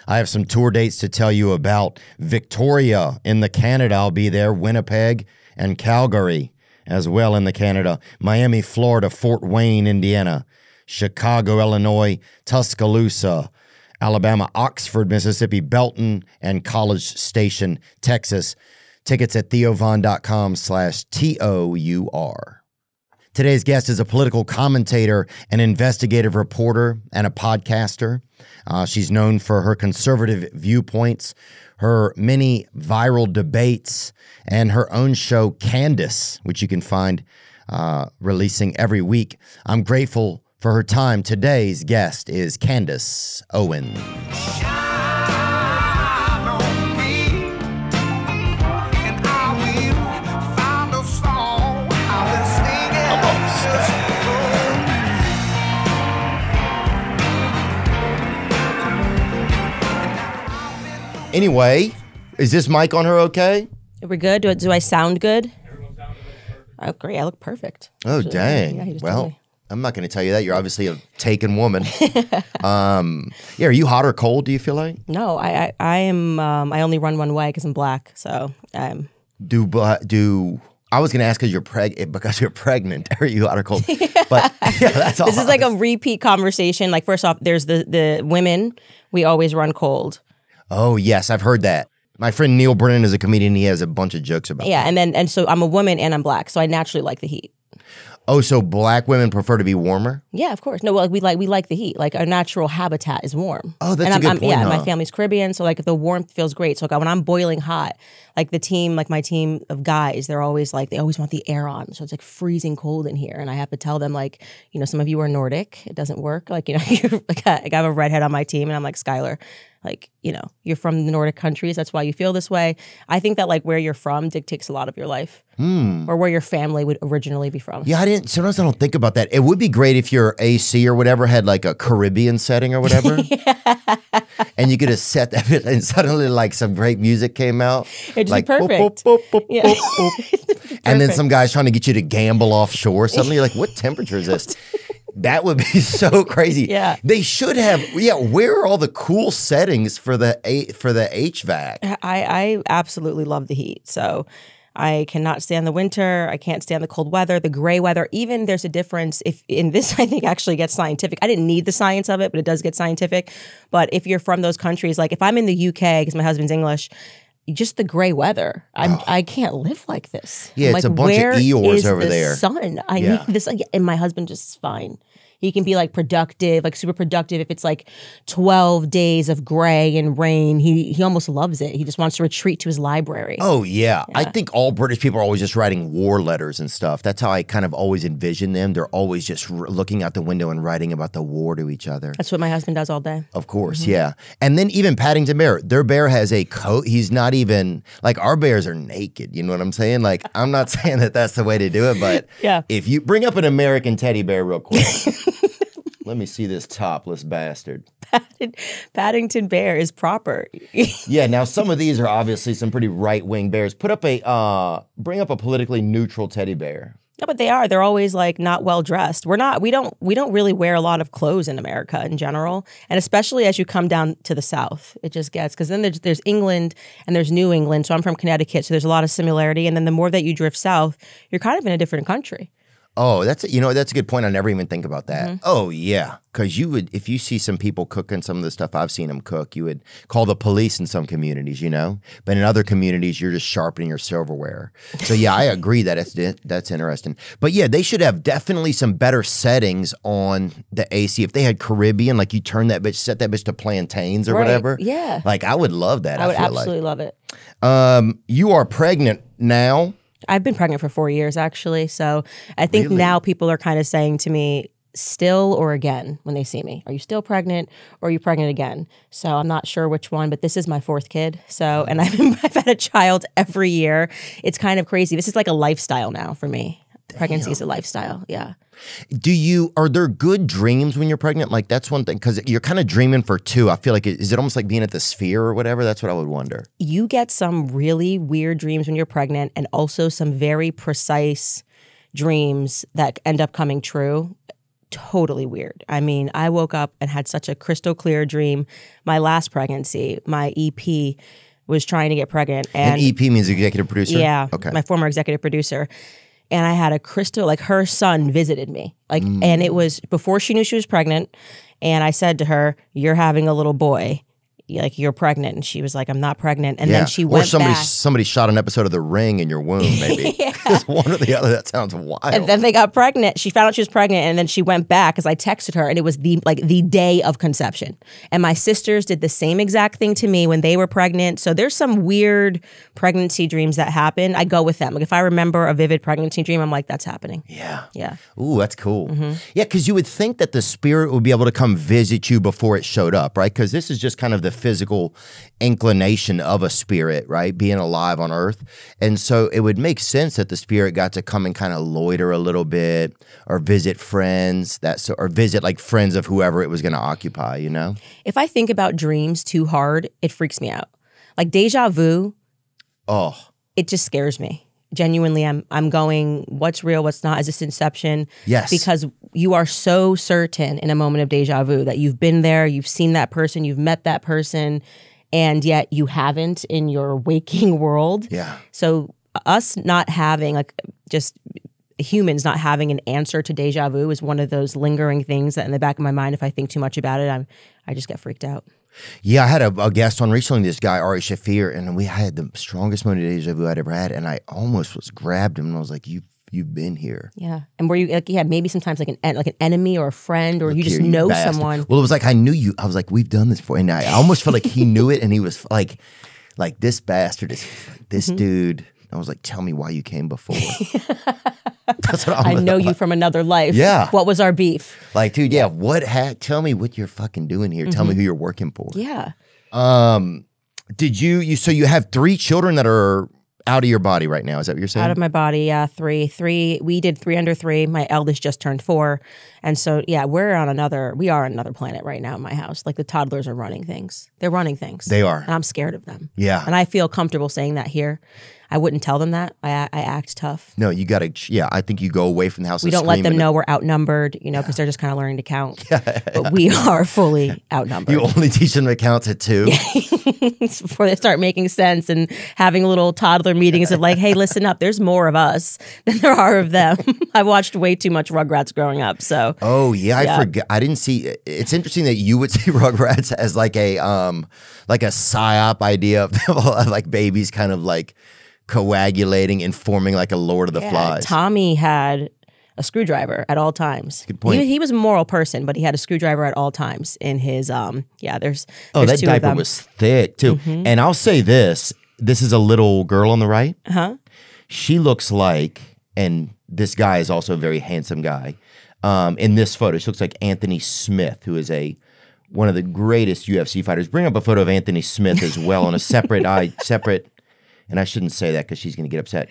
I have some tour dates to tell you about. Victoria in the Canada, I'll be there. Winnipeg and Calgary as well in the Canada. Miami, Florida, Fort Wayne, Indiana. Chicago, Illinois, Tuscaloosa, Alabama, Oxford, Mississippi, Belton, and College Station, Texas. Tickets at theovon.com/TOUR. Today's guest is a political commentator, an investigative reporter, and a podcaster. She's known for her conservative viewpoints, her many viral debates, and her own show, Candace, which you can find releasing every week. I'm grateful for her time. Today's guest is Candace Owens. Anyway, is this mic on her okay? Are we good? Do I sound good? Oh, great. I look perfect. Oh, actually. dang. Yeah, well, I'm not going to tell you that. You're obviously a taken woman. Yeah, are you hot or cold, do you feel like? No, I am. I only run one way because I'm black. So I was going to ask because you're pregnant. Are you hot or cold? But yeah, that's all. This is like a repeat conversation. Like, first off, there's the women. We always run cold. Oh, yes, I've heard that. My friend Neil Brennan is a comedian. He has a bunch of jokes about that. Yeah, and so I'm a woman and I'm black, so I naturally like the heat. Oh, so black women prefer to be warmer? Yeah, of course. No, well, we like the heat. Like, our natural habitat is warm. Oh, that's a good point, Yeah, huh? my family's Caribbean, so like the warmth feels great. So like, when I'm boiling hot, like my team of guys, they're always like, they always want the air on. So it's like freezing cold in here. And I have to tell them, like, you know, some of you are Nordic. It doesn't work. Like, you know, like I have a redhead on my team and I'm like, Skylar, like, you know, you're from the Nordic countries. That's why you feel this way. I think that like where you're from dictates a lot of your life. Or where your family would originally be from. Yeah, sometimes I don't think about that. It would be great if your AC or whatever had like a Caribbean setting or whatever. Yeah. And you could have set that and suddenly like some great music came out. It'd like, be perfect. Boop, boop, boop, boop, boop. And then some guy's trying to get you to gamble offshore. Suddenly you're like, what temperature is this? That would be so crazy. Yeah. They should have, where are all the cool settings for the HVAC? I absolutely love the heat. So I cannot stand the winter. I can't stand the cold weather, the gray weather. Even there's a difference if in this, I think actually gets scientific. I didn't need the science of it, but it does get scientific. But if you're from those countries, like if I'm in the UK, because my husband's English, just the gray weather. I can't live like this. Yeah, it's like, a bunch of Eeyores over there. Sun. I need this, and my husband just is fine. He can be like productive, like super productive. If it's like 12 days of gray and rain, he almost loves it. He just wants to retreat to his library. Oh, yeah. I think all British people are always just writing war letters and stuff. That's how I kind of always envision them. They're always just looking out the window and writing about the war to each other. That's what my husband does all day. Of course, yeah. And then even Paddington Bear, their bear has a coat. He's not even, like our bears are naked. You know what I'm saying? Like, I'm not saying that that's the way to do it, but if you bring up an American teddy bear real quick. Let me see this topless bastard. Paddington Bear is proper. Yeah, now some of these are obviously some pretty right-wing bears. Bring up a politically neutral teddy bear. No, but they are. They're always like not well dressed. We don't really wear a lot of clothes in America in general, and especially as you come down to the South, it just gets, because then there's England and there's New England. So I'm from Connecticut, so there's a lot of similarity. And then the more that you drift south, you're kind of in a different country. Oh, that's a good point. I never even think about that. Oh, yeah. Because if you see some people cooking some of the stuff I've seen them cook, you would call the police in some communities, you know? But in other communities, you're just sharpening your silverware. So, yeah, I agree that that's interesting. But, yeah, they should have definitely some better settings on the AC. If they had Caribbean, like you set that bitch to plantains or whatever. Yeah. Like, I would love that. I would absolutely love it. You are pregnant now. I've been pregnant for 4 years, actually. So I think now people are kind of saying to me, still or again, when they see me. Are you still pregnant or are you pregnant again? So I'm not sure which one, but this is my fourth kid. So, and I've had a child every year. It's kind of crazy. This is like a lifestyle now for me. Damn. Pregnancy is a lifestyle, yeah. Are there good dreams when you're pregnant? Like, that's one thing, because you're kind of dreaming for two. I feel like, is it almost like being at the Sphere or whatever? That's what I would wonder. You get some really weird dreams when you're pregnant, and also some very precise dreams that end up coming true. totally weird. I mean, I woke up and had such a crystal clear dream. My last pregnancy, my EP was trying to get pregnant. And EP means executive producer? Yeah. Okay. My former executive producer. And I had a crystal, like her son visited me. Like, and it was before she knew she was pregnant. And I said to her, "You're having a little boy. Like, you're pregnant." And she was like, "I'm not pregnant." And then she went back. Somebody shot an episode of The Ring in your womb, maybe. It's one or the other. That sounds wild. And then they got pregnant. She found out she was pregnant, and then she went back because I texted her, and it was the day of conception. And my sisters did the same exact thing to me when they were pregnant. So there's some weird pregnancy dreams that happen. I go with them. Like if I remember a vivid pregnancy dream, I'm like, that's happening. Yeah. Yeah. Ooh, that's cool. Yeah, because you would think that the spirit would be able to come visit you before it showed up, right? Because this is just kind of the physical inclination of a spirit, right? Being alive on earth. And so it would make sense that the spirit got to come and kind of loiter a little bit or visit friends or visit like friends of whoever it was going to occupy, you know? If I think about dreams too hard, it freaks me out. Like deja vu, it just scares me. Genuinely, I'm going, what's real, what's not? Is this Inception? Yes. Because you are so certain in a moment of deja vu that you've been there, you've seen that person, you've met that person, and yet you haven't in your waking world. Yeah. So us not having, like, just humans not having an answer to deja vu is one of those lingering things that in the back of my mind, if I think too much about it, I just get freaked out. Yeah, I had a guest on recently, this guy, Ari Shafir, and we had the strongest moment of deja vu I'd ever had, and I almost grabbed him, and I was like, you've been here. Yeah. And were you, like, yeah, maybe sometimes like an enemy or a friend, or you just know someone. Well, it was like, I knew you. I was like, we've done this before, and I almost felt like he knew it, and he was like this bastard is, this dude. I was like, tell me why you came before. That's what I know you from another life. Yeah. What was our beef? Like, dude, yeah, tell me what you're fucking doing here. Tell me who you're working for. Yeah. Did so you have 3 children that are out of your body right now? Is that what you're saying? Out of my body, yeah, 3. We did 3 under 3. My eldest just turned 4. And so, yeah, we are on another planet right now in my house. Like the toddlers are running things. They're running things. They are. And I'm scared of them. Yeah. And I feel comfortable saying that here. I wouldn't tell them that. I act tough. No, you got to, yeah, I think you go away from the house. We don't let them know we're outnumbered, because they're just kind of learning to count. But we are fully outnumbered. You only teach them to count to 2? Before they start making sense and having little toddler meetings of like, hey, listen up, there's more of us than there are of them. I watched way too much Rugrats growing up, so. Oh, yeah, I forgot. I didn't see, it's interesting that you would see Rugrats as like a psyop idea of like babies kind of like coagulating and forming like a Lord of the Flies. Tommy had a screwdriver at all times. Good point. He was a moral person, but he had a screwdriver at all times in his there's that 2 diaper was thick too. And I'll say this is a little girl on the right. She looks like, and this guy is also a very handsome guy. In this photo, she looks like Anthony Smith, who is one of the greatest UFC fighters. Bring up a photo of Anthony Smith as well on a separate and I shouldn't say that because she's going to get upset.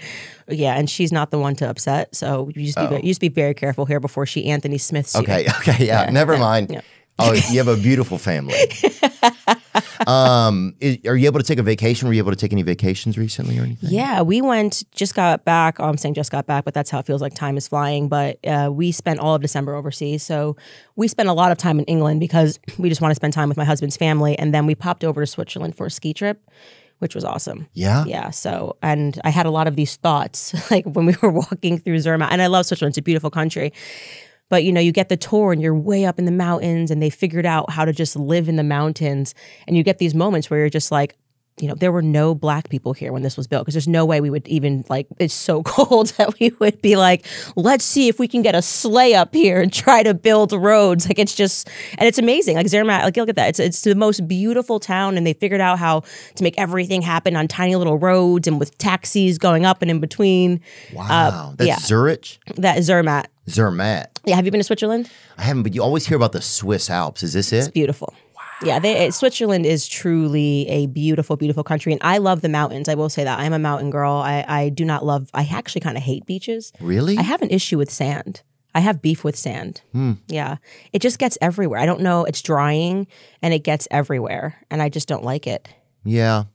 Yeah, and she's not the one to upset. So you just be very careful here before she Anthony Smiths you. Okay, yeah, never mind. Yeah. Oh, you have a beautiful family. Are you able to take a vacation? Were you able to take any vacations recently or anything? Yeah, we just got back. I'm saying just got back, but that's how it feels like time is flying. But we spent all of December overseas. So we spent a lot of time in England because we just want to spend time with my husband's family. And then we popped over to Switzerland for a ski trip, which was awesome. Yeah? Yeah. So, and I had a lot of these thoughts, like when we were walking through Zermatt, and I love Switzerland, it's a beautiful country. But, you get the tour and you're way up in the mountains and they figured out how to just live in the mountains. And you get these moments where you're just like, there were no Black people here when this was built, because there's no way we would even, like, it's so cold that we would be like, let's see if we can get a sleigh up here and try to build roads. Like, it's just, and it's amazing. Like Zermatt, like, look at that. It's the most beautiful town, and they figured out how to make everything happen on tiny little roads and with taxis going up and in between. Wow. That's Zurich? That is Zermatt. Zermatt. Yeah, have you been to Switzerland? I haven't, but you always hear about the Swiss Alps. Is this it? It's beautiful. Yeah, Switzerland is truly a beautiful, beautiful country. And I love the mountains. I will say that. I'm a mountain girl. I actually kind of hate beaches. Really? I have an issue with sand. I have beef with sand. Yeah. It just gets everywhere. I don't know. It's drying and it gets everywhere. And I just don't like it. Yeah.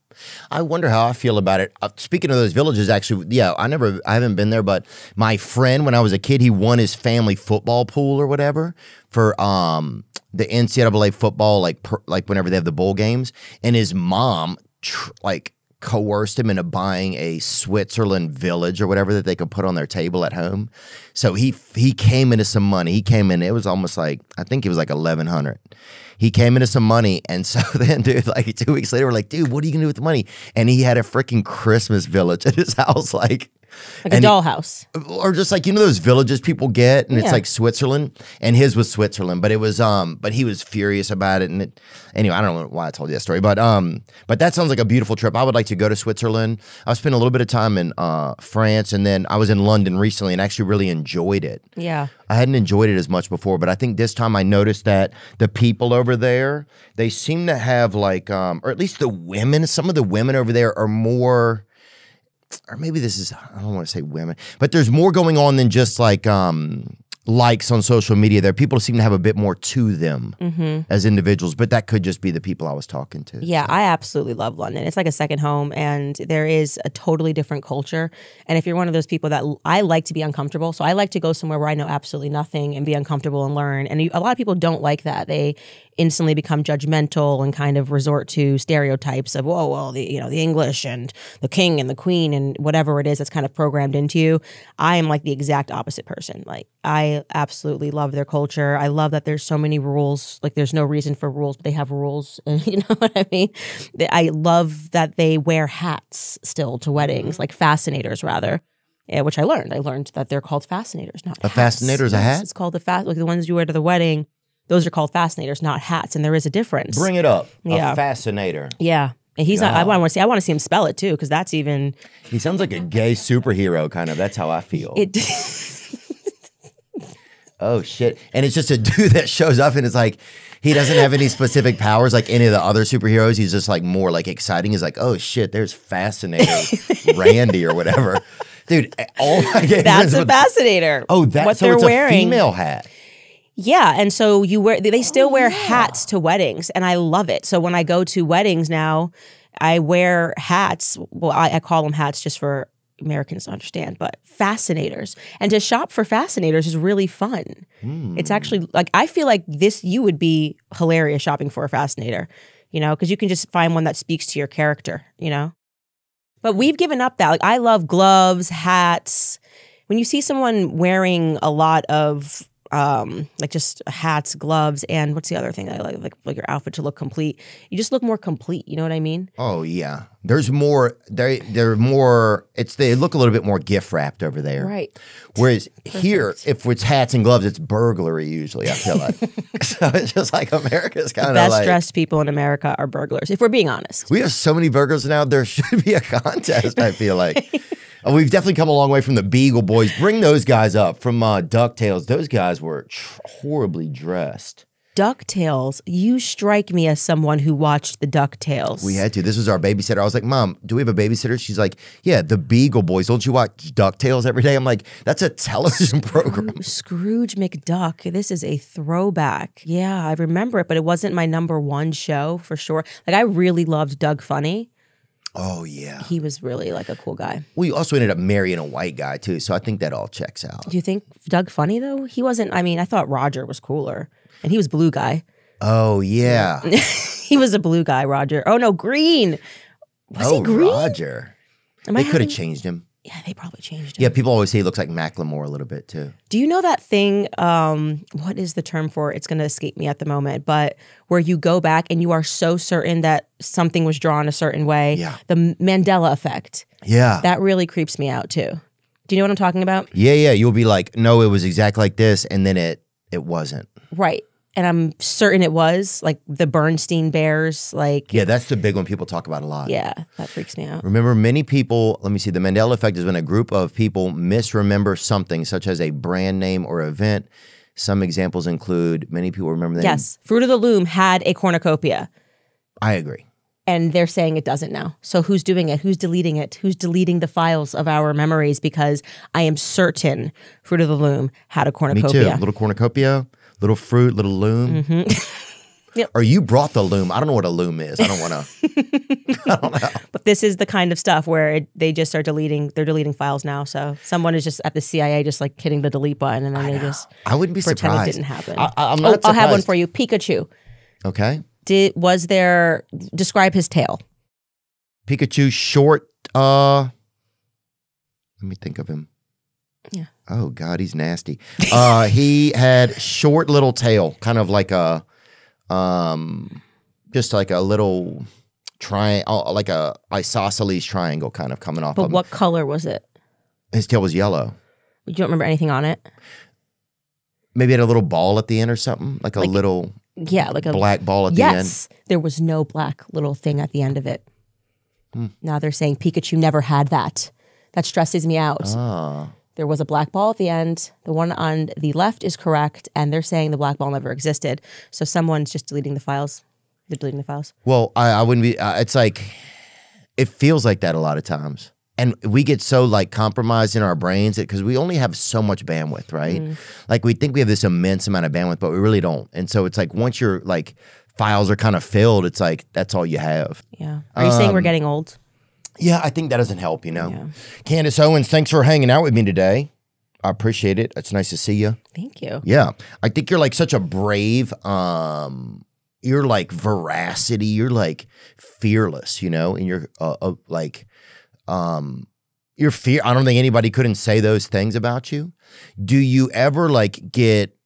I wonder how I feel about it. Speaking of those villages, actually, yeah, I haven't been there, but my friend, when I was a kid, he won his family football pool or whatever for the NCAA football, like whenever they have the bowl games, and his mom coerced him into buying a Switzerland village or whatever that they could put on their table at home. So he came into some money. He came in, it was almost like, I think it was like $1,100. He came into some money, and so then, dude, like 2 weeks later, we're like, dude, what are you gonna do with the money? And he had a freaking Christmas village at his house, like a dollhouse, or just like, you know, those villages people get, and it's like Switzerland, and his was Switzerland, but it was but he was furious about it, and anyway, I don't know why I told you that story, but that sounds like a beautiful trip. I would like to go to Switzerland. I spent a little bit of time in France, and then I was in London recently, and actually really enjoyed it. Yeah, I hadn't enjoyed it as much before, but I think this time I noticed that the people over there, they seem to have like, or at least the women, some of the women over there are more, or maybe this is, I don't want to say women, but there's more going on than just like likes on social media. There, people seem to have a bit more to them as individuals, but that could just be the people I was talking to. Yeah, I absolutely love London. It's like a second home, and there is a totally different culture. And if you're one of those people that, I like to be uncomfortable, so I like to go somewhere where I know absolutely nothing and be uncomfortable and learn. And a lot of people don't like that. They instantly become judgmental and kind of resort to stereotypes of, whoa, well, the English and the king and the queen and whatever it is that's kind of programmed into you. I am like the exact opposite person. Like, I absolutely love their culture. I love that there's so many rules. Like, there's no reason for rules, but they have rules. You know what I mean? I love that they wear hats still to weddings, like fascinators rather. Yeah, which I learned. I learned that they're called fascinators, not hats. A fascinator is a hat? It's called like the ones you wear to the wedding. Those are called fascinators, not hats, and there is a difference. Bring it up. Yeah. A fascinator. Yeah. And he's not, I want to see him spell it too, because that's even. He sounds like a gay superhero, kind of. That's how I feel. Oh, shit. And it's just a dude that shows up and it's like, he doesn't have any specific powers like any of the other superheroes. He's just like more like exciting. He's like, oh, shit, there's Fascinator Randy or whatever. Dude, all my gay That's a fascinator. Oh, that's what so they're it's wearing. A female hat. Yeah, and so they still wear hats to weddings, and I love it. So when I go to weddings now, I wear hats. Well, I call them hats just for Americans to understand, but fascinators. And to shop for fascinators is really fun. It's actually, like, I feel like you would be hilarious shopping for a fascinator, you know, because you can just find one that speaks to your character, you know. But we've given up that. Like, I love gloves, hats. When you see someone wearing a lot of like just hats, gloves, and what's the other thing I like your outfit to look complete. You just look more complete. You know what I mean? Oh yeah, there's more. They're more. They look a little bit more gift wrapped over there, right? Whereas here, if it's hats and gloves, it's burglary usually. I feel like so it's just like America's kind of like best dressed people in America are burglars. If we're being honest, we have so many burglars now. There should be a contest. I feel like. Oh, we've definitely come a long way from the Beagle Boys. Bring those guys up from DuckTales. Those guys were horribly dressed. DuckTales. You strike me as someone who watched the DuckTales. We had to. This was our babysitter. I was like, Mom, do we have a babysitter? She's like, yeah, the Beagle Boys. Don't you watch DuckTales every day? I'm like, that's a television program. Scrooge McDuck. This is a throwback. Yeah, I remember it, but it wasn't my #1 show for sure. Like, I really loved Doug Funny. Oh, yeah. He was really like a cool guy. We also ended up marrying a white guy, too, so I think that all checks out. Do you think Doug Funny, though? He wasn't, I mean, I thought Roger was cooler, and he was blue guy. Oh, yeah. He was a blue guy, Roger. Oh, no, green. Was he green? Roger. They could have changed him. Yeah, they probably changed him. Yeah, people always say he looks like Macklemore a little bit, too. Do you know that thing, what is the term for it? It's going to escape me at the moment, but where you go back and you are so certain that something was drawn a certain way. Yeah. The Mandela effect. Yeah. That really creeps me out, too. Do you know what I'm talking about? Yeah, yeah. You'll be like, no, it was exactly like this, and then it wasn't. Right. And I'm certain it was, like the Bernstein Bears, like... Yeah, that's the big one people talk about a lot. Yeah, that freaks me out. Remember, many people, let me see, the Mandela effect is when a group of people misremember something, such as a brand name or event. Some examples include, many people remember that. Yes, Fruit of the Loom had a cornucopia. I agree. And they're saying it doesn't now. So who's doing it? Who's deleting it? Who's deleting the files of our memories? Because I am certain Fruit of the Loom had a cornucopia. Me too. Little cornucopia. Little fruit, little loom. Yep. Or you brought the loom. I don't know what a loom is. I don't want to. I don't know. But this is the kind of stuff where they just are deleting. They're deleting files now. So someone is just at the CIA, just like hitting the delete button, and then they just. I wouldn't be pretend surprised. It didn't happen. I'm not surprised. I'll have one for you. Pikachu. Okay. Describe his tail. Pikachu short. Let me think of him. Yeah. Oh God, he's nasty. He had short little tail, kind of like a, just like a little triangle, like a isosceles triangle, kind of coming off. But what color was it? His tail was yellow. You don't remember anything on it? Maybe it had a little ball at the end or something, like a little. Yeah, like a black ball at the end. Yes, there was no black little thing at the end of it. Now they're saying Pikachu never had that. That stresses me out. There was a black ball at the end. The one on the left is correct, and they're saying the black ball never existed. So someone's just deleting the files. They're deleting the files. Well, I wouldn't be. It's like it feels like that a lot of times, and we get so like compromised in our brains because we only have so much bandwidth, right? Like we think we have this immense amount of bandwidth, but we really don't. And so it's like once your like files are kind of filled, it's like that's all you have. Yeah. Are you saying we're getting old? Yeah, I think that doesn't help, you know. Yeah. Candace Owens, thanks for hanging out with me today. I appreciate it. It's nice to see you. Thank you. Yeah. I think you're like such a brave, you're like veracity, you're like fearless, you know, and you're your fear. I don't think anybody couldn't say those things about you. Do you ever like get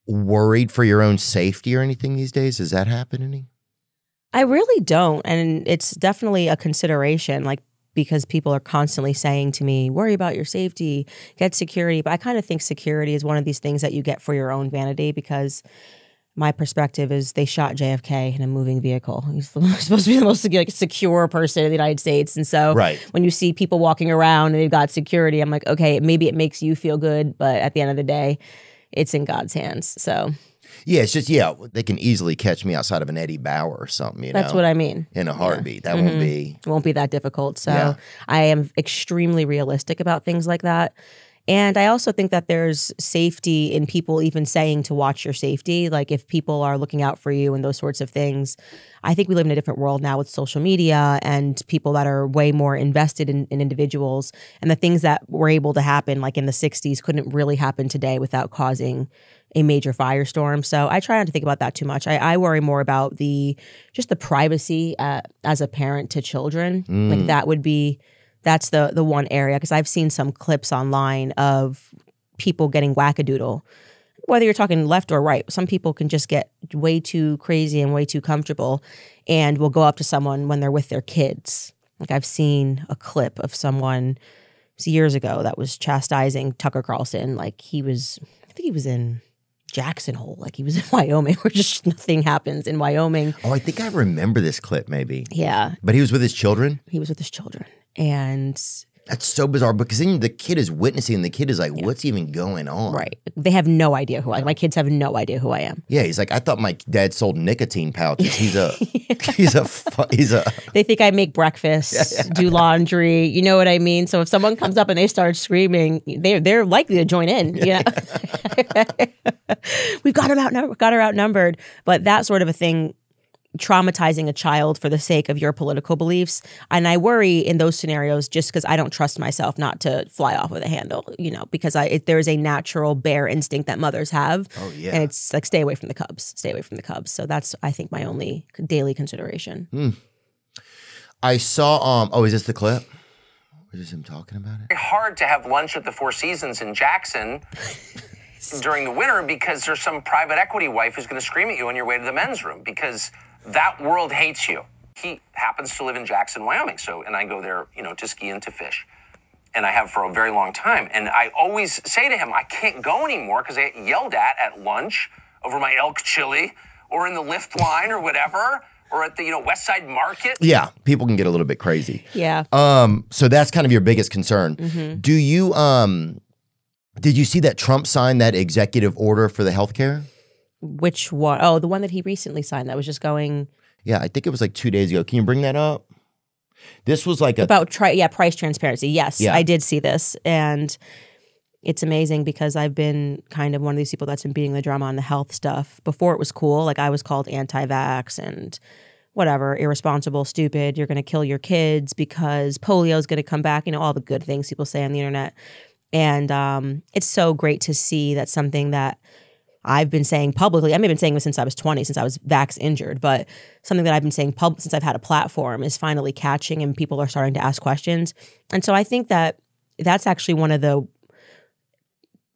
worried for your own safety or anything these days? Does that happen any? I really don't. And it's definitely a consideration, like, because people are constantly saying to me, worry about your safety, get security. But I kind of think security is one of these things that you get for your own vanity, because my perspective is they shot JFK in a moving vehicle. He's supposed to be the most like, secure person in the United States. And so when you see people walking around and they've got security, I'm like, okay, maybe it makes you feel good, but at the end of the day, it's in God's hands. So yeah, it's just, they can easily catch me outside of an Eddie Bauer or something, you know. That's what I mean. In a heartbeat. That won't be. It won't be that difficult. So I am extremely realistic about things like that. And I also think that there's safety in people even saying to watch your safety. Like if people are looking out for you and those sorts of things. I think we live in a different world now with social media and people that are way more invested in individuals. And the things that were able to happen like in the 60s couldn't really happen today without causing a major firestorm. So I try not to think about that too much. I worry more about just the privacy as a parent to children. Like that's the one area, because I've seen some clips online of people getting wackadoodle. Whether you're talking left or right, some people can just get way too crazy and way too comfortable and will go up to someone when they're with their kids. Like I've seen a clip of someone years ago that was chastising Tucker Carlson. Like I think he was in Jackson Hole, like he was in Wyoming, where just nothing happens in Wyoming. Oh, I think I remember this clip maybe. Yeah. But he was with his children? He was with his children. And that's so bizarre, because then the kid is witnessing, and the kid is like, what's even going on? Right. They have no idea who I am. My kids have no idea who I am. Yeah, he's like, I thought my dad sold nicotine pouches. He's a They think I make breakfast, do laundry, you know what I mean? So if someone comes up and they start screaming, they're likely to join in. Yeah. We've got her outnumbered. But that sort of a thing, traumatizing a child for the sake of your political beliefs. And I worry in those scenarios just because I don't trust myself not to fly off with a handle, you know, because there's a natural bear instinct that mothers have. Oh, yeah. And it's like, stay away from the cubs, stay away from the cubs. So that's, I think, my only daily consideration. I saw, is this the clip? Is this him talking about it? It's hard to have lunch at the Four Seasons in Jackson during the winter because there's some private equity wife who's going to scream at you on your way to the men's room because that world hates you. He happens to live in Jackson, Wyoming. And I go there, to ski and to fish. And I have for a very long time. And I always say to him, I can't go anymore because I get yelled at lunch over my elk chili or in the lift line or whatever, or at the, West Side Market. Yeah, people can get a little bit crazy. Yeah. So that's kind of your biggest concern. Do you, did you see that Trump signed that executive order for the healthcare? Which one? Oh, the one that he recently signed that was just going. Yeah, I think it was like 2 days ago. Can you bring that up? This was like about price transparency. Yes, I did see this. And it's amazing because I've been kind of one of these people that's been beating the drum on the health stuff. Before it was cool, like I was called anti-vax and whatever, irresponsible, stupid, you're going to kill your kids because polio is going to come back, all the good things people say on the internet. And it's so great to see that something that I've been saying publicly, I've been saying this since I was 20, since I was vax injured, but something that I've been saying since I've had a platform is finally catching and people are starting to ask questions. And so I think that that's actually one of the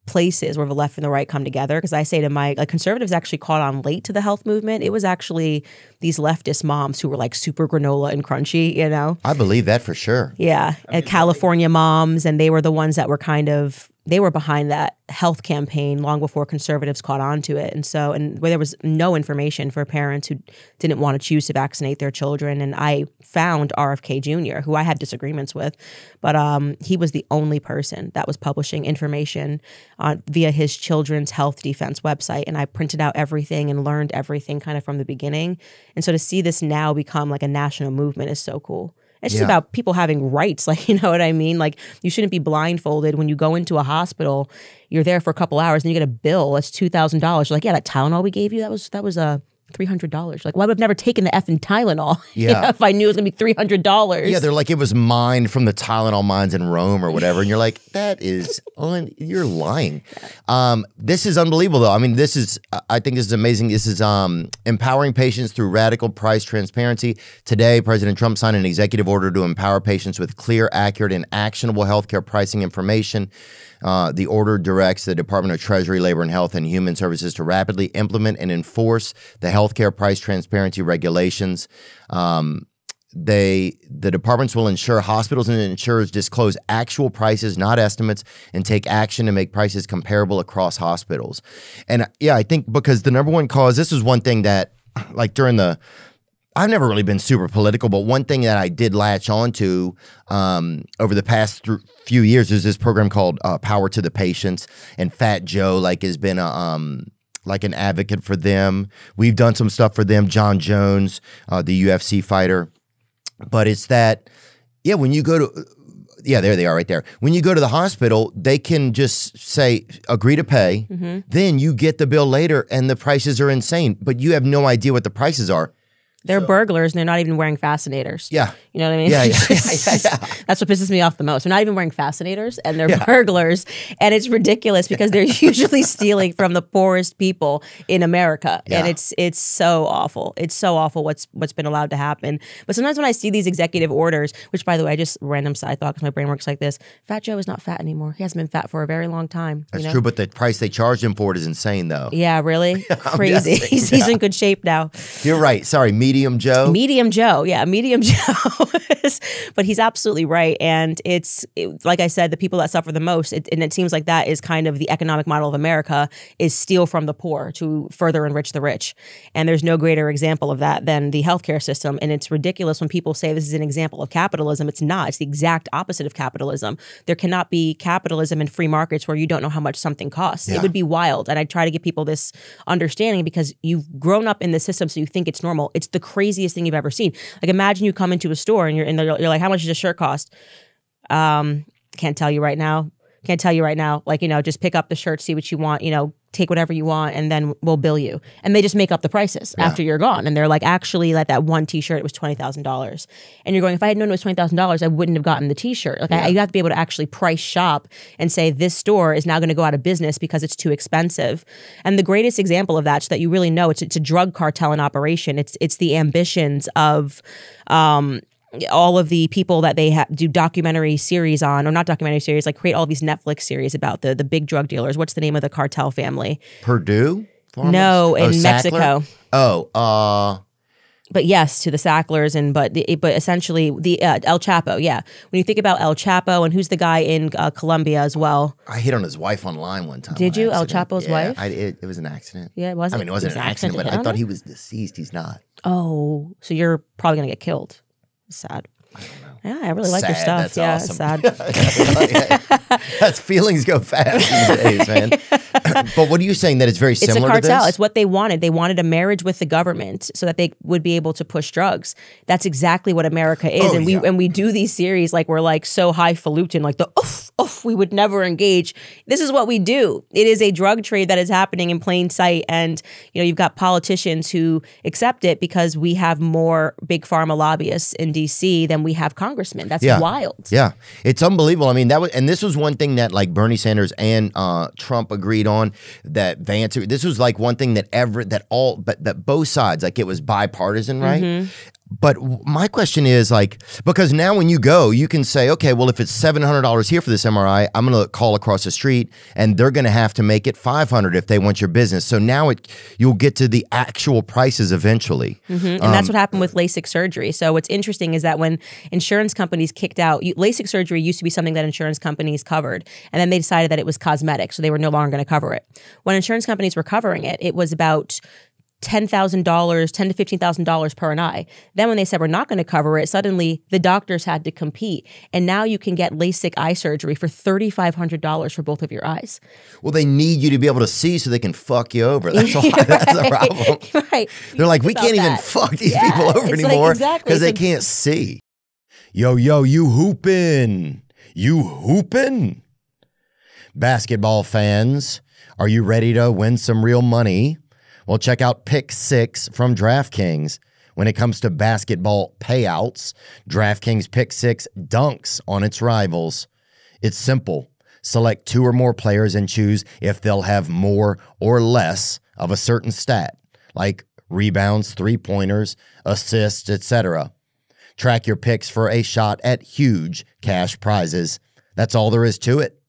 places where the left and the right come together, because I say to conservatives actually caught on late to the health movement. It was actually these leftist moms who were like super granola and crunchy, I believe that for sure. Yeah. California moms, and they were the ones that were they were behind that health campaign long before conservatives caught on to it. And where there was no information for parents who didn't want to choose to vaccinate their children. And I found RFK Jr., who I had disagreements with, but he was the only person that was publishing information via his Children's Health Defense website. And I printed out everything and learned everything kind of from the beginning. And so to see this now become like a national movement is so cool. It's just about people having rights. Like, you know what I mean? Like, you shouldn't be blindfolded when you go into a hospital. You're there for a couple hours and you get a bill. It's $2,000. You're like, yeah, that Tylenol we gave you, that was $300. Like, well, I would have never taken the effing Tylenol if I knew it was going to be $300. Yeah, they're like, it was mined from the Tylenol mines in Rome or whatever. And you're like, you're lying. This is unbelievable, though. I mean, I think this is amazing. This is empowering patients through radical price transparency. Today, President Trump signed an executive order to empower patients with clear, accurate, and actionable healthcare pricing information. The order directs the Department of Treasury, Labor and Health and Human Services to rapidly implement and enforce the healthcare price transparency regulations. The departments will ensure hospitals and insurers disclose actual prices, not estimates, and take action to make prices comparable across hospitals. And yeah, I think because the number one cause, this is one thing that, like I've never really been super political, but one thing that I did latch on to over the past few years is this program called Power to the Patients, and Fat Joe has been an advocate for them. We've done some stuff for them. John Jones, the UFC fighter, but it's that when you go to there they are right there. When you go to the hospital, they can just say, agree to pay. Mm-hmm. Then you get the bill later and the prices are insane, but you have no idea what the prices are. They're burglars and they're not even wearing fascinators. Yeah. You know what I mean? Yeah. That's what pisses me off the most. They're not even wearing fascinators and they're burglars. And it's ridiculous because they're usually stealing from the poorest people in America. Yeah. And it's so awful. It's so awful what's been allowed to happen. But sometimes when I see these executive orders, which by the way, I just random side thought because my brain works like this, Fat Joe is not fat anymore. He hasn't been fat for a very long time. That's true, but the price they charged him for it is insane though. Yeah, really? Crazy. He's in good shape now. You're right. Sorry, Medium Joe? Medium Joe. Yeah, Medium Joe. But he's absolutely right. And like I said, the people that suffer the most, and it seems like that is kind of the economic model of America, is steal from the poor to further enrich the rich. And there's no greater example of that than the healthcare system. And it's ridiculous when people say this is an example of capitalism. It's not. It's the exact opposite of capitalism. There cannot be capitalism and free markets where you don't know how much something costs. Yeah. It would be wild. And I try to give people this understanding because you've grown up in the system, so you think it's normal. It's the craziest thing you've ever seen. Like, imagine you come into a store and you're like, how much does a shirt cost? Can't tell you right now. Like, just pick up the shirt, see what you want, take whatever you want, and then we'll bill you. And they just make up the prices after you're gone. And they're like, actually, like that one t-shirt, it was $20,000. And you're going, if I had known it was $20,000, I wouldn't have gotten the t-shirt. Like, you have to be able to actually price shop and say, this store is now going to go out of business because it's too expensive. And the greatest example of that, so that you really know it's a drug cartel in operation. It's the ambitions of all of the people that they do documentary series on, or not documentary series, like create all these Netflix series about the big drug dealers. What's the name of the cartel family? Purdue? Farmers? No, in Sackler? Mexico. But yes, to the Sacklers, but essentially the El Chapo. Yeah, when you think about El Chapo, and who's the guy in Colombia as well? I hit on his wife online one time. Did you? El Chapo's wife? It was an accident. Yeah, it wasn't. I mean, it wasn't an accident, but I thought he was deceased. He's not. Oh, so you're probably gonna get killed. Sad. I don't know. Yeah, I really like your stuff. That's yeah, awesome. it's sad. That's feelings go fast these days, man. But what are you saying, that it's very similar It's a cartel. to this? It's what they wanted. They wanted a marriage with the government so that they would be able to push drugs. That's exactly what America is. And we do these series like we're like so highfalutin, like the we would never engage. This is what we do. It is a drug trade that is happening in plain sight. And, you know, you've got politicians who accept it because we have more big pharma lobbyists in DC than we have congressmen. That's wild. Yeah. It's unbelievable. I mean, this was one thing that like Bernie Sanders and Trump agreed on, that Vance, this was like one thing that both sides, like it was bipartisan, right? Mm-hmm. But my question is like, because now when you go, you can say, okay, well, if it's $700 here for this MRI, I'm going to call across the street and they're going to have to make it $500 if they want your business. So now you'll get to the actual prices eventually. Mm-hmm. And that's what happened with LASIK surgery. So what's interesting is that when insurance companies kicked out, LASIK surgery used to be something that insurance companies covered. And then they decided that it was cosmetic. So they were no longer going to cover it. When insurance companies were covering it, it was about $10,000, $10,000 to $15,000 per an eye. Then when they said we're not going to cover it, suddenly the doctors had to compete. And now you can get LASIK eye surgery for $3,500 for both of your eyes. Well, they need you to be able to see so they can fuck you over. That's the problem. Right. They're like, we can't even fuck these people over anymore because they can't see. Yo, you hoopin'. You hoopin'. Basketball fans, are you ready to win some real money? Well, check out Pick 6 from DraftKings. When it comes to basketball payouts, DraftKings Pick 6 dunks on its rivals. It's simple. Select 2 or more players and choose if they'll have more or less of a certain stat, like rebounds, three-pointers, assists, etc. Track your picks for a shot at huge cash prizes. That's all there is to it.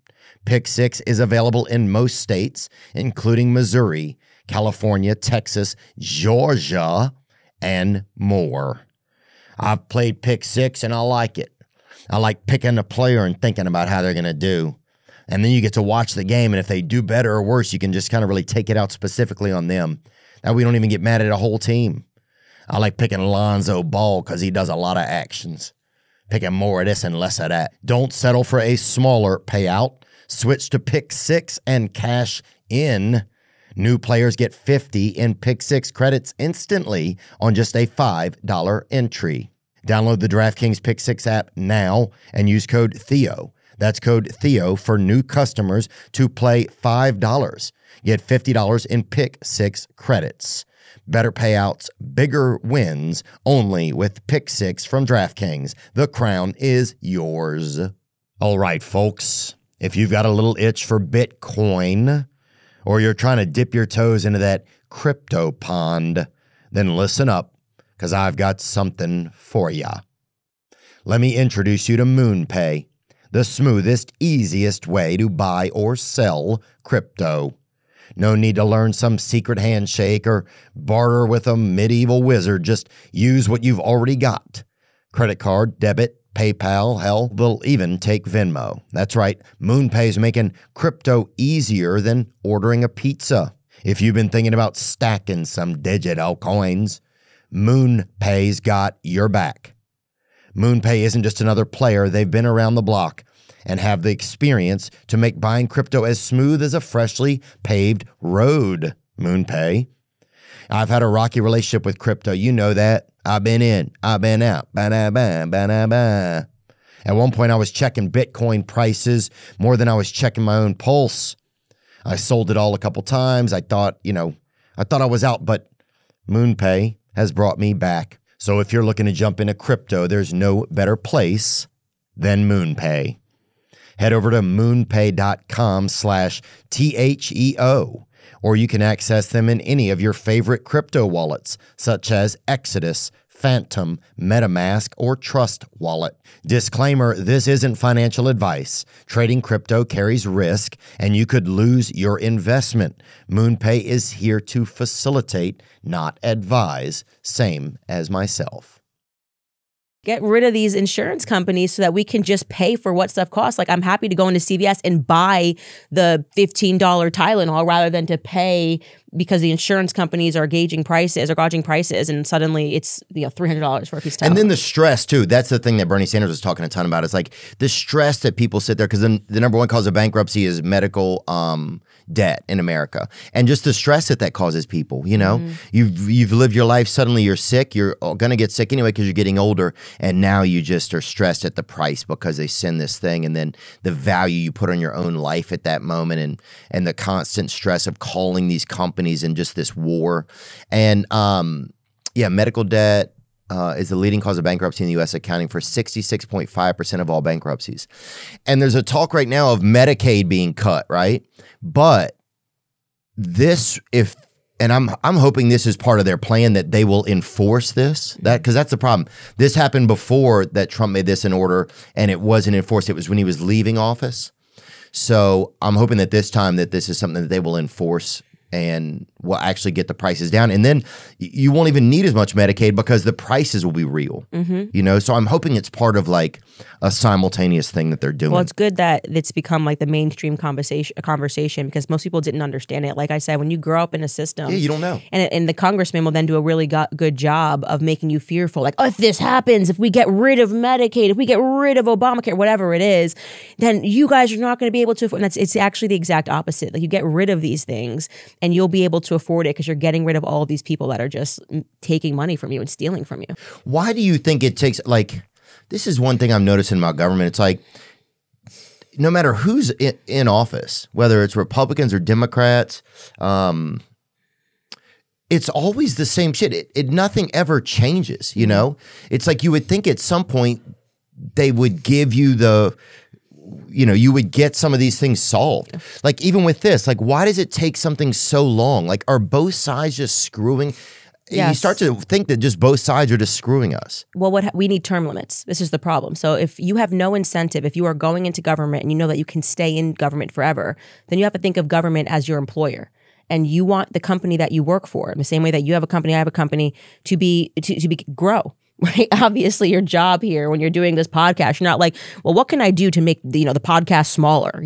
Pick 6 is available in most states, including Missouri, California, Texas, Georgia, and more. I've played Pick 6 and I like it. I like picking a player and thinking about how they're going to do. And then you get to watch the game, and if they do better or worse, you can just kind of really take it out specifically on them. Now we don't even get mad at a whole team. I like picking Lonzo Ball because he does a lot of actions. Picking more of this and less of that. Don't settle for a smaller payout. Switch to Pick 6 and cash in. New players get 50 in Pick 6 credits instantly on just a $5 entry. Download the DraftKings Pick 6 app now and use code Theo. That's code Theo for new customers to play $5. Get $50 in Pick 6 credits. Better payouts, bigger wins, only with Pick 6 from DraftKings. The crown is yours. All right, folks, if you've got a little itch for Bitcoin, or you're trying to dip your toes into that crypto pond, then listen up, because I've got something for ya. Let me introduce you to MoonPay, the smoothest, easiest way to buy or sell crypto. No need to learn some secret handshake or barter with a medieval wizard. Just use what you've already got. Credit card, debit, PayPal, hell, they'll even take Venmo. That's right, MoonPay's making crypto easier than ordering a pizza. If you've been thinking about stacking some digital coins, MoonPay's got your back. MoonPay isn't just another player. They've been around the block and have the experience to make buying crypto as smooth as a freshly paved road. MoonPay. I've had a rocky relationship with crypto. You know that. I've been in, I've been out. Ba-da-ba, At one point, I was checking Bitcoin prices more than I was checking my own pulse. I sold it all a couple times. I thought I was out, but MoonPay has brought me back. So if you're looking to jump into crypto, there's no better place than MoonPay. Head over to moonpay.com/THEO, or you can access them in any of your favorite crypto wallets, such as Exodus, Phantom, MetaMask, or Trust Wallet. Disclaimer, this isn't financial advice. Trading crypto carries risk, and you could lose your investment. MoonPay is here to facilitate, not advise. Same as myself. Get rid of these insurance companies so that we can just pay for what stuff costs. Like, I'm happy to go into CVS and buy the $15 Tylenol rather than to pay because the insurance companies are gauging prices and suddenly it's $300 for a piece of Tylenol. And then the stress too. That's the thing that Bernie Sanders was talking a ton about. It's like the stress that people sit there, because then the number one cause of bankruptcy is medical debt in America, and just the stress that causes people. You know, you've lived your life, suddenly you're sick, you're gonna get sick anyway because you're getting older, and now you just are stressed at the price because they send this thing, and then the value you put on your own life at that moment, and the constant stress of calling these companies and just this war. And medical debt is the leading cause of bankruptcy in the U.S., accounting for 66.5% of all bankruptcies. And there's a talk right now of Medicaid being cut, right? But I'm hoping this is part of their plan, that they will enforce this, because that's the problem. This happened before that Trump made this an order and it wasn't enforced. It was when he was leaving office. So I'm hoping that this time that this is something that they will enforce and will actually get the prices down. And then you won't even need as much Medicaid because the prices will be real, you know? So I'm hoping it's part of like a simultaneous thing that they're doing. Well, it's good that it's become like the mainstream conversation because most people didn't understand it. Like I said, when you grow up in a system. Yeah, you don't know. And the congressman will then do a really good job of making you fearful. Like, oh, if this happens, if we get rid of Medicaid, if we get rid of Obamacare, whatever it is, then you guys are not going to be able to afford. And it's actually the exact opposite. Like, you get rid of these things and you'll be able to afford it because you're getting rid of all of these people that are just taking money from you and stealing from you. Why do you think it takes, like, this is one thing I'm noticing about government. It's like, no matter who's in office, whether it's Republicans or Democrats, it's always the same shit. Nothing ever changes, you know? It's like you would think at some point they would give you you would get some of these things solved. Like, even with this, like, why does it take something so long? Like, are both sides just screwing? Yes. You start to think that just both sides are just screwing us. Well, we need term limits. This is the problem. So if you have no incentive, if you are going into government and you know that you can stay in government forever, then you have to think of government as your employer. And you want the company that you work for, in the same way that you have a company, I have a company, to grow. Right? Obviously, your job here when you're doing this podcast, you're not like, well, what can I do to make the podcast smaller,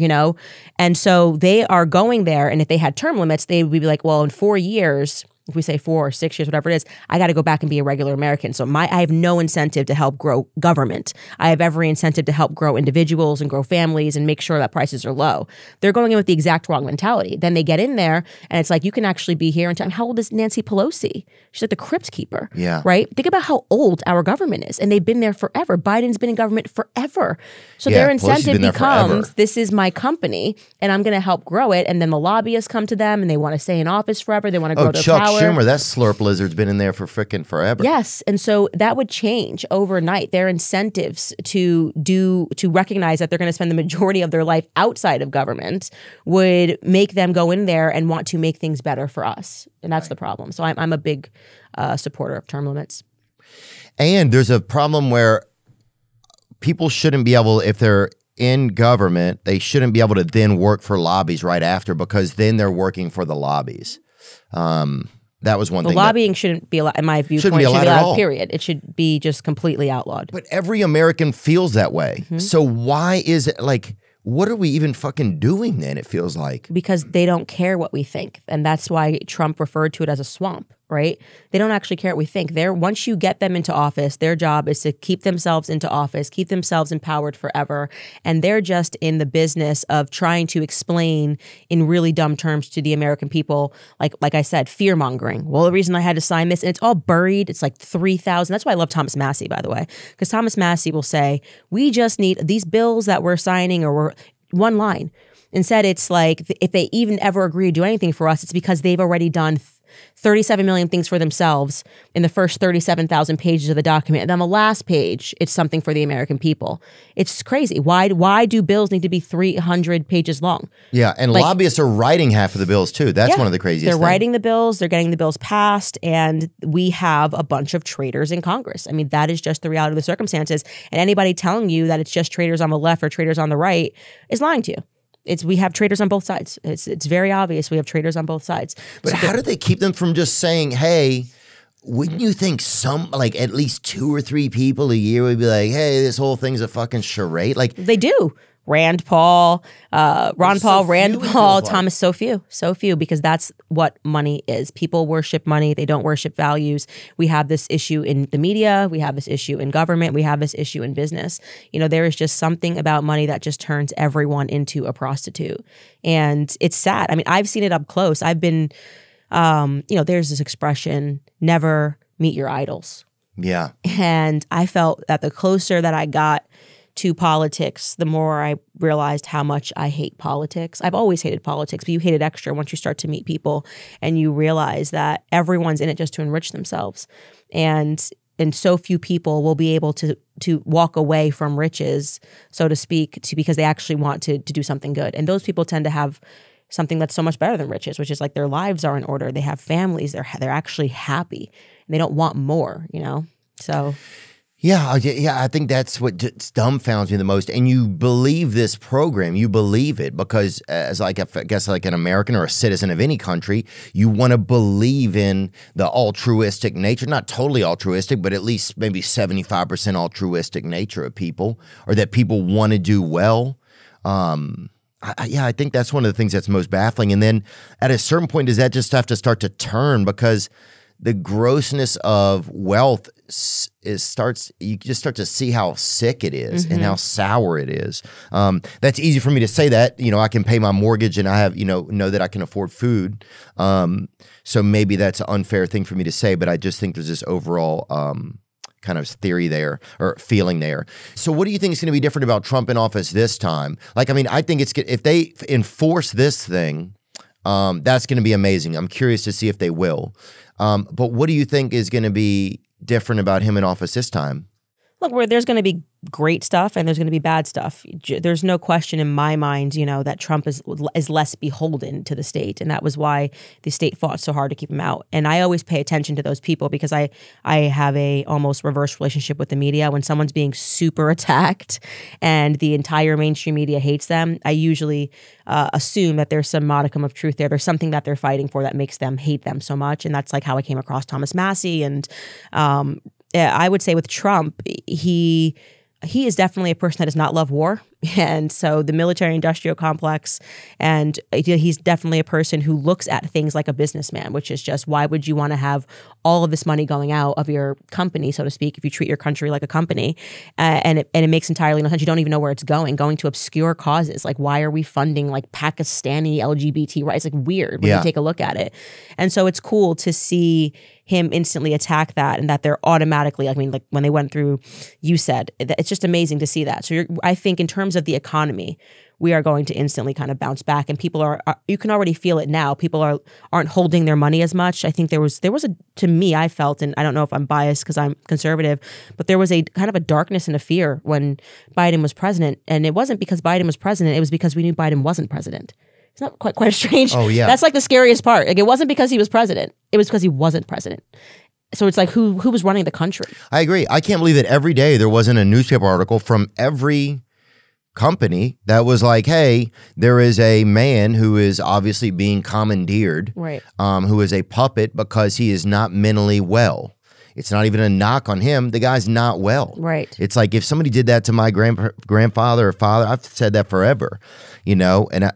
And so they are going there. And if they had term limits, they would be like, well, in 4 years, if we say 4 or 6 years, whatever it is, I got to go back and be a regular American. So I have no incentive to help grow government. I have every incentive to help grow individuals and grow families and make sure that prices are low. They're going in with the exact wrong mentality. Then they get in there and it's like, you can actually be here in time. How old is Nancy Pelosi? She's like the crypt keeper, right? Think about how old our government is. And they've been there forever. Biden's been in government forever. So their incentive becomes, this is my company and I'm going to help grow it. And then the lobbyists come to them and they want to stay in office forever. They want to grow their power. Schumer, that slurp lizard's been in there for frickin' forever. Yes, and so that would change overnight. Their incentives to recognize that they're going to spend the majority of their life outside of government would make them go in there and want to make things better for us, and that's the problem. So I'm a big supporter of term limits. And there's a problem where people shouldn't be able, if they're in government, they shouldn't be able to then work for lobbies right after, because then they're working for the lobbies. That was one thing. Lobbying shouldn't be allowed, in my viewpoint. Shouldn't be allowed at all. Period. It should be just completely outlawed. But every American feels that way. So why is it like, what are we even fucking doing then, it feels like? Because they don't care what we think. And that's why Trump referred to it as a swamp, right? They don't actually care what we think. Once you get them into office, their job is to keep themselves into office, keep themselves empowered forever. And they're just in the business of trying to explain in really dumb terms to the American people, like I said, fear mongering. Well, the reason I had to sign this, and it's all buried. It's like 3,000. That's why I love Thomas Massey, by the way, because Thomas Massey will say, we just need these bills that we're signing, or we're one line. Instead, it's like, if they even ever agree to do anything for us, it's because they've already done 37 million things for themselves in the first 37,000 pages of the document. And on the last page, it's something for the American people. It's crazy. Why do bills need to be 300 pages long? Yeah, and lobbyists are writing half of the bills too. That's one of the craziest things. They're writing the bills, they're getting the bills passed, and we have a bunch of traitors in Congress. I mean, that is just the reality of the circumstances. And anybody telling you that it's just traitors on the left or traitors on the right is lying to you. We have traitors on both sides. It's very obvious we have traitors on both sides. But how do they keep them from just saying, hey, wouldn't you think like at least 2 or 3 people a year would be like, hey, this whole thing's a fucking charade? Like they do. Rand Paul, Ron Paul, Rand Paul, Thomas, so few, because that's what money is. People worship money. They don't worship values. We have this issue in the media. We have this issue in government. We have this issue in business. You know, there is just something about money that just turns everyone into a prostitute. And it's sad. I mean, I've seen it up close. I've been, you know, there's this expression, never meet your idols. Yeah. And I felt that the closer that I got to politics, the more I realized how much I hate politics. I've always hated politics, but you hate it extra once you start to meet people and you realize that everyone's in it just to enrich themselves. And so few people will be able to walk away from riches, so to speak, because they actually want to do something good. And those people tend to have something that's so much better than riches, which is like their lives are in order. They have families. They're actually happy. And they don't want more, you know? So... Yeah, I think that's what dumbfounds me the most. And you believe this program, you believe it because as like, I guess like an American or a citizen of any country, you want to believe in the altruistic nature, not totally altruistic, but at least maybe 75% altruistic nature of people, or that people want to do well. I think that's one of the things that's most baffling. And then at a certain point, does that just have to start to turn? Because the grossness of wealth you just start to see how sick it is and how sour it is. That's easy for me to say that, you know, I can pay my mortgage and I have, you know that I can afford food. So maybe that's an unfair thing for me to say, but I just think there's this overall kind of theory there or feeling there. So what do you think is going to be different about Trump in office this time? Like, I mean, I think if they enforce this thing, that's going to be amazing. I'm curious to see if they will. But what do you think is going to be different about him in office this time? Look, there's going to be great stuff and there's going to be bad stuff. There's no question in my mind, you know, that Trump is less beholden to the state. And that was why the state fought so hard to keep him out. And I always pay attention to those people because I have a almost reverse relationship with the media. When someone's being super attacked and the entire mainstream media hates them, I usually assume that there's some modicum of truth there. There's something that they're fighting for that makes them hate them so much. And that's like how I came across Thomas Massie. And I would say with Trump, he is definitely a person that does not love war. And so the military-industrial complex, and he's definitely a person who looks at things like a businessman, which is just, why would you want to have all of this money going out of your company, so to speak, if you treat your country like a company? And it makes entirely no sense. You don't even know where it's going to obscure causes. Like, why are we funding like Pakistani LGBT rights? Like, weird when you take a look at it. And so it's cool to see him instantly attack that, and that they're automatically, I mean, like when they went through, you said, it's just amazing to see that. So I think in terms of the economy, we are going to instantly kind of bounce back, and people are you can already feel it now. People aren't holding their money as much. I think there was to me, I felt, and I don't know if I'm biased because I'm conservative, but there was a kind of a darkness and a fear when Biden was president. And it wasn't because Biden was president, it was because we knew Biden wasn't president. It's not quite strange. Oh, yeah. That's like the scariest part. Like, it wasn't because he was president. It was because he wasn't president. So it's like, who was running the country? I agree. I can't believe that every day there wasn't a newspaper article from every company that was like, hey, there is a man who is obviously being commandeered, right? Who is a puppet because he is not mentally well. It's not even a knock on him. The guy's not well. Right. It's like if somebody did that to my grandfather or father, I've said that forever, you know, and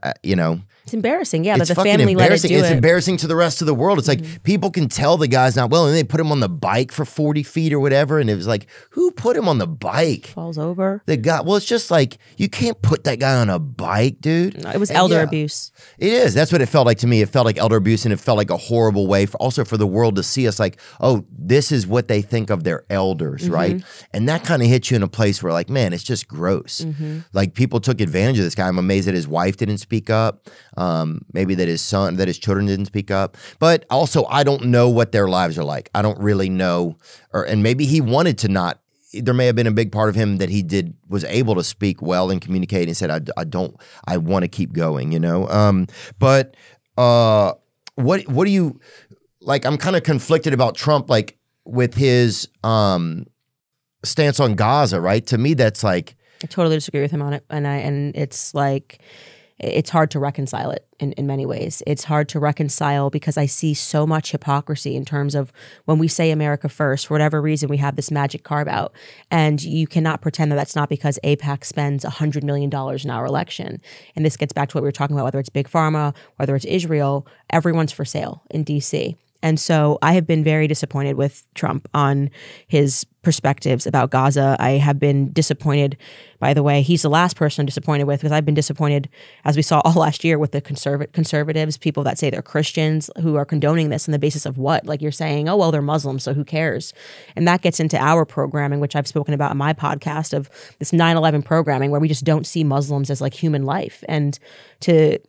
it's embarrassing, yeah, that it's the fucking family let it do It's it. embarrassing to the rest of the world. It's like people can tell the guy's not well, and they put him on the bike for 40 feet or whatever, and it was like, who put him on the bike? Falls over. The guy. Well, it's just like, you can't put that guy on a bike, dude. No, it was elder abuse. It is. That's what it felt like to me. It felt like elder abuse, and it felt like a horrible way also for the world to see us like, oh, this is what they think of their elders, right? And that kind of hits you in a place where like, man, it's just gross. Like, people took advantage of this guy. I'm amazed that his wife didn't speak up. Maybe that his children didn't speak up. But also, I don't know what their lives are like. I don't really know. And maybe he wanted to not. There may have been a big part of him that was able to speak well and communicate and said, I want to keep going, you know? But what do you, like, I'm kind of conflicted about Trump, like, with his stance on Gaza, right? To me, that's like, I totally disagree with him on it. And it's like, it's hard to reconcile it in many ways. It's hard to reconcile because I see so much hypocrisy in terms of when we say America first, for whatever reason, we have this magic carve out. And you cannot pretend that that's not because AIPAC spends $100 million in our election. And this gets back to what we were talking about, whether it's Big Pharma, whether it's Israel, everyone's for sale in DC. And so I have been very disappointed with Trump on his perspectives about Gaza. I have been disappointed, by the way, he's the last person I'm disappointed with, because I've been disappointed, as we saw all last year, with the conservatives, people that say they're Christians who are condoning this on the basis of what? Like you're saying, oh, well, they're Muslims, so who cares? And that gets into our programming, which I've spoken about in my podcast, of this 9/11 programming where we just don't see Muslims as like human life. And to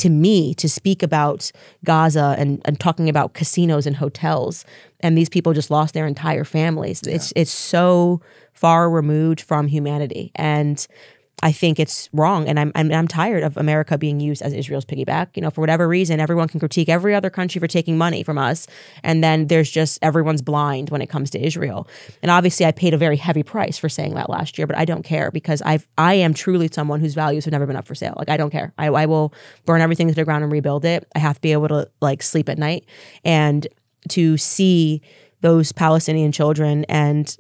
me, to speak about Gaza and talking about casinos and hotels, and these people just lost their entire families. Yeah. It's so far removed from humanity, and I think it's wrong. And I'm tired of America being used as Israel's piggyback. For whatever reason, everyone can critique every other country for taking money from us, and then there's just everyone's blind when it comes to Israel. And obviously, I paid a very heavy price for saying that last year, but I don't care, because I am truly someone whose values have never been up for sale. Like, I don't care. I will burn everything to the ground and rebuild it. I have to be able to like sleep at night, and to see those Palestinian children, and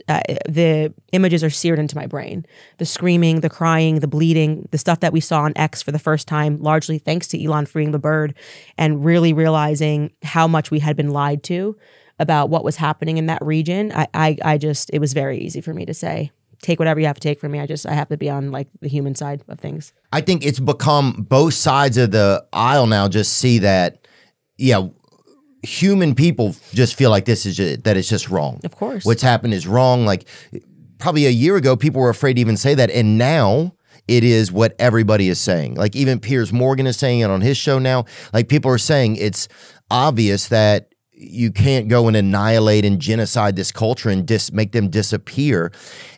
the images are seared into my brain. The screaming, the crying, the bleeding, the stuff that we saw on X for the first time, largely thanks to Elon freeing the bird, and really realizing how much we had been lied to about what was happening in that region. It was very easy for me to say, take whatever you have to take from me. I have to be on like the human side of things. I think it's become both sides of the aisle now just see that, yeah, human people just feel like this is that it's just wrong. Of course. What's happened is wrong. Like probably a year ago, people were afraid to even say that. And now it is what everybody is saying. Like even Piers Morgan is saying it on his show now. Like people are saying it's obvious that you can't go and annihilate and genocide this culture and make them disappear.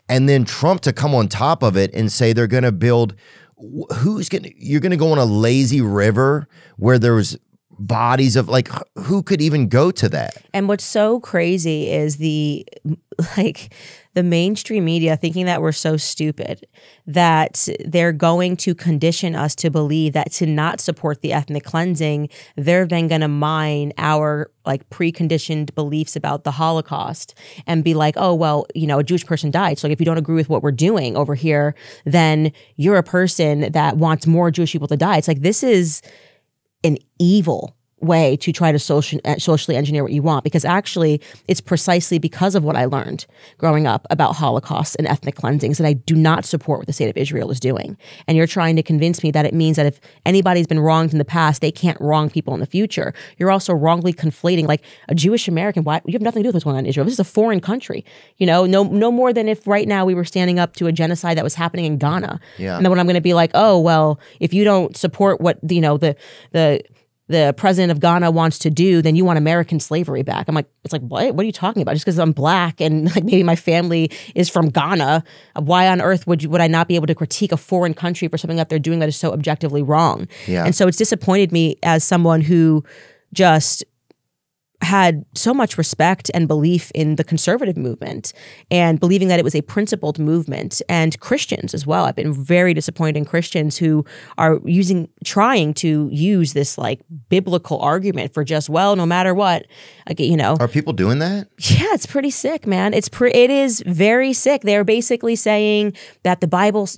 And then Trump to come on top of it and say they're going to build, you're going to go on a lazy river where there's bodies of like, who could even go to that? And what's so crazy is the mainstream media thinking that we're so stupid that they're going to condition us to believe that to not support the ethnic cleansing, they're then going to mine our like preconditioned beliefs about the Holocaust and be like, oh, well, a Jewish person died. So if you don't agree with what we're doing over here, then you're a person that wants more Jewish people to die. It's like, this is an evil way to try to socially engineer what you want, because actually it's precisely because of what I learned growing up about Holocaust and ethnic cleansings that I do not support what the state of Israel is doing. And you're trying to convince me that it means that if anybody's been wronged in the past, they can't wrong people in the future. You're also wrongly conflating like a Jewish American. Why? You have nothing to do with what's going on in Israel. This is a foreign country. No more than if right now we were standing up to a genocide that was happening in Ghana. Yeah. And then when I'm going to be like, oh, well, if you don't support what the president of Ghana wants to do, then you want American slavery back. I'm like, it's like, what are you talking about? Just because I'm black and like maybe my family is from Ghana, why on earth would I not be able to critique a foreign country for something that they're doing that is so objectively wrong? Yeah. And so it's disappointed me as someone who just had so much respect and belief in the conservative movement and believing that it was a principled movement, and Christians as well. I've been very disappointed in Christians who are trying to use this like biblical argument for just, well, no matter what, Are people doing that? Yeah, it's pretty sick, man. It is very sick. They're basically saying that the Bible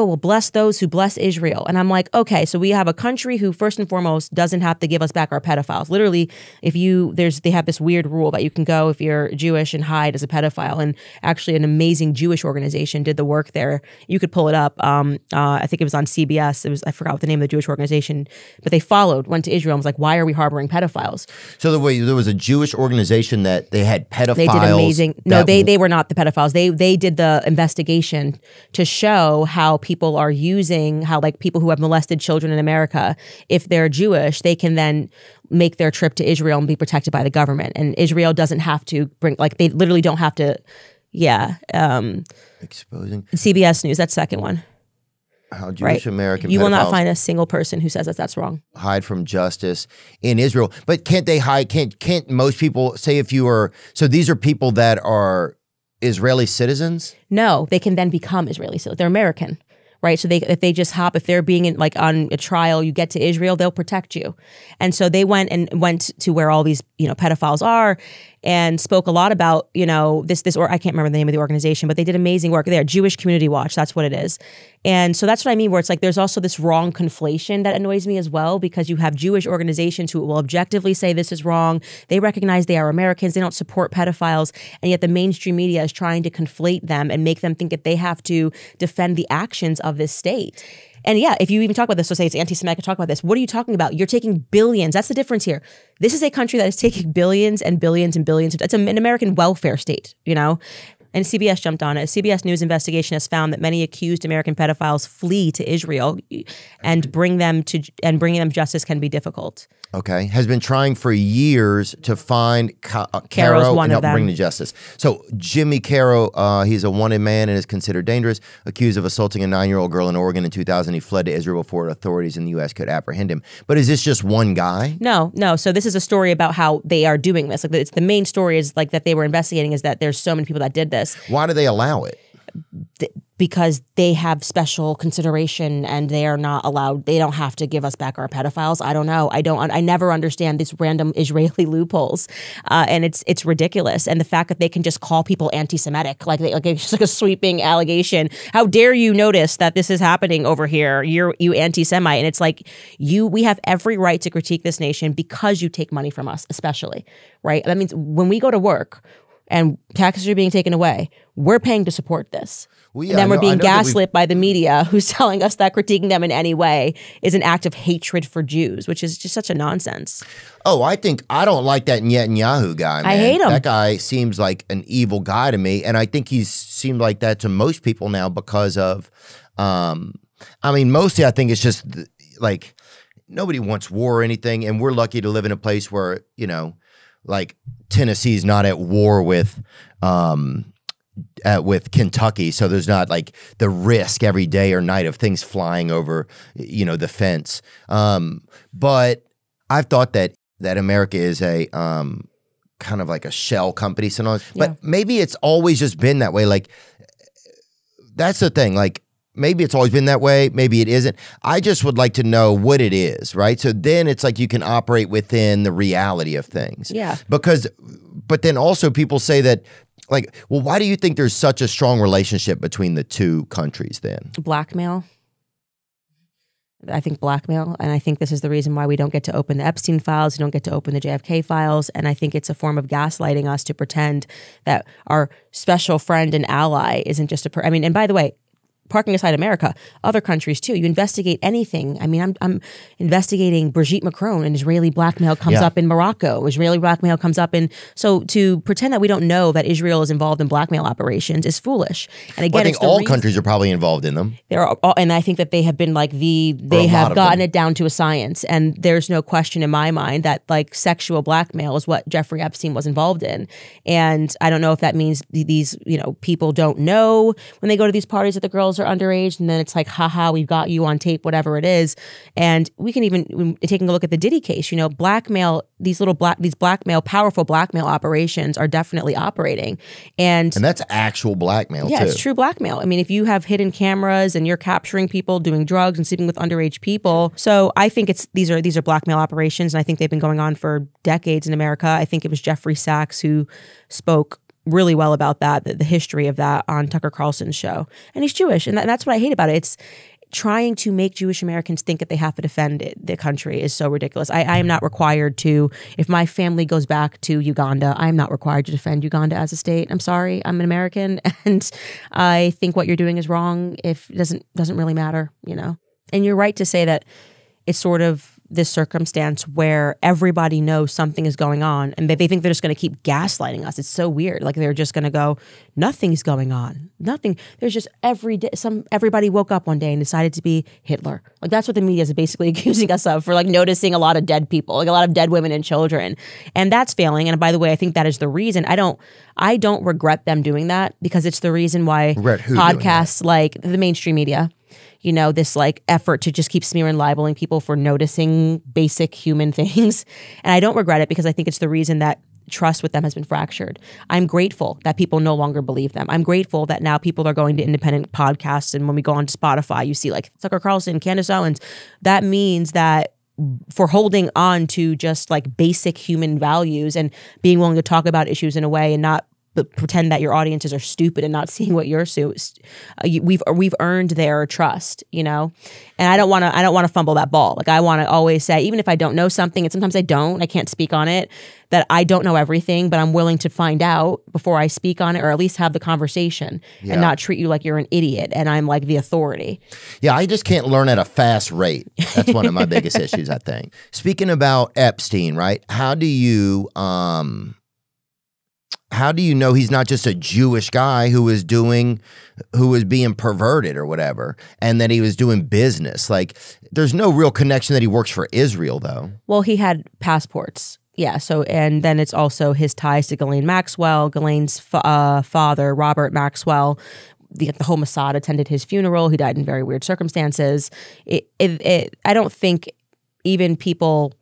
will bless those who bless Israel. And I'm like, okay, so we have a country who first and foremost doesn't have to give us back our pedophiles. Literally, they have this weird rule that you can go if you're Jewish and hide as a pedophile, and actually an amazing Jewish organization did the work there. You could pull it up. I think it was on CBS. I forgot what the name of the Jewish organization, but they went to Israel and was like, why are we harboring pedophiles? So there was a Jewish organization that they had pedophiles. They did amazing. No, they were not the pedophiles. They did the investigation to show how people are using, how like people who have molested children in America, if they're Jewish, they can then make their trip to Israel and be protected by the government. And Israel doesn't have to they literally don't have to, exposing. CBS News, that second one. How Jewish American You will not find a single person who says that that's wrong. Hide from justice in Israel. But can't they hide? Can't most people say so these are people that are Israeli citizens? No, they can then become Israeli citizens. They're American. right? So if they just hop, if they're being in, like on a trial, you get to Israel, they'll protect you. And so they went to where all these, pedophiles are, and spoke a lot about, this, or I can't remember the name of the organization, but they did amazing work there. Jewish Community Watch, that's what it is. And so that's what I mean, where it's like there's also this wrong conflation that annoys me as well, because you have Jewish organizations who will objectively say this is wrong. They recognize they are Americans. They don't support pedophiles. And yet the mainstream media is trying to conflate them and make them think that they have to defend the actions of this state. And yeah, if you even talk about this, so say it's anti-Semitic, talk about this. What are you talking about? You're taking billions. That's the difference here. This is a country that is taking billions and billions and billions. It's an American welfare state, And CBS jumped on it. A CBS News investigation has found that many accused American pedophiles flee to Israel, and bringing them justice can be difficult. Okay, has been trying for years to find Caro's Caro one and of help them. bring to justice. So Jimmy Caro, he's a wanted man and is considered dangerous, accused of assaulting a 9-year-old girl in Oregon in 2000. He fled to Israel before authorities in the U.S. could apprehend him. But is this just one guy? No. So this is a story about how they are doing this. Like, it's the main story is like that they were investigating is that there's so many people that did this. Why do they allow it? Because they have special consideration and they are not allowed, they don't have to give us back our pedophiles. I don't know. I never understand these random Israeli loopholes. And it's ridiculous. And the fact that they can just call people anti-Semitic, like it's just like a sweeping allegation. How dare you notice that this is happening over here? You anti-Semite. And it's like, we have every right to critique this nation because you take money from us, especially, right? That means when we go to work and taxes are being taken away, we're paying to support this. Well, and then we're being gaslit by the media who's telling us that critiquing them in any way is an act of hatred for Jews, which is just such a nonsense. Oh, I don't like that Netanyahu guy, man. I hate him. That guy seems like an evil guy to me, and I think he's seemed like that to most people now because of, mostly I think it's just like nobody wants war or anything, and we're lucky to live in a place where, like Tennessee's not at war with Kentucky, so there's not like the risk every day or night of things flying over, the fence. But I've thought that America is a kind of like a shell company sometimes. Yeah. But maybe it's always just been that way. Like that's the thing. Like maybe it's always been that way. Maybe it isn't. I just would like to know what it is, right? So then it's like you can operate within the reality of things. Yeah. But then also people say that, like, well, why do you think there's such a strong relationship between the two countries then? Blackmail. I think blackmail. And I think this is the reason why we don't get to open the Epstein files. We don't get to open the JFK files. And I think it's a form of gaslighting us to pretend that our special friend and ally isn't just and by the way, parking aside America, other countries too. You investigate anything. I'm investigating Brigitte Macron, and Israeli blackmail comes up in Morocco. Israeli blackmail comes up in. So to pretend that we don't know that Israel is involved in blackmail operations is foolish. And again, I think all countries are probably involved in them. And I think that they have been like they have gotten it down to a science. And there's no question in my mind that like sexual blackmail is what Jeffrey Epstein was involved in. And I don't know if that means these people don't know when they go to these parties that the girls are underage, and then it's like, haha, we've got you on tape, whatever it is. And we can even, taking a look at the Diddy case, blackmail, these powerful blackmail operations are definitely operating. And that's actual blackmail too. Yeah, it's true blackmail. If you have hidden cameras and you're capturing people doing drugs and sleeping with underage people. So I think these are blackmail operations, and I think they've been going on for decades in America. I think it was Jeffrey Sachs who spoke really well about that, the history of that on Tucker Carlson's show. And he's Jewish, and that's what I hate about it. It's trying to make Jewish Americans think that they have to defend the country is so ridiculous. I am not required to, if my family goes back to Uganda, I'm not required to defend Uganda as a state. I'm sorry, I'm an American, and I think what you're doing is wrong. If it doesn't really matter, And you're right to say that it's sort of this circumstance where everybody knows something is going on, and they think they're just going to keep gaslighting us. It's so weird. Like they're just going to go, nothing's going on. Nothing. There's just everybody woke up one day and decided to be Hitler. Like that's what the media is basically accusing us of, for like noticing a lot of dead people, like a lot of dead women and children. And that's failing. And by the way, I think that is the reason. I don't regret them doing that, because it's the reason why podcasts like the mainstream media, this like effort to just keep smearing, libeling people for noticing basic human things. And I don't regret it, because I think it's the reason that trust with them has been fractured. I'm grateful that people no longer believe them. I'm grateful that now people are going to independent podcasts, and when we go on Spotify, you see like Tucker Carlson, Candace Owens. That means that for holding on to just like basic human values and being willing to talk about issues in a way and not pretend that your audiences are stupid and not seeing what you're we've earned their trust, you know. And I don't want to fumble that ball. Like I want to always say, even if I don't know something, and sometimes I can't speak on it, that I don't know everything, but I'm willing to find out before I speak on it, or at least have the conversation and not treat you like you're an idiot and I'm like the authority. Yeah, I just can't learn at a fast rate. That's one of my biggest issues, I think. Speaking about Epstein, right? How do you know he's not just a Jewish guy who was being perverted or whatever, and that he was doing business? Like, there's no real connection that he works for Israel, though. Well, he had passports. Yeah. So, and then it's also his ties to Ghislaine Maxwell. Ghislaine's father, Robert Maxwell, the whole Mossad attended his funeral. He died in very weird circumstances. I don't think even people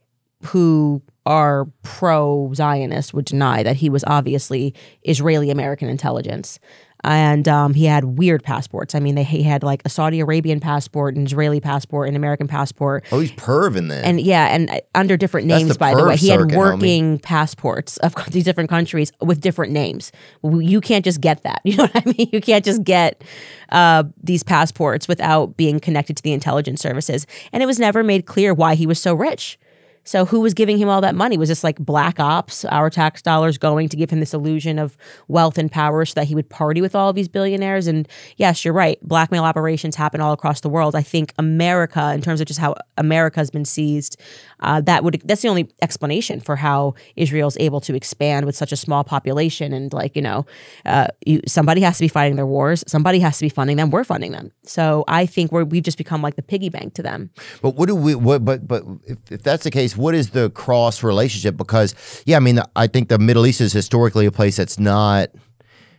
who are pro-Zionist would deny that he was obviously Israeli-American intelligence. And he had weird passports. I mean, he had like a Saudi Arabian passport, an Israeli passport, an American passport. Oh, he's perving then. And yeah, and under different names, by the way. He had working passports of these different countries with different names. You can't just get that. You know what I mean? You can't just get these passports without being connected to the intelligence services. And it was never made clear why he was so rich. So who was giving him all that money? Was this like black ops, our tax dollars going to give him this illusion of wealth and power so that he would party with all of these billionaires? And yes, you're right. Blackmail operations happen all across the world. I think America, in terms of just how America has been seized, that's the only explanation for how Israel's able to expand with such a small population. And like, somebody has to be fighting their wars. Somebody has to be funding them. We're funding them. So I think we've just become like the piggy bank to them. But if that's the case, what is the cross relationship? Because, yeah, I mean, I think the Middle East is historically a place that's not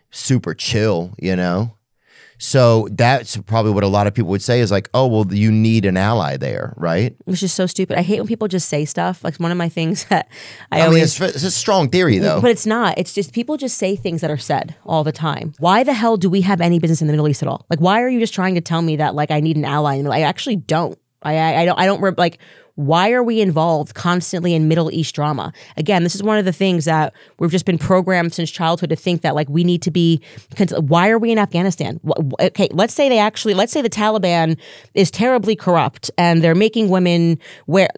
super chill, you know? So that's probably what a lot of people would say is like, oh, well, you need an ally there, right? Which is so stupid. I hate when people just say stuff. Like one of my things that I mean, it's a strong theory, though. But it's not. It's just people just say things that are said all the time. Why the hell do we have any business in the Middle East at all? Like, why are you just trying to tell me that like I need an ally? I actually don't. I don't like. Why are we involved constantly in Middle East drama? Again, this is one of the things that we've just been programmed since childhood to think that like we need to be. Why are we in Afghanistan? Okay, let's say the Taliban is terribly corrupt and they're making women wear.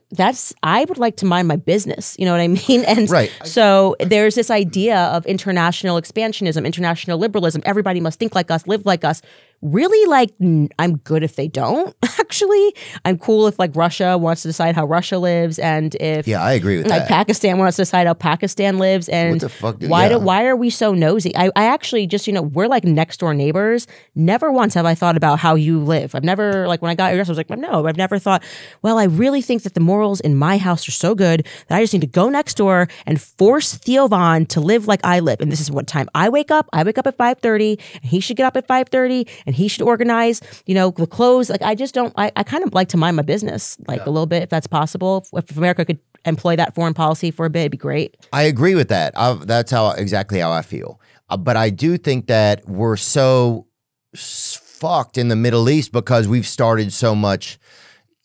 I would like to mind my business. You know what I mean? And right. So there's this idea of international expansionism, international liberalism. Everybody must think like us, live like us. Really, like, I'm good if they don't, actually. I'm cool if, like, Russia wants to decide how Russia lives, and if... Yeah, I agree with that. Pakistan wants to decide how Pakistan lives, and what the fuck, why are we so nosy? I actually just, we're, like, next-door neighbors. Never once have I thought about how you live. I've never, like, when I got your dress, I was like, no, I've never thought, well, I really think that the morals in my house are so good that I just need to go next door and force Theo Von to live like I live. And this is what time I wake up. I wake up at 5:30, and he should get up at 5:30, and he should organize, the clothes. Like, I just don't, I kind of like to mind my business, like a little bit, if that's possible. If America could employ that foreign policy for a bit, it'd be great. I agree with that. That's exactly how I feel. But I do think that we're so fucked in the Middle East because we've started so much,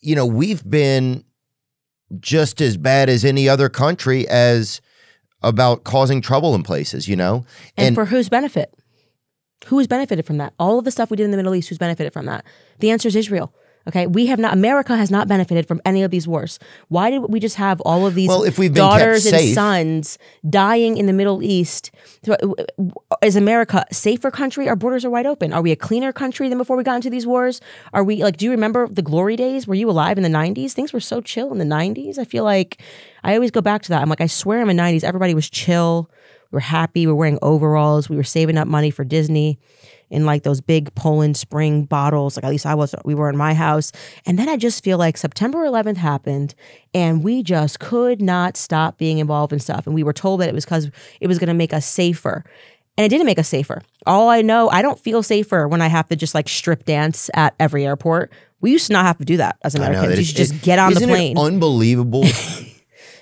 we've been just as bad as any other country as about causing trouble in places, And for whose benefit? Who has benefited from that? All of the stuff we did in the Middle East, who's benefited from that? The answer is Israel. Okay, America has not benefited from any of these wars. Why did we just have all of these daughters and sons dying in the Middle East? Is America a safer country? Our borders are wide open. Are we a cleaner country than before we got into these wars? Are we do you remember the glory days? Were you alive in the 90s? Things were so chill in the 90s. I feel like I always go back to that. I'm like, I swear in the 90s, everybody was chill. We were happy. We were wearing overalls. We were saving up money for Disney in like those big Poland Spring bottles. Like at least we were in my house. And then I just feel like September 11th happened and we just could not stop being involved in stuff. And we were told that it was because it was going to make us safer. And it didn't make us safer. All I know, I don't feel safer when I have to just like strip dance at every airport. We used to not have to do that as Americans. You should just get on the plane. Isn't it unbelievable?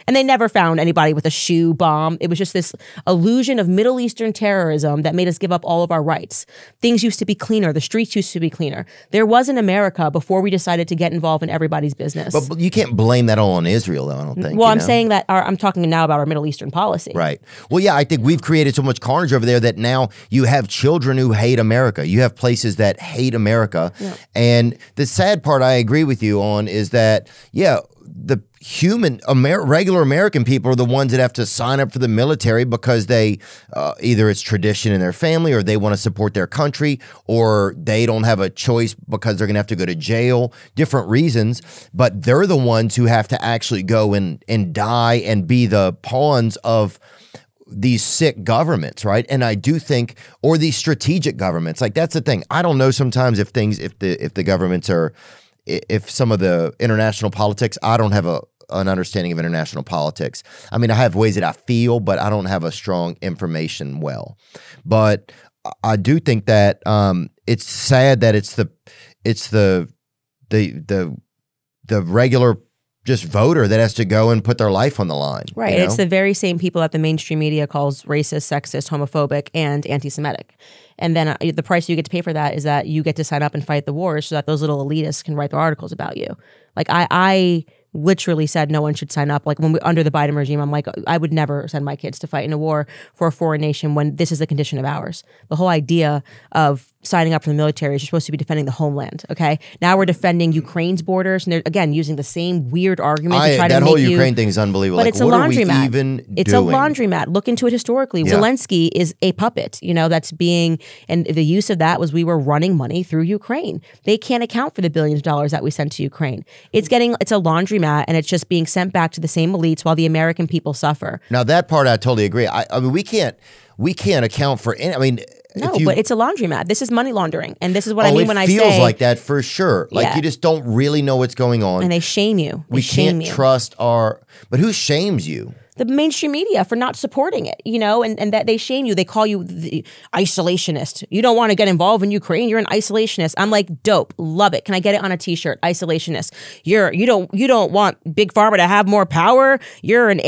And they never found anybody with a shoe bomb. It was just this illusion of Middle Eastern terrorism that made us give up all of our rights. Things used to be cleaner. The streets used to be cleaner. There was an America before we decided to get involved in everybody's business. But you can't blame that all on Israel, though, I don't think. Well, I'm saying that I'm talking now about our Middle Eastern policy. Right. Well, yeah, I think we've created so much carnage over there that now you have children who hate America. You have places that hate America. Yeah. And the sad part I agree with you on is that, yeah, the regular American people are the ones that have to sign up for the military because they either it's tradition in their family or they want to support their country or they don't have a choice because they're going to have to go to jail, different reasons. But they're the ones who have to actually go and die and be the pawns of these sick governments, right? And I do think, or these strategic governments, like that's the thing. I don't know sometimes if the governments are, if some of the international politics, I don't have an understanding of international politics. I mean, I have ways that I feel, but I don't have a strong information well. But I do think that it's sad that it's the regular just voter that has to go and put their life on the line. Right. You know? It's the very same people that the mainstream media calls racist, sexist, homophobic, and anti-Semitic. And then the price you get to pay for that is that you get to sign up and fight the wars so that those little elitists can write their articles about you. Like I literally said no one should sign up. Like under the Biden regime, I'm like, I would never send my kids to fight in a war for a foreign nation when this is the condition of ours. The whole idea of signing up for the military is you're supposed to be defending the homeland, okay? Now we're defending Ukraine's borders, and they're, again, using the same weird argument to try to make you... That whole Ukraine thing is unbelievable. But like, it's a laundromat. It's a laundromat. Look into it historically. Yeah. Zelensky is a puppet, that's being... And the use of that was we were running money through Ukraine. They can't account for the billions of dollars that we sent to Ukraine. It's a laundromat, and it's just being sent back to the same elites while the American people suffer. Now, that part I totally agree. I mean, we can't account for any... I mean... No, but it's a laundromat. This is money laundering. And this is what I mean when I say... it feels like that for sure. Like you just don't really know what's going on. And they shame you. We can't trust our... But who shames you? The mainstream media for not supporting it, and that they shame you. They call you the isolationist. You don't want to get involved in Ukraine. You're an isolationist. I'm like, dope. Love it. Can I get it on a t-shirt? Isolationist. You don't want Big Pharma to have more power. You're an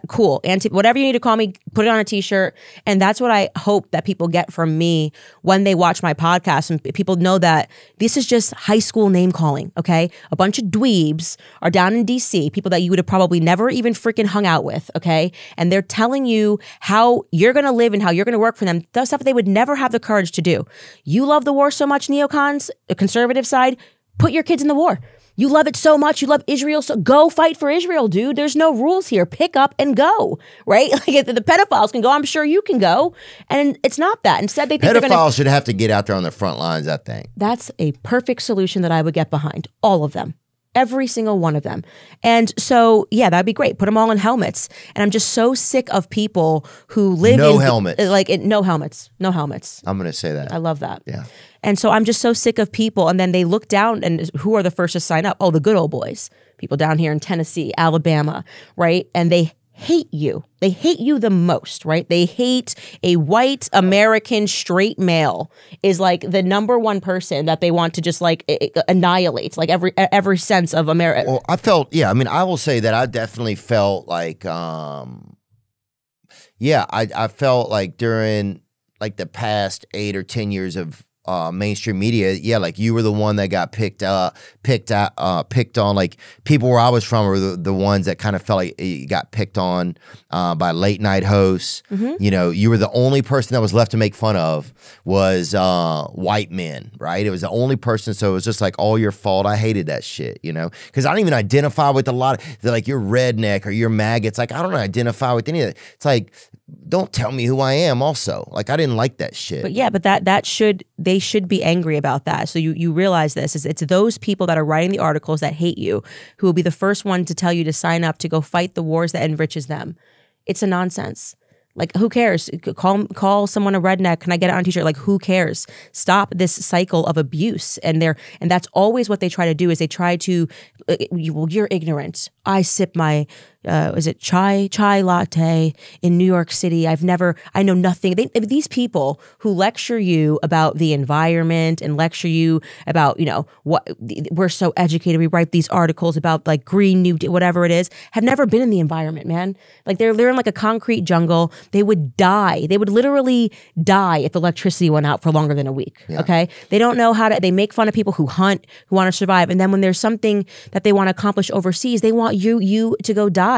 cool, whatever you need to call me, put it on a t-shirt. And that's what I hope that people get from me when they watch my podcast. And people know that this is just high school name calling, okay? A bunch of dweebs are down in DC, people that you would have probably never even freaking hung out with. Okay. And they're telling you how you're going to live and how you're going to work for them. That's stuff they would never have the courage to do. You love the war so much, neocons, the conservative side, put your kids in the war. You love it so much. You love Israel. So go fight for Israel, dude. There's no rules here. Pick up and go, right? Like if the pedophiles can go, I'm sure you can go. And it's not that. Instead, they think pedophiles should have to get out there on the front lines, I think. That's a perfect solution that I would get behind. All of them. Every single one of them. And so, yeah, that'd be great. Put them all in helmets. And I'm just so sick of people who live no helmets. No helmets. No helmets. I'm going to say that. I love that. Yeah. And so I'm just so sick of people. And then they look down and who are the first to sign up? Oh, the good old boys. People down here in Tennessee, Alabama, right? And they hate you. They hate you the most, right? They hate a white American straight male is like the number one person that they want to just like annihilate, like every sense of America. Well, I will say that I definitely felt like, I felt like during like the past 8 or 10 years of mainstream media, like you were the one that got picked on. Like people where I was from were the ones that kind of felt like it got picked on by late night hosts. Mm-hmm. You were the only person that was left to make fun of was white men, right? It was the only person, so it was just like all your fault. I hated that shit, because I don't even identify with a lot of, they're like, you're redneck or you're MAGA. It's like, I don't identify with any of that. It's like, don't tell me who I am also. Like, I didn't like that shit. But yeah, but they should be angry about that. So you realize this is it's those people that are writing the articles that hate you who will be the first one to tell you to sign up to go fight the wars that enriches them. It's a nonsense. Like, who cares? Call someone a redneck. Can I get it on a t-shirt? Like, who cares? Stop this cycle of abuse. And that's always what they try to do is they try to, you're ignorant. I sip my, is it chai latte in New York City. I know nothing. These people who lecture you about the environment and lecture you about, what we're so educated. We write these articles about like Green New Deal, whatever it is, have never been in the environment, man. Like they're in like a concrete jungle. They would die. They would literally die if electricity went out for longer than a week. Yeah. Okay. They don't know they make fun of people who hunt, who want to survive. And then when there's something that they want to accomplish overseas, they want you to go die.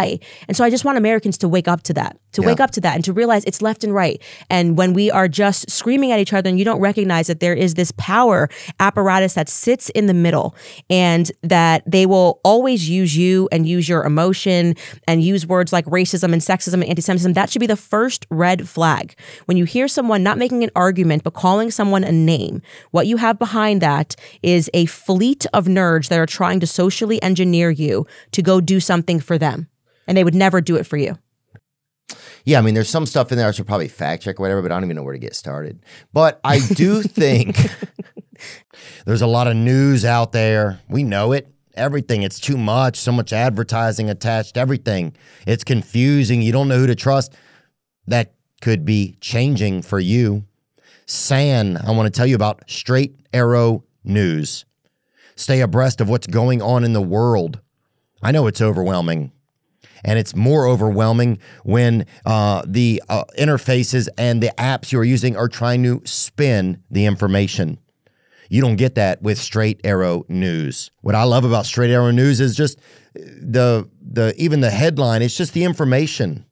And so I just want Americans to wake up to that, and to realize it's left and right. And when we are just screaming at each other and you don't recognize that there is this power apparatus that sits in the middle and that they will always use you and use your emotion and use words like racism and sexism and anti-Semitism, that should be the first red flag. When you hear someone not making an argument but calling someone a name, what you have behind that is a fleet of nerds that are trying to socially engineer you to go do something for them. And they would never do it for you. Yeah, I mean, there's some stuff in there I should probably fact check or whatever, but I don't even know where to get started. But I do think there's a lot of news out there. We know it. Everything. It's too much. So much advertising attached to everything. It's confusing. You don't know who to trust. That could be changing for you. San, I want to tell you about Straight Arrow News. Stay abreast of what's going on in the world. I know it's overwhelming. And it's more overwhelming when the interfaces and the apps you're using are trying to spin the information. You don't get that with Straight Arrow News. What I love about Straight Arrow News is just even the headline. It's just the information.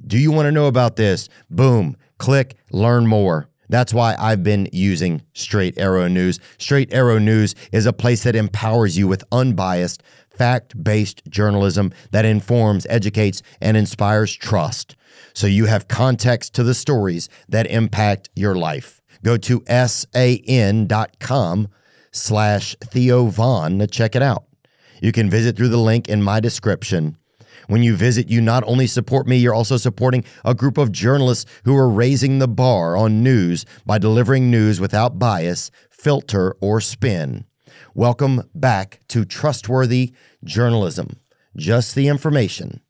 Do you want to know about this? Boom, click, learn more. That's why I've been using Straight Arrow News. Straight Arrow News is a place that empowers you with unbiased, fact-based journalism that informs, educates, and inspires trust. So you have context to the stories that impact your life. Go to san.com/Theo Von to check it out. You can visit through the link in my description. When you visit, you not only support me, you're also supporting a group of journalists who are raising the bar on news by delivering news without bias, filter, or spin. Welcome back to trustworthy journalism. Just the information.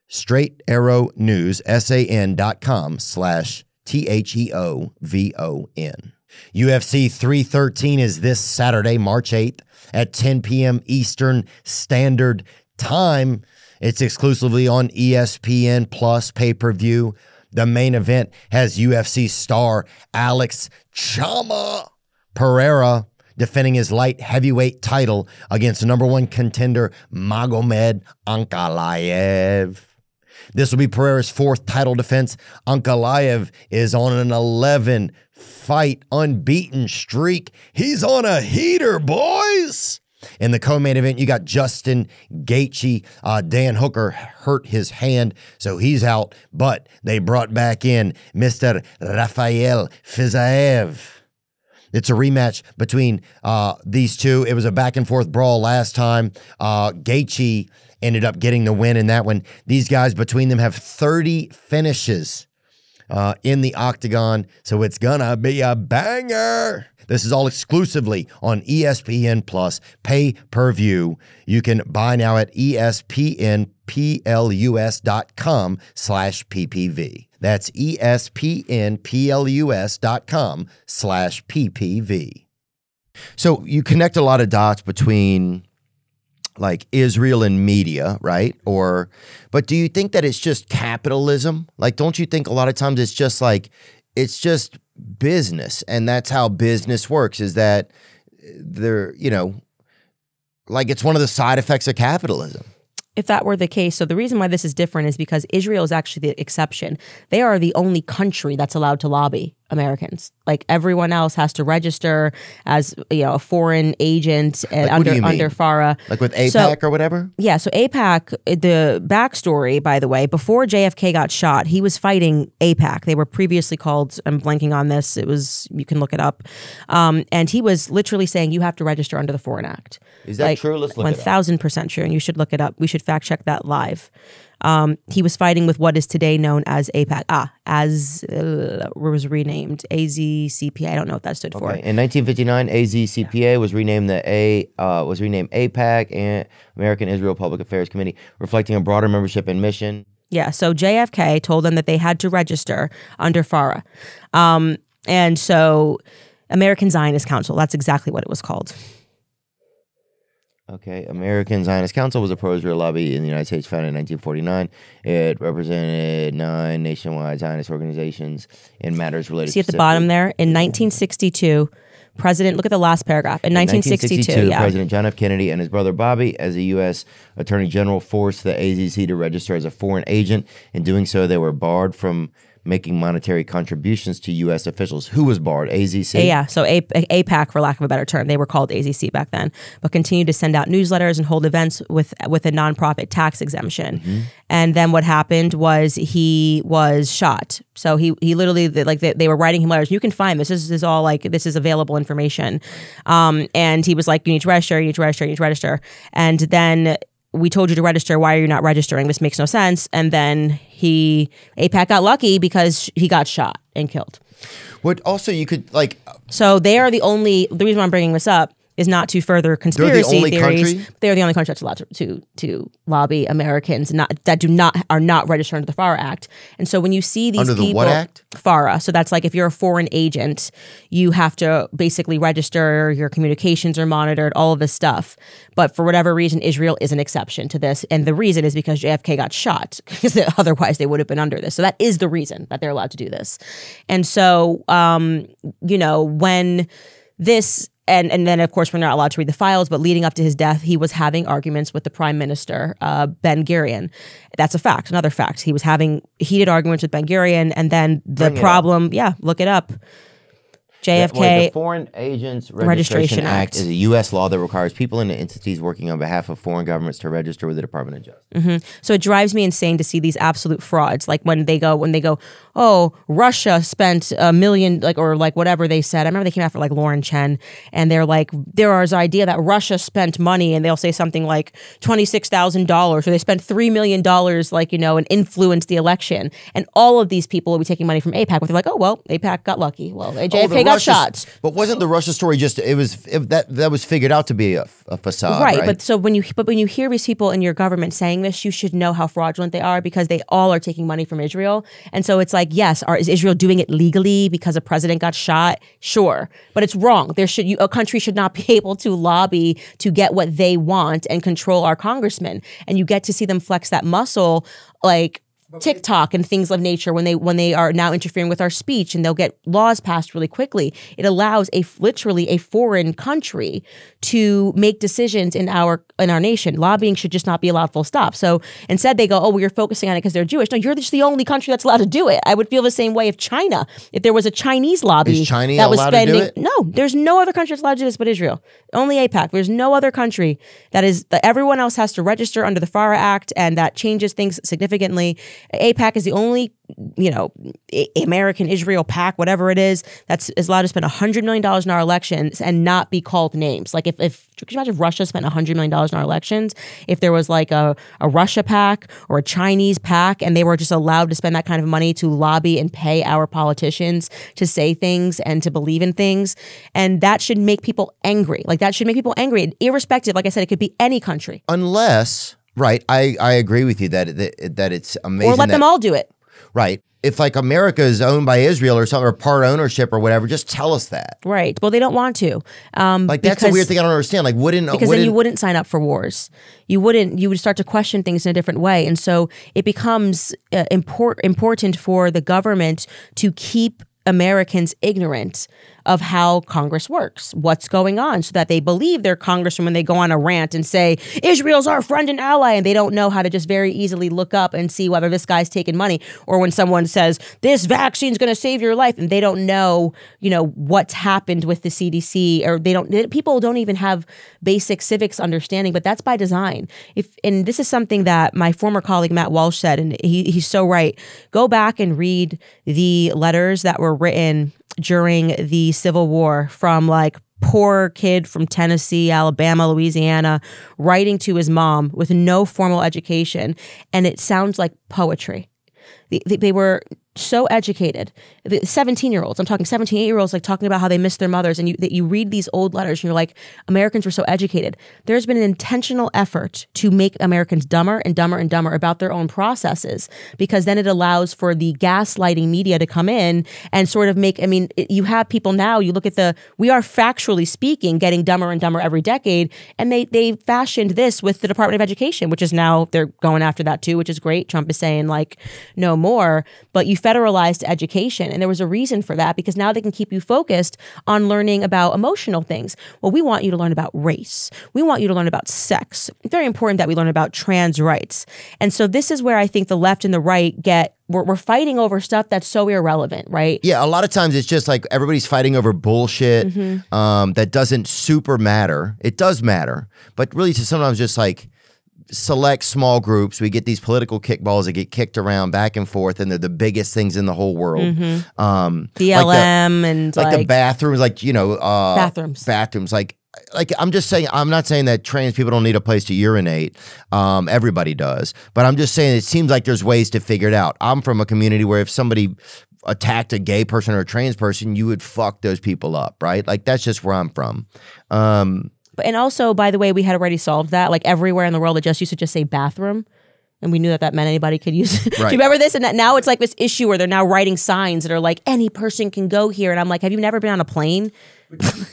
Straight Arrow News, san.com/TheoVon. UFC 313 is this Saturday, March 8th at 10 p.m. Eastern Standard Time. It's exclusively on ESPN Plus pay-per-view. The main event has UFC star Alex Chama Pereira defending his light heavyweight title against number one contender Magomed Ankalaev. This will be Pereira's fourth title defense. Ankalaev is on an 11-fight unbeaten streak. He's on a heater, boys. In the co-main event, you got Justin Gaethje. Dan Hooker hurt his hand, so he's out. But they brought back in Mr. Rafael Fiziev. It's a rematch between these two. It was a back-and-forth brawl last time. Gaethje ended up getting the win in that one. These guys, between them, have 30 finishes in the octagon, so it's gonna be a banger. This is all exclusively on ESPN Plus pay-per-view. You can buy now at espnplus.com/PPV. That's espnplus.com/PPV. So you connect a lot of dots between like Israel and media, right? But do you think that it's just capitalism? Like, don't you think a lot of times it's just business, and that's how business works, is that they're, like it's one of the side effects of capitalism? If that were the case, so the reason why this is different is because Israel is actually the exception. They are the only country that's allowed to lobby Americans. Like everyone else has to register as a foreign agent and under FARA. Like with AIPAC or whatever? Yeah, so AIPAC, the backstory, by the way, before JFK got shot, he was fighting AIPAC. They were previously called, I'm blanking on this, you can look it up. And he was literally saying you have to register under the Foreign Act. Is that true? Let's look it up. 1,000% true, and you should look it up. We should fact check that live. He was fighting with what is today known as AIPAC. Was renamed AZCPA. I don't know what that stood for. In 1959, AZCPA was renamed AIPAC and American Israel Public Affairs Committee, reflecting a broader membership and mission. Yeah, so JFK told them that they had to register under FARA. And so American Zionist Council, that's exactly what it was called. Okay, American Zionist Council was a pro-Israel lobby in the United States founded in 1949. It represented 9 nationwide Zionist organizations in matters related to... See at the bottom there? In 1962, President, look at the last paragraph. In 1962, President John F. Kennedy and his brother Bobby, as a U.S. Attorney General, forced the AZC to register as a foreign agent. In doing so, they were barred from making monetary contributions to U.S. officials. Who was barred? AZC? Yeah, so AIPAC, for lack of a better term. They were called AZC back then, but continued to send out newsletters and hold events with a nonprofit tax exemption. And then what happened was he was shot. So he literally, they were writing him letters. You can find this. This is all this is available information. And he was like, you need to register, you need to register, you need to register. And then we told you to register. Why are you not registering? This makes no sense. And then AIPAC got lucky because he got shot and killed. What also you could So they are the reason why I'm bringing this up is not to further conspiracy theories. They're the only country that's allowed to lobby Americans that are not registered under the FARA Act. And so when you see these under the people, what act? FARA. So that's like if you're a foreign agent, you have to basically register, your communications are monitored, all of this stuff. But for whatever reason, Israel is an exception to this. And the reason is because JFK got shot, because otherwise they would have been under this. So that is the reason that they're allowed to do this. And so, when this... And then, of course, we're not allowed to read the files, but leading up to his death, he was having arguments with the prime minister, Ben Gurion. That's a fact, another fact. He was having heated arguments with Ben Gurion, and then the problem, look it up. JFK the Foreign Agents Registration Act is a U.S. law that requires people and entities working on behalf of foreign governments to register with the Department of Justice. So it drives me insane to see these absolute frauds. Like when they go, oh, Russia spent $1 million, or whatever they said. I remember they came after Lauren Chen, and they're like, there is the idea that Russia spent money, and they'll say something like $26,000, or they spent $3 million, and influenced the election. And all of these people will be taking money from AIPAC, but they're like, oh, well, AIPAC got lucky. Well, JFK got shot. But wasn't the Russia story that was figured out to be a facade, right? But when you hear these people in your government saying this, you should know how fraudulent they are, because they all are taking money from Israel. And so it's like, yes, is Israel doing it legally because a president got shot? Sure, but it's wrong. A country should not be able to lobby to get what they want and control our congressmen. And you get to see them flex that muscle, TikTok and things of nature when they are now interfering with our speech, and they'll get laws passed really quickly. It allows literally a foreign country to make decisions in our nation. Lobbying should just not be allowed, full stop. So instead they go, oh, well, you're focusing on it because they're Jewish. No, you're just the only country that's allowed to do it. I would feel the same way if there was a Chinese lobby that was spending. To do it? No, there's no other country that's allowed to do this but Israel. Only AIPAC. There's no other country that everyone else has to register under the FARA Act, and that changes things significantly. AIPAC is the only, American Israel PAC, whatever it is, that's allowed to spend $100 million in our elections and not be called names. Like if could you imagine if Russia spent $100 million in our elections? If there was a Russia PAC or a Chinese PAC, and they were just allowed to spend that kind of money to lobby and pay our politicians to say things and to believe in things, and that should make people angry. That should make people angry, irrespective. Like I said, it could be any country. Unless, right, I agree with you that it's amazing. Or let them all do it. Right. If America is owned by Israel or something, or part ownership or whatever, just tell us that. Right. Well, they don't want to. That's a weird thing I don't understand. Then you wouldn't sign up for wars. You would start to question things in a different way. And so it becomes important for the government to keep Americans ignorant of how Congress works, what's going on, so that they believe their congressman when they go on a rant and say, Israel's our friend and ally, and they don't know how to just very easily look up and see whether this guy's taking money, or when someone says, this vaccine's going to save your life, and they don't know, what's happened with the CDC, or people don't even have basic civics understanding, but that's by design. And this is something that my former colleague Matt Walsh said, and he's so right. Go back and read the letters that were written during the Civil War from poor kid from Tennessee, Alabama, Louisiana, writing to his mom with no formal education, and it sounds like poetry. They were so educated. 17-year-olds, I'm talking 17, 8-year-olds, like talking about how they miss their mothers. And you read these old letters and you're like, Americans were so educated. There's been an intentional effort to make Americans dumber and dumber and dumber about their own processes, because then it allows for the gaslighting media to come in and sort of make, you have people now, you look at we are factually speaking getting dumber and dumber every decade. And they fashioned this with the Department of Education, which is now, they're going after that too, which is great. Trump is saying like, no more, but you federalized education. And there was a reason for that, because now they can keep you focused on learning about emotional things. Well, we want you to learn about race. We want you to learn about sex. It's very important that we learn about trans rights. And so this is where I think the left and the right we're fighting over stuff that's so irrelevant, right? Yeah, a lot of times it's just like everybody's fighting over bullshit that doesn't super matter. It does matter, but really to sometimes just like select small groups. We get these political kickballs that get kicked around back and forth, and they're the biggest things in the whole world. BLM and like the bathrooms, bathrooms. Like I'm just saying, I'm not saying that trans people don't need a place to urinate. Everybody does, but I'm just saying it seems like there's ways to figure it out. I'm from a community where if somebody attacked a gay person or a trans person, you would fuck those people up, right? Like that's just where I'm from. And also, by the way, we had already solved that. Like everywhere in the world, it just used to just say bathroom. And we knew that meant anybody could use it. Right. Do you remember this? And that now it's like this issue where they're now writing signs that are like, any person can go here. And I'm like, have you never been on a plane?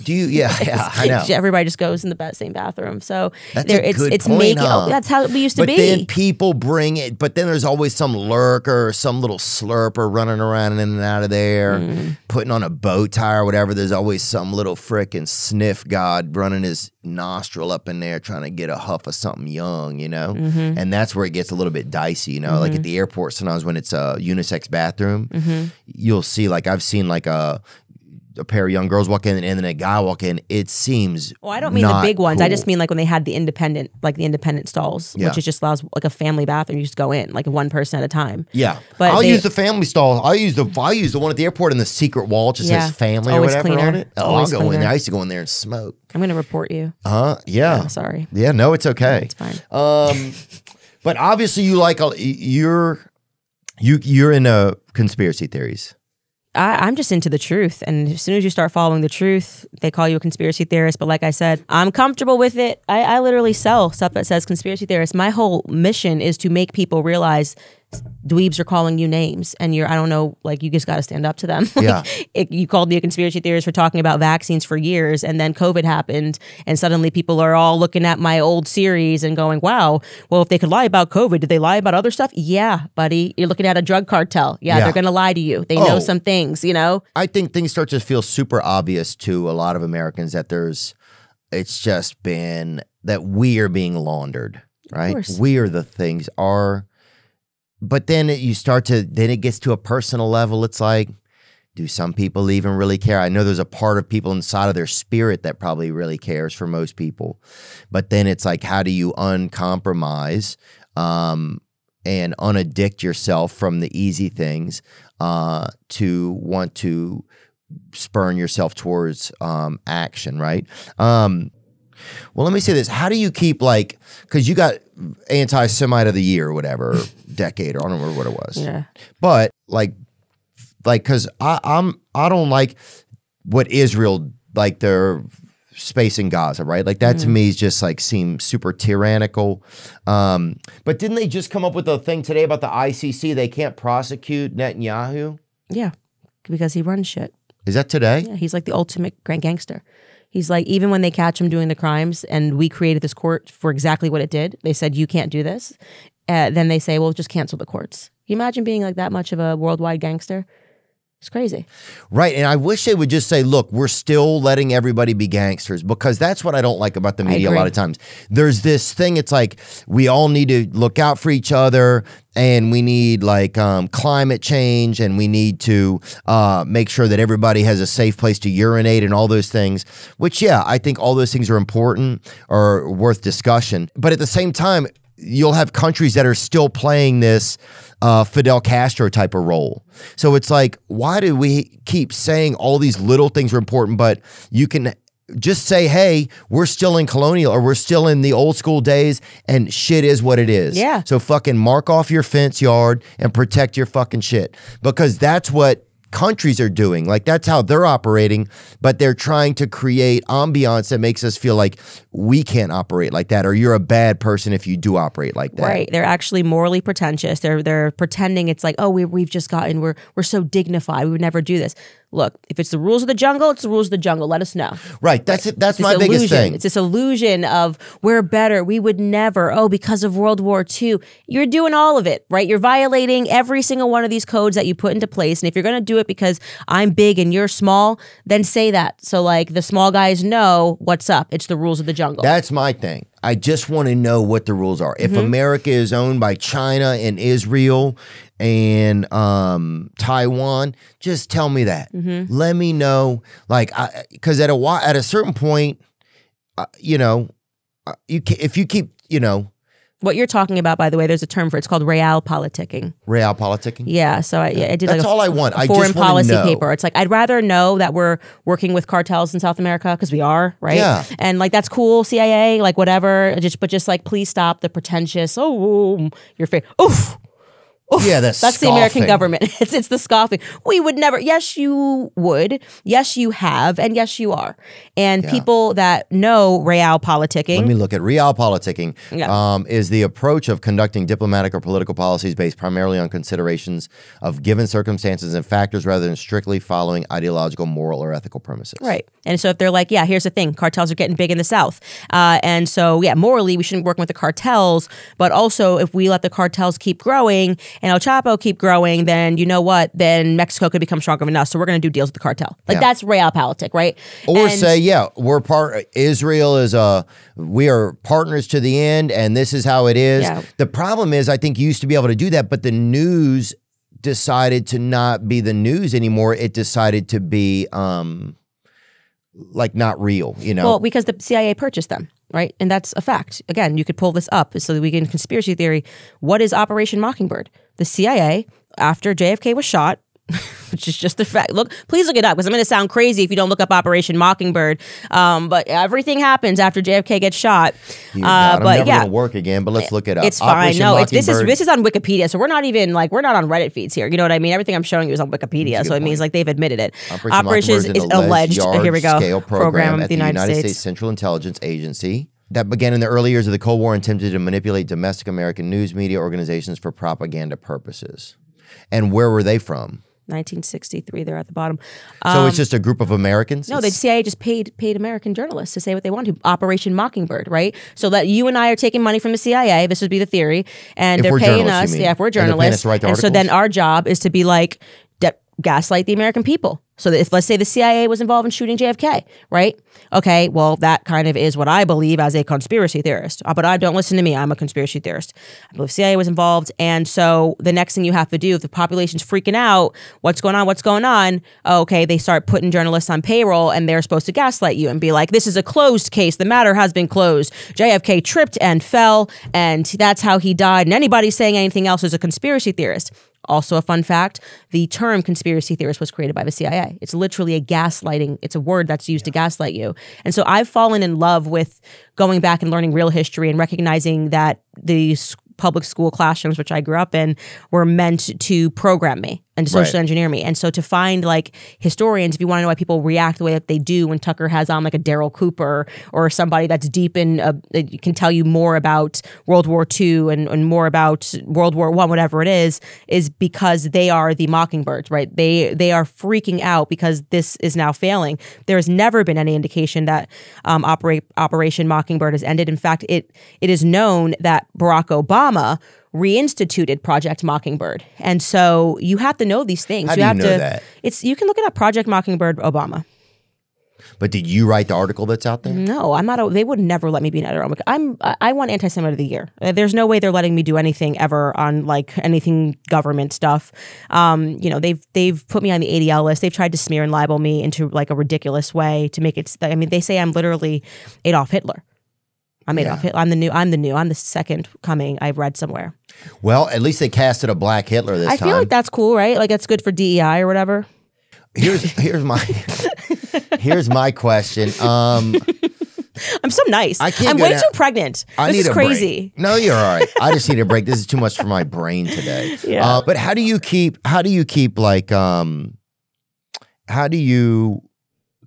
Do you? Yeah, I know. Everybody just goes in the same bathroom. So it's making. That's how we used to be. But then people bring it. But then there's always some lurker or some little slurper running around in and out of there, putting on a bow tie or whatever. There's always some little frickin' sniff god running his nostril up in there trying to get a huff of something young, you know? And that's where it gets a little bit dicey, you know? Like at the airport, sometimes when it's a unisex bathroom, you'll see, like I've seen like a pair of young girls walk in and then a guy walk in. It seems I don't mean the big ones. Cool. I just mean like when they had the independent stalls, which is just allows like a family bathroom. You just go in like one person at a time. Yeah, but I'll use the family stall. I'll use the one at the airport and the secret wall just says family or whatever on it. Oh, I'll go in there. I used to go in there and smoke. I'm going to report you. Yeah. Oh, sorry. Yeah, no, it's okay. It's fine. But obviously you like you're into conspiracy theories. I'm just into the truth. And as soon as you start following the truth, they call you a conspiracy theorist. But like I said, I'm comfortable with it. I literally sell stuff that says conspiracy theorist. My whole mission is to make people realize dweebs are calling you names and I don't know, like you just got to stand up to them. You called me a conspiracy theorist for talking about vaccines for years, and then COVID happened and suddenly people are all looking at my old series and going, wow, well, if they could lie about COVID, did they lie about other stuff? Yeah, buddy. You're looking at a drug cartel. Yeah. They're going to lie to you. They know some things, you know? I think things start to feel super obvious to a lot of Americans that it's just been that we are being laundered, right? We are the things but then it gets to a personal level. It's like, do some people even really care? I know there's a part of people inside of their spirit that probably really cares for most people. But then it's like, how do you uncompromise and unaddict yourself from the easy things to want to spurn yourself towards action, right? Well, let me say this. How do you keep because you got anti-Semite of the year or whatever, decade, or I don't remember what it was. Yeah. But because I don't like what Israel, like their space in Gaza, right? Like that to me is just seems super tyrannical. But didn't they just come up with a thing today about the ICC? They can't prosecute Netanyahu? Yeah, because he runs shit. Is that today? Yeah, he's like the ultimate grand gangster. He's like, even when they catch him doing the crimes and we created this court for exactly what it did, they said, you can't do this. Then they say, well, just cancel the courts. Can you imagine being like that much of a worldwide gangster? It's crazy. Right. And I wish they would just say, look, we're still letting everybody be gangsters, because that's what I don't like about the media a lot of times. There's this thing. It's like we all need to look out for each other, and we need climate change, and we need to make sure that everybody has a safe place to urinate and all those things, which, yeah, I think all those things are important or worth discussion. But at the same time, you'll have countries that are still playing this Fidel Castro type of role. So it's like, why do we keep saying all these little things are important, but you can just say, hey, we're still in colonial or we're still in the old school days and shit is what it is. Yeah. So fucking mark off your fence yard and protect your fucking shit, because that's what countries are doing. Like, that's how they're operating, but they're trying to create ambiance that makes us feel like we can't operate like that, or you're a bad person if you do operate like that. Right. They're actually morally pretentious. They're pretending it's like, oh, we've just gotten, we're so dignified. We would never do this. Look, if it's the rules of the jungle, it's the rules of the jungle. Let us know. Right. That's it. That's my biggest thing. It's this illusion of we're better. We would never. Oh, because of World War II. You're doing all of it, right? You're violating every single one of these codes that you put into place. And if you're going to do it because I'm big and you're small, then say that. So like the small guys know what's up. It's the rules of the jungle. That's my thing. I just want to know what the rules are. If America is owned by China and Israel and Taiwan, just tell me that. Let me know, like, because at a certain point, if you keep, what you're talking about, by the way, there's a term for it. It's called real politicking. Real politicking? Yeah. So I did That's all I want. I foreign just want policy to know. paper. It's like, I'd rather know that we're working with cartels in South America, because we are, right? Yeah. And like, that's cool, CIA, like whatever. But just like, please stop the pretentious, your face. Oof. Oof. Yeah, that's the American government. It's the scoffing. We would never. Yes, you would. Yes, you have. And yes, you are. And people that know real politicking. Let me look at real politicking. Yeah. Is the approach of conducting diplomatic or political policies based primarily on considerations of given circumstances and factors rather than strictly following ideological, moral, or ethical premises. Right. And so if they're like, yeah, here's the thing, cartels are getting big in the South. And so, yeah, morally, we shouldn't work with the cartels. But also, if we let the cartels keep growing and El Chapo keep growing, then you know what? Then Mexico could become stronger than us. So we're going to do deals with the cartel. Like, that's realpolitik, right? Or say, Israel we are partners to the end, and this is how it is. Yeah. The problem is, I think you used to be able to do that, but the news decided to not be the news anymore. It decided to be like not real, Well, because the CIA purchased them, right? And that's a fact. Again, you could pull this up so that we get into conspiracy theory. What is Operation Mockingbird? The CIA, after JFK was shot, which is just a fact. Please look it up, because I'm going to sound crazy if you don't look up Operation Mockingbird. But everything happens after JFK gets shot. I'm never going to work again, but let's look it up. It's fine. No, this is on Wikipedia, so we're not even we're not on Reddit feeds here. You know what I mean? Everything I'm showing you is on Wikipedia, so it means like they've admitted it. Operation is alleged. Here we go. Scale program at the United States Central Intelligence Agency that began in the early years of the Cold War and attempted to manipulate domestic American news media organizations for propaganda purposes. And where were they from? 1963, they're at the bottom. So it's just a group of Americans? No, the CIA just paid American journalists to say what they want to. Operation Mockingbird, right? So that you and I are taking money from the CIA, this would be the theory, and they're paying us, if we're journalists. And so then our job is to be like, gaslight the American people. So that if, let's say, the CIA was involved in shooting JFK, right? Okay, well, that kind of is what I believe as a conspiracy theorist. But I don't listen to me. I'm a conspiracy theorist. I believe CIA was involved. And so the next thing you have to do, if the population's freaking out, what's going on? Okay, they start putting journalists on payroll, and they're supposed to gaslight you and be like, this is a closed case. The matter has been closed. JFK tripped and fell, and that's how he died. And anybody saying anything else is a conspiracy theorist. Also a fun fact, the term conspiracy theorist was created by the CIA. It's literally a gaslighting. It's a word that's used to gaslight you. And so I've fallen in love with going back and learning real history and recognizing that these public school classrooms, which I grew up in, were meant to program me and to social engineer me. And so to find like historians, if you want to know why people react the way that they do when Tucker has on like a Daryl Cooper or somebody that's deep in, can tell you more about World War II and more about World War I, whatever it is because they are the mockingbirds, right? They are freaking out because this is now failing. There has never been any indication that Operation Mockingbird has ended. In fact, it is known that Barack Obama reinstituted Project Mockingbird. And so you have to know these things. How do you know that? You can look it up, Project Mockingbird Obama. But did you write the article that's out there? No, I'm not. They would never let me be an editor. I won Anti-Semite of the Year. There's no way they're letting me do anything ever on like anything government stuff. They've put me on the ADL list. They've tried to smear and libel me into like a ridiculous way to make it. I mean, they say I'm literally Adolf Hitler. I'm Adolf Hitler. I'm the second coming. I've read somewhere. Well, at least they casted a black Hitler this time. I feel like that's cool, right? Like that's good for DEI or whatever. Here's my Here's my question. I'm so nice. I'm way too pregnant. This is crazy. Break. No, you're all right. I just need a break. This is too much for my brain today. Yeah. But how do you keep like how do you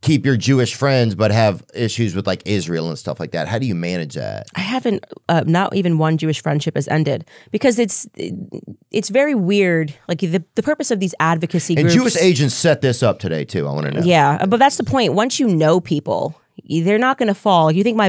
keep your Jewish friends but have issues with like Israel and stuff like that? How do you manage that? I haven't, not even one Jewish friendship has ended because it's very weird. Like the purpose of these advocacy groups. And Jewish agents set this up today too, I want to know. Yeah, but that's the point. Once you know people, they're not going to fall. You think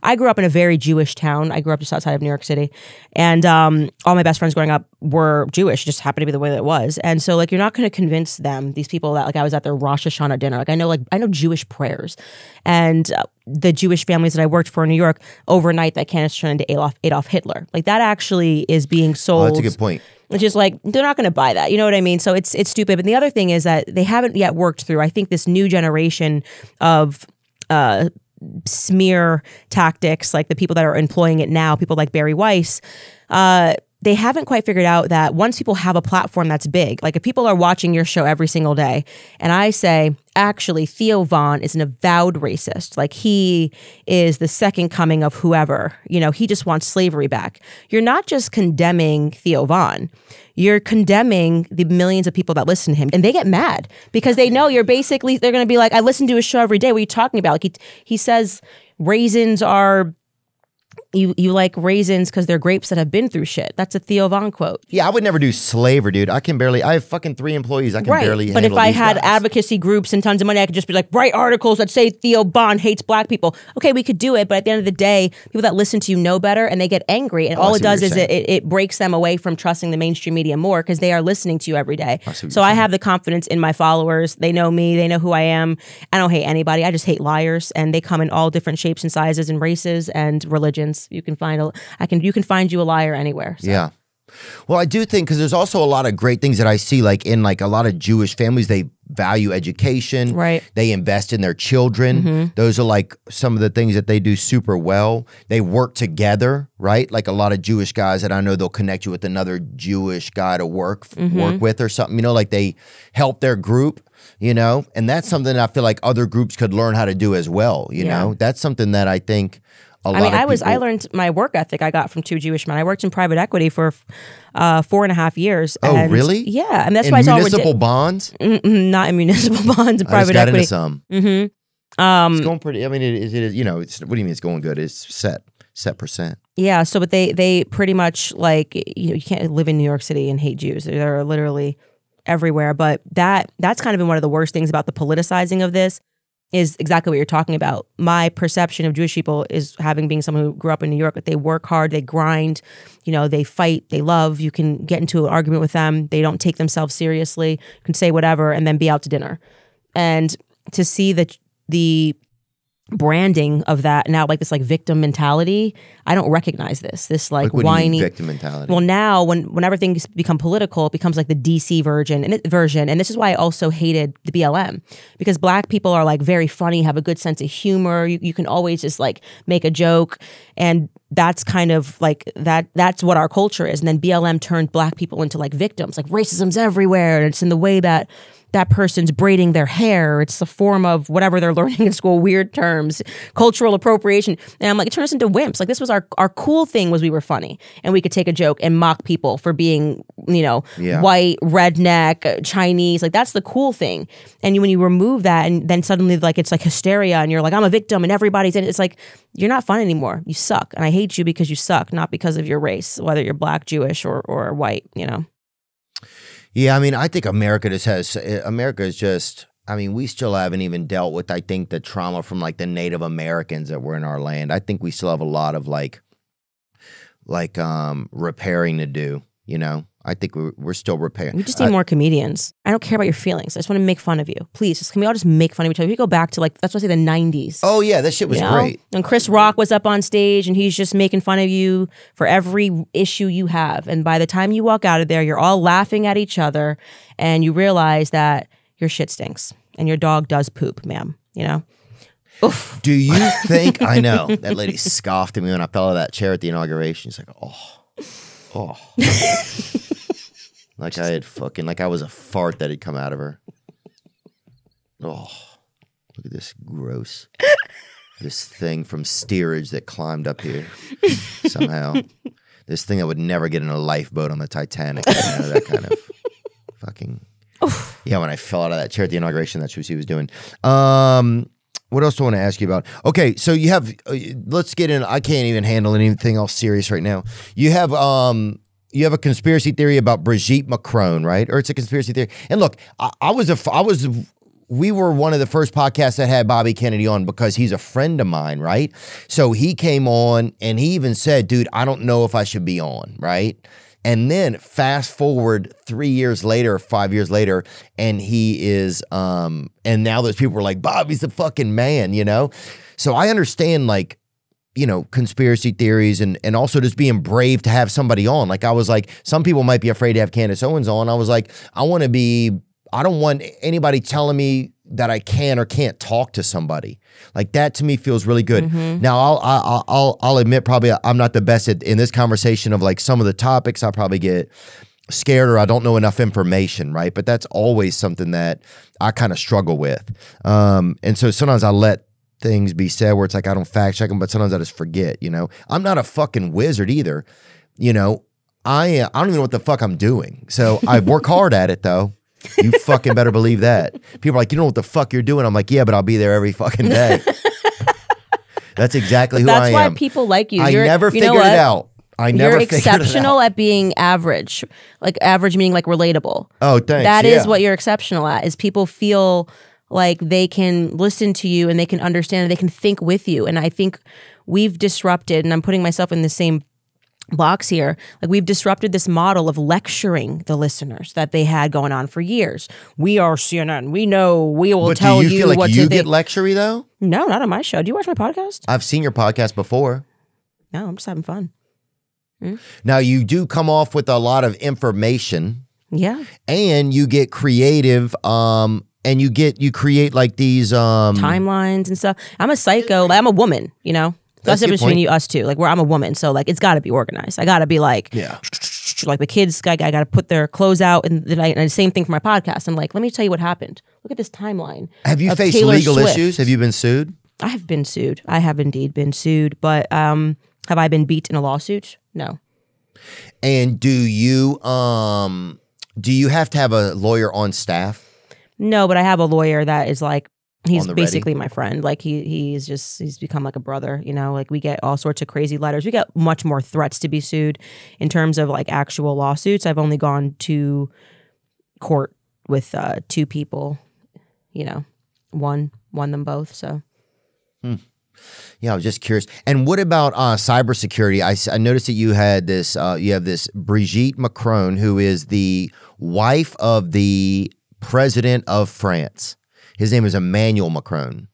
I grew up in a very Jewish town. I grew up just outside of New York City. And all my best friends growing up were Jewish. It just happened to be the way that it was. And so like, you're not going to convince them, these people that like I was at their Rosh Hashanah dinner. Like I know Jewish prayers. And the Jewish families that I worked for in New York overnight that Candace turned into Adolf Hitler. Like that actually is being sold. Oh, that's a good point. It's just like, they're not going to buy that. You know what I mean? So it's stupid. But the other thing is that they haven't yet worked through, I think, this new generation of smear tactics, like the people that are employing it now, people like Barry Weiss, they haven't quite figured out that once people have a platform that's big, like if people are watching your show every single day, and I say, actually, Theo Von is an avowed racist, like he is the second coming of whoever, you know, he just wants slavery back. You're not just condemning Theo Von, you're condemning the millions of people that listen to him, and they get mad because they know they're going to be like, I listen to his show every day. What are you talking about? Like he says raisins are, you like raisins because they're grapes that have been through shit. That's a Theo Von quote. Yeah, I would never do slavery, dude. I have fucking 3 employees. I can barely handle But if I had guys. advocacy groups and tons of money, I could just be like, write articles that say Theo Von hates black people. Okay, we could do it, but at the end of the day, people that listen to you know better and they get angry. And all it does is it breaks them away from trusting the mainstream media more because they are listening to you every day. So I have the confidence in my followers. They know me. They know who I am. I don't hate anybody. I just hate liars. And they come in all different shapes and sizes and races and religions. You can find you can find you a liar anywhere. So. Yeah. Well, I do think because there's also a lot of great things that I see, like in like a lot of Jewish families, they value education. Right. They invest in their children. Mm-hmm. Those are like some of the things that they do super well. They work together, right? Like a lot of Jewish guys that I know, they'll connect you with another Jewish guy to work with or something, you know, like they help their group, you know, and that's something that I feel like other groups could learn how to do as well. You know, that's something that I think I learned my work ethic I got from 2 Jewish men. I worked in private equity for 4.5 years. Oh, really? Yeah, and that's in why it's all municipal bonds. Not in municipal bonds, in private equity. Into some. Mm-hmm. It's going pretty. I mean, it is. You know, what do you mean it's going good? It's set percent. Yeah. So, but they pretty much like you can't live in New York City and hate Jews. They're literally everywhere. But that's kind of been one of the worst things about the politicizing of this. Is exactly what you're talking about. My perception of Jewish people is being someone who grew up in New York, that they work hard, they grind, you know, they fight, they love. You can get into an argument with them. They don't take themselves seriously, can say whatever, and then be out to dinner. And to see the branding of that now, like this like victim mentality, I don't recognize this like what whiny do you mean, victim mentality. Well, now whenever things become political, it becomes like the DC version, and this is why I also hated the BLM, because black people are like very funny, have a good sense of humor. You can always just like make a joke, and that's kind of like that's what our culture is. And then BLM turned black people into like victims, like racism's everywhere, and it's in the way that person's braiding their hair. It's a form of whatever they're learning in school, weird terms, cultural appropriation. And I'm like, it turned us into wimps. Like this was our cool thing, was we were funny and we could take a joke and mock people for being, you know, white, redneck, Chinese. Like that's the cool thing. And when you remove that, and then suddenly like it's like hysteria and you're like, I'm a victim and everybody's in it. It's like, you're not fun anymore. You suck. And I hate you because you suck, not because of your race, whether you're black, Jewish, or white, you know? Yeah, I mean, I think America is just, I mean, we still haven't even dealt with, I think, the trauma from like the Native Americans that were in our land. I think we still have a lot of like repairing to do, you know? I think we're still repairing. We just need more comedians. I don't care about your feelings. I just want to make fun of you. Please, can we all just make fun of each other? We go back to like, that's what I say, the 90s. Oh yeah, that shit was great. And Chris Rock was up on stage and he's just making fun of you for every issue you have. And by the time you walk out of there, you're all laughing at each other and you realize that your shit stinks and your dog does poop, ma'am, you know? Oof. Do you think, I know, that lady scoffed at me when I fell out of that chair at the inauguration. She's like, oh. Like I had like I was a fart that had come out of her. Oh, it Look at this gross. This thing from steerage that climbed up here somehow. This thing that would never get in a lifeboat on the Titanic. You know, that kind of fucking... Yeah, when I fell out of that chair at the inauguration, that's what she was doing. What else do I want to ask you about? Okay, so you have... let's get in... I can't even handle anything else serious right now. You have a conspiracy theory about Brigitte Macron, right? Or it's a conspiracy theory. And look, we were one of the first podcasts that had Bobby Kennedy on because he's a friend of mine, right? So he came on and he even said, dude, I don't know if I should be on, right? And then fast forward 3 years later, 5 years later, and he is, and now those people are like, Bobby's the fucking man, you know? So I understand, like, you know, conspiracy theories and also just being brave to have somebody on. Like, I was like, some people might be afraid to have Candace Owens on. I was like, I don't want anybody telling me that I can or can't talk to somebody. Like, that to me feels really good. Now, I'll admit probably I'm not the best in this conversation of like some of the topics. I probably get scared or I don't know enough information, right? But that's always something that I kind of struggle with. And so sometimes I let things be said where it's like I don't fact check them, but sometimes I just forget, you know? I'm not a fucking wizard either. You know, I don't even know what the fuck I'm doing. So I work hard at it though. You fucking better believe that. People are like, you know what the fuck you're doing? I'm like, yeah, but I'll be there every fucking day. That's exactly who I am. That's why people like you. I never figured it out. You're exceptional at being average. Like average meaning like relatable. Oh, thanks. That is what you're exceptional at, is people feel like they can listen to you and they can understand and they can think with you. And I think we've disrupted, and I'm putting myself in the same box here, like we've disrupted this model of lecturing the listeners that they had going on for years. We are CNN. We know. We will tell you what to think. Do you feel like you get lectury though? No, not on my show. Do you watch my podcast? I've seen your podcast before. No, I'm just having fun. Now you do come off with a lot of information. Yeah. And you get creative, and you create like these timelines and stuff. I'm a psycho. Like, I'm a woman, you know? That's the difference between us two. Like, where I'm a woman, so like it's got to be organized. I got to be like, like the kids. I got to put their clothes out, and the same thing for my podcast. I'm like, let me tell you what happened. Look at this timeline. Have you faced legal issues? Have you been sued? I have been sued. I have indeed been sued, but have I been beat in a lawsuit? No. And do you have to have a lawyer on staff? No, but I have a lawyer that is like, he's basically my friend. Like he's become like a brother, you know, like we get all sorts of crazy letters. We get much more threats to be sued. In terms of like actual lawsuits, I've only gone to court with 2 people, you know, won them both. So. Yeah, I was just curious. And what about cybersecurity? I noticed that you had this, you have this Brigitte Macron, who is the wife of the president of France. His name is Emmanuel Macron.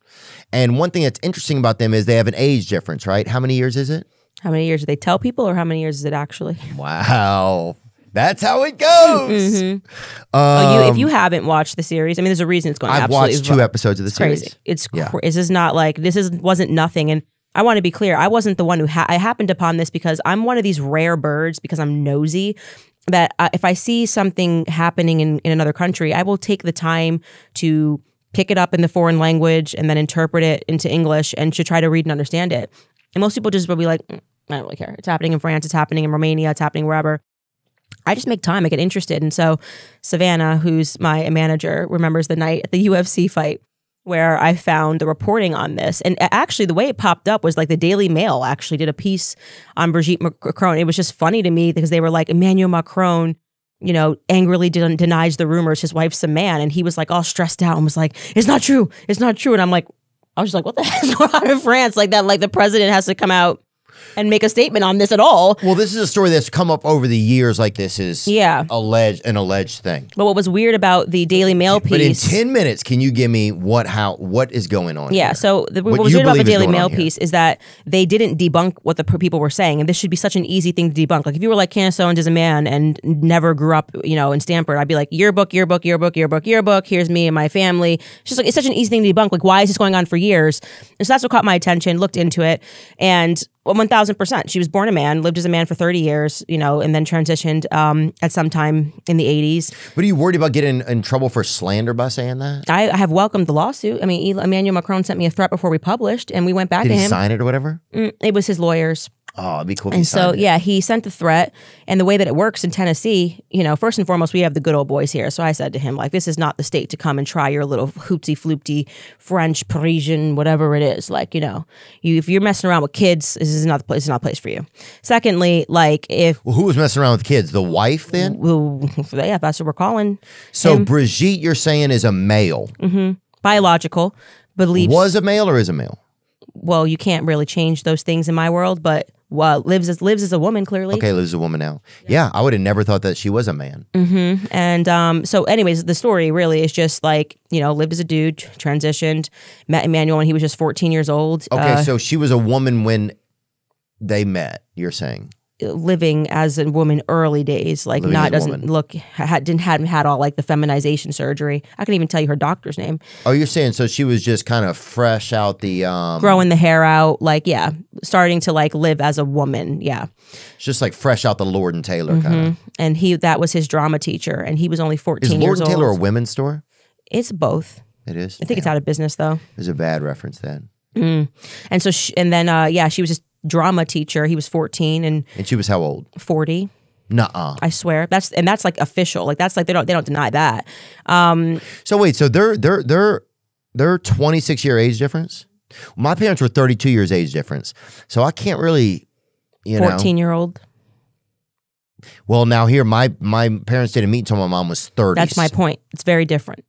And one thing that's interesting about them is they have an age difference, right? How many years is it? How many years do they tell people, or how many years is it actually? Wow. That's how it goes. If you haven't watched the series, I mean, there's a reason it's going I've watched 2 episodes of the series. Crazy. It's this is not like, wasn't nothing. And I want to be clear, I wasn't the one who, I happened upon this because I'm one of these rare birds, because I'm nosy, that if I see something happening in another country, I will take the time to pick it up in the foreign language and then interpret it into English and to try to read and understand it. And most people just will be like, I don't really care. It's happening in France. It's happening in Romania. It's happening wherever. I just make time. I get interested. And so Savannah, who's my manager, remembers the night at the UFC fight where I found the reporting on this. And actually the way it popped up was like the Daily Mail actually did a piece on Brigitte Macron. It was just funny to me because they were like, Emmanuel Macron, you know, angrily denies the rumors his wife's a man. And he was like all stressed out and was like, it's not true. It's not true. And I was just like, what the heck is going on in France? Like that, like the president has to come out and make a statement on this at all. Well, this is a story that's come up over the years. Like this is an alleged thing. But what was weird about the Daily Mail piece? But in 10 minutes, can you give me what is going on? Yeah. Here? So what was weird about the Daily Mail piece is that they didn't debunk what the people were saying, and this should be such an easy thing to debunk. Like if you were like Candace Owens is a man and never grew up, you know, in Stanford, I'd be like yearbook. Here's me and my family. It's just like it's such an easy thing to debunk. Like why is this going on for years? And so that's what caught my attention. Looked into it and Well, 1000%. She was born a man, lived as a man for 30 years, you know, and then transitioned at some time in the 80s. But are you worried about getting in trouble for slander by saying that? I have welcomed the lawsuit. I mean, Emmanuel Macron sent me a threat before we published, and we went back Did to he him. sign it or whatever? It was his lawyers. Oh, it'd be cool if And he so, signed it. yeah, he sent the threat. And the way that it works in Tennessee, you know, first and foremost, we have the good old boys here. So I said to him, like, this is not the state to come and try your little hoopty-floopty French, Parisian, whatever it is. Like, you know, if you're messing around with kids, this is not the place. It's not a place for you. Secondly, like, if Well, who was messing around with kids? The wife then? well, yeah, that's what we're calling So him. Brigitte, you're saying, is a male. Biological, believes. Was a male or is a male? Well, you can't really change those things in my world, but lives as a woman, clearly. Okay, lives a woman now. Yeah, I would have never thought that she was a man. And so anyways, the story really is just like, you know, lived as a dude, transitioned, met Emmanuel when he was just 14 years old. Okay, so she was a woman when they met, you're saying. Living as a woman early days, like Living as not a doesn't woman. look, hadn't had all like the feminization surgery. I can even tell you her doctor's name. Oh, you're saying so she was just kind of fresh out the Growing the hair out, like, yeah, starting to like live as a woman. Yeah. just like fresh out the Lord and Taylor kind of. And that was his drama teacher, and he was only 14 Is years Lord and old. Taylor a women's store? It's both. It is. I think it's out of business though. It's a bad reference then. And so, she was his drama teacher. He was 14 and And she was how old? 40. Nuh-uh. I swear. That's like official. Like that's like they don't deny that. So wait, so they're 26-year age difference? My parents were 32 years age difference. So I can't really, you know. 14-year-old. Well, now here, my parents didn't meet until my mom was 30. That's my point. It's very different.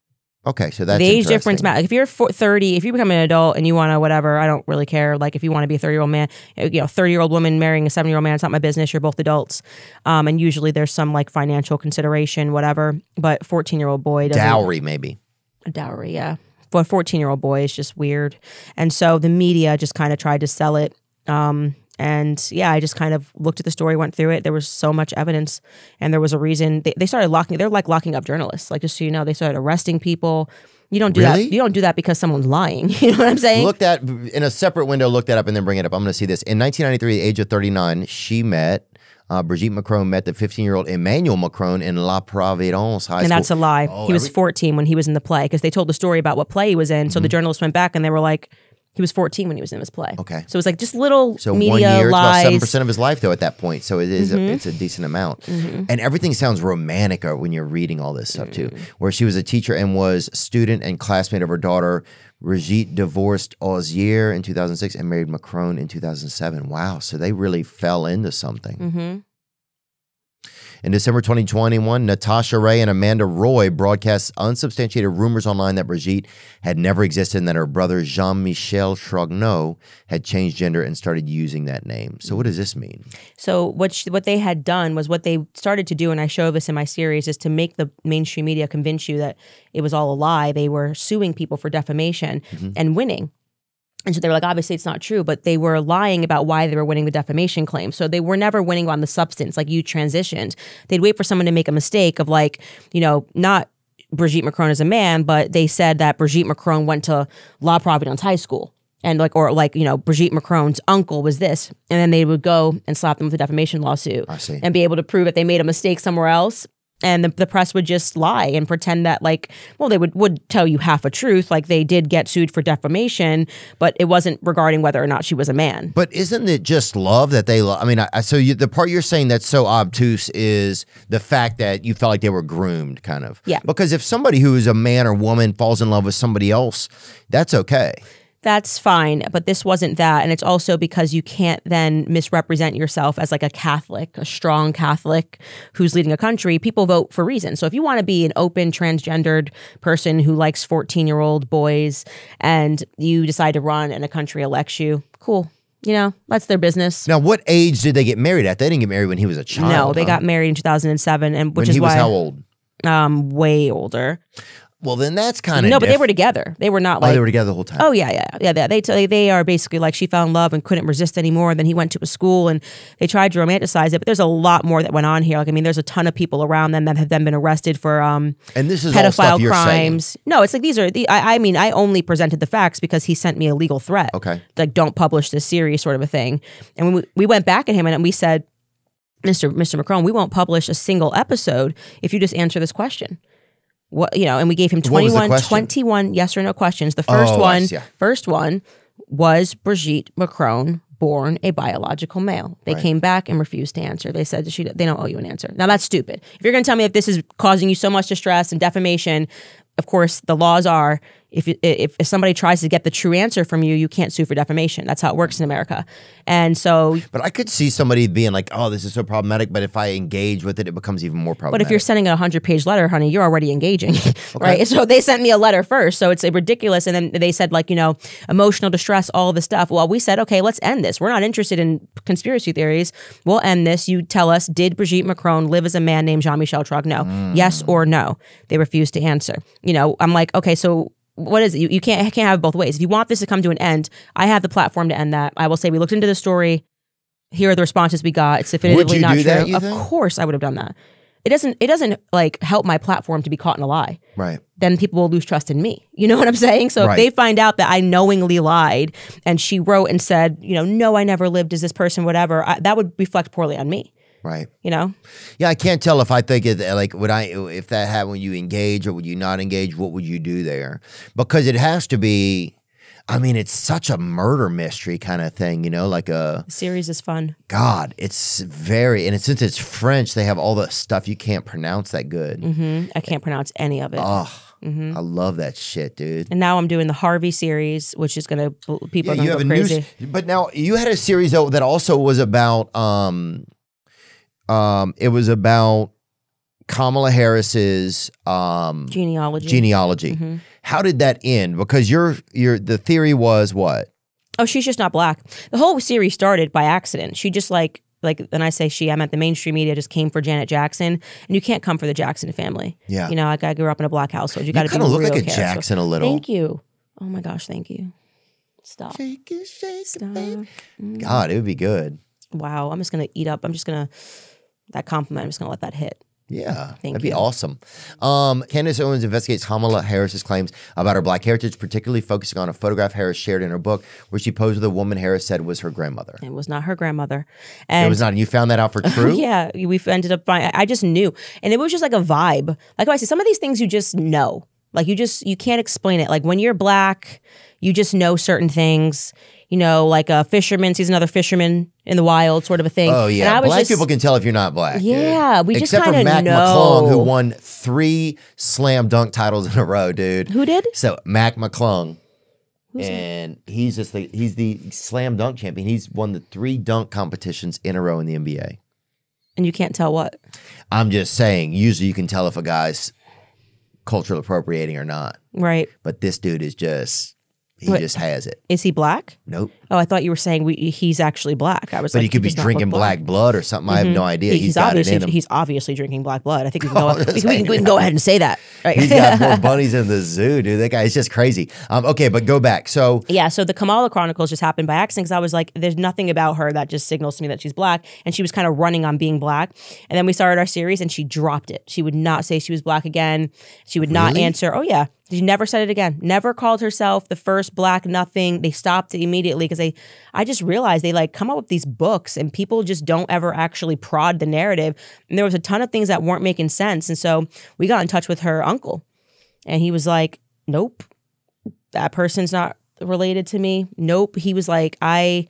Okay, so that's The age interesting. difference matters. If you're 30, if you become an adult and you want to whatever, I don't really care. Like if you want to be a 30-year-old man, 30-year-old woman marrying a 7-year-old man, it's not my business. You're both adults. And usually there's some like financial consideration, whatever. But 14-year-old boy doesn't. Dowry, maybe. A dowry, yeah. For a 14-year-old boy, it's just weird. And so the media just kind of tried to sell it. And yeah, I just kind of looked at the story, went through it. There was so much evidence, and there was a reason they started they're like locking up journalists. Like, just so you know, they started arresting people. You don't do Really? that. You don't do that because someone's lying. You know what I'm saying? Look that in a separate window, look that up and then bring it up. I'm going to see this. In 1993, at the age of 39, she met, Brigitte Macron met the 15-year-old Emmanuel Macron in La Providence High School. And that's a lie. Oh, He was 14 when he was in the play because they told the story about what play he was in. So the journalists went back and they were like, he was 14 when he was in his play. Okay. So it was like just little So media 1 year, lies. it's about 7% of his life, though, at that point. So it is it's a decent amount. And everything sounds romantic when you're reading all this stuff, too. Where she was a teacher and was student and classmate of her daughter. Brigitte divorced Ozier in 2006 and married Macron in 2007. Wow. So they really fell into something. In December 2021, Natasha Ray and Amanda Roy broadcast unsubstantiated rumors online that Brigitte had never existed and that her brother Jean-Michel Trogneau had changed gender and started using that name. So what does this mean? So what they had done was what they started to do, and I show this in my series, is to make the mainstream media convince you that it was all a lie. They were suing people for defamation and winning. And so they were like, obviously it's not true, but they were lying about why they were winning the defamation claim. So they were never winning on the substance, like you transitioned. They'd wait for someone to make a mistake of like, you know, not Brigitte Macron as a man, but they said that Brigitte Macron went to La Providence High School. And like, or like, you know, Brigitte Macron's uncle was this. And then they would go and slap them with a defamation lawsuit. I see. And be able to prove that they made a mistake somewhere else. And the press would just lie and pretend that like, well, they would tell you half a truth. Like they did get sued for defamation, but it wasn't regarding whether or not she was a man. But isn't it just love that they love? I mean, the part you're saying that's so obtuse is the fact that you felt like they were groomed, kind of. Yeah. Because if somebody who is a man or woman falls in love with somebody else, that's okay. That's fine, but this wasn't that. And it's also because you can't then misrepresent yourself as like a Catholic, a strong Catholic who's leading a country. People vote for reasons. So if you want to be an open, transgendered person who likes 14-year-old boys and you decide to run and a country elects you, cool. You know, that's their business. Now, what age did they get married at? They didn't get married when he was a child. No, they got married in 2007, and which when is he was why how old? way older. Well, then that's kind of no, but they were together. They were not like they were together the whole time. Oh yeah. They are basically like she fell in love and couldn't resist anymore. And then he went to a school and they tried to romanticize it. But there's a lot more that went on here. Like I mean, there's a ton of people around them that have then been arrested for and this is all stuff pedophile you're crimes. saying. No, it's like these are the. I mean, I only presented the facts because he sent me a legal threat. Okay, like don't publish this series, sort of a thing. And when we went back at him and we said, Mr. Macron, we won't publish a single episode if you just answer this question. What and we gave him 21 yes or no questions. The first one was Brigitte Macron born a biological male? They came back and refused to answer. They said they don't owe you an answer. Now that's stupid. If you're going to tell me that this is causing you so much distress and defamation, of course the laws are if somebody tries to get the true answer from you, you can't sue for defamation. That's how it works in America. And so, but I could see somebody being like, "Oh, this is so problematic," but if I engage with it, it becomes even more problematic. But if you're sending a 100-page letter, honey, you're already engaging, right? So they sent me a letter first, so it's ridiculous. And then they said like, emotional distress, all this stuff. Well, we said, okay, let's end this. We're not interested in conspiracy theories. We'll end this. You tell us, did Brigitte Macron live as a man named Jean-Michel Trogneau? Yes or no? They refused to answer. I'm like, okay, so. What is it? You can't have it both ways. If you want this to come to an end, I have the platform to end that. I will say we looked into the story. Here are the responses we got. It's definitively not true. That, of course, I would have done that. It doesn't like help my platform to be caught in a lie. Right. Then people will lose trust in me. You know what I'm saying? So if they find out that I knowingly lied and she wrote and said, no, I never lived as this person, whatever, that would reflect poorly on me. Right. Yeah, I can't tell if I think it like if that happened, would you engage or would you not engage? What would you do there? Because it has to be. I mean, it's such a murder mystery kind of thing, like a the series is fun. God, it's very and since it's French, they have all the stuff you can't pronounce that good. I can't pronounce any of it. Oh, I love that shit, dude. And now I'm doing the Harvey series, which is gonna people are gonna go crazy. But now you had a series though that also was about. It was about Kamala Harris's genealogy. How did that end? Because the theory was what? Oh, she's just not black. The whole series started by accident. She just like when I say she, I meant the mainstream media just came for Janet Jackson, and you can't come for the Jackson family. Yeah, I grew up in a black household. You got to be real. Kind of look like a Jackson a little. Thank you. Oh my gosh, thank you. Stop. Shake it, baby. God, it would be good. Wow, I'm just gonna eat up. That compliment, I'm just going to let that hit. Yeah, that'd be awesome. Candace Owens investigates Kamala Harris's claims about her black heritage, particularly focusing on a photograph Harris shared in her book where she posed with a woman Harris said was her grandmother. It was not her grandmother. And it was not. And you found that out for true? Yeah, we ended up finding. I just knew. And it was just like a vibe. Like I said, some of these things you just know. Like you can't explain it. Like when you're black, you just know certain things. Like a fisherman sees another fisherman in the wild, sort of a thing. Oh yeah, black people can tell if you're not black. Yeah, we just kind of know. Except for Mac McClung, who won 3 slam dunk titles in a row, dude. Who did? So Mac McClung, and he's the slam dunk champion. He's won the 3 dunk competitions in a row in the NBA. And you can't tell what? I'm just saying. Usually, you can tell if a guy's cultural appropriating or not. Right. But this dude is just. He just has it. Is he black? Nope. Oh, I thought you were saying he's actually black. I was but like, he could be drinking black blood or something. I have no idea. He's got it in him. He's obviously drinking black blood. I think we can go ahead and say that. Right. He's got more bunnies in the zoo, dude. That guy is just crazy. Okay, but go back. So so the Kamala Chronicles just happened by accident because I was like, there's nothing about her that just signals to me that she's black. And she was kind of running on being black. And then we started our series and she dropped it. She would not say she was black again. She would not answer. Oh, yeah. She never said it again. Never called herself the first black nothing. They stopped it immediately because I just realized they come up with these books and people just don't ever actually prod the narrative. And there was a ton of things that weren't making sense. And so we got in touch with her uncle and he was like, nope, that person's not related to me. Nope. He was like, it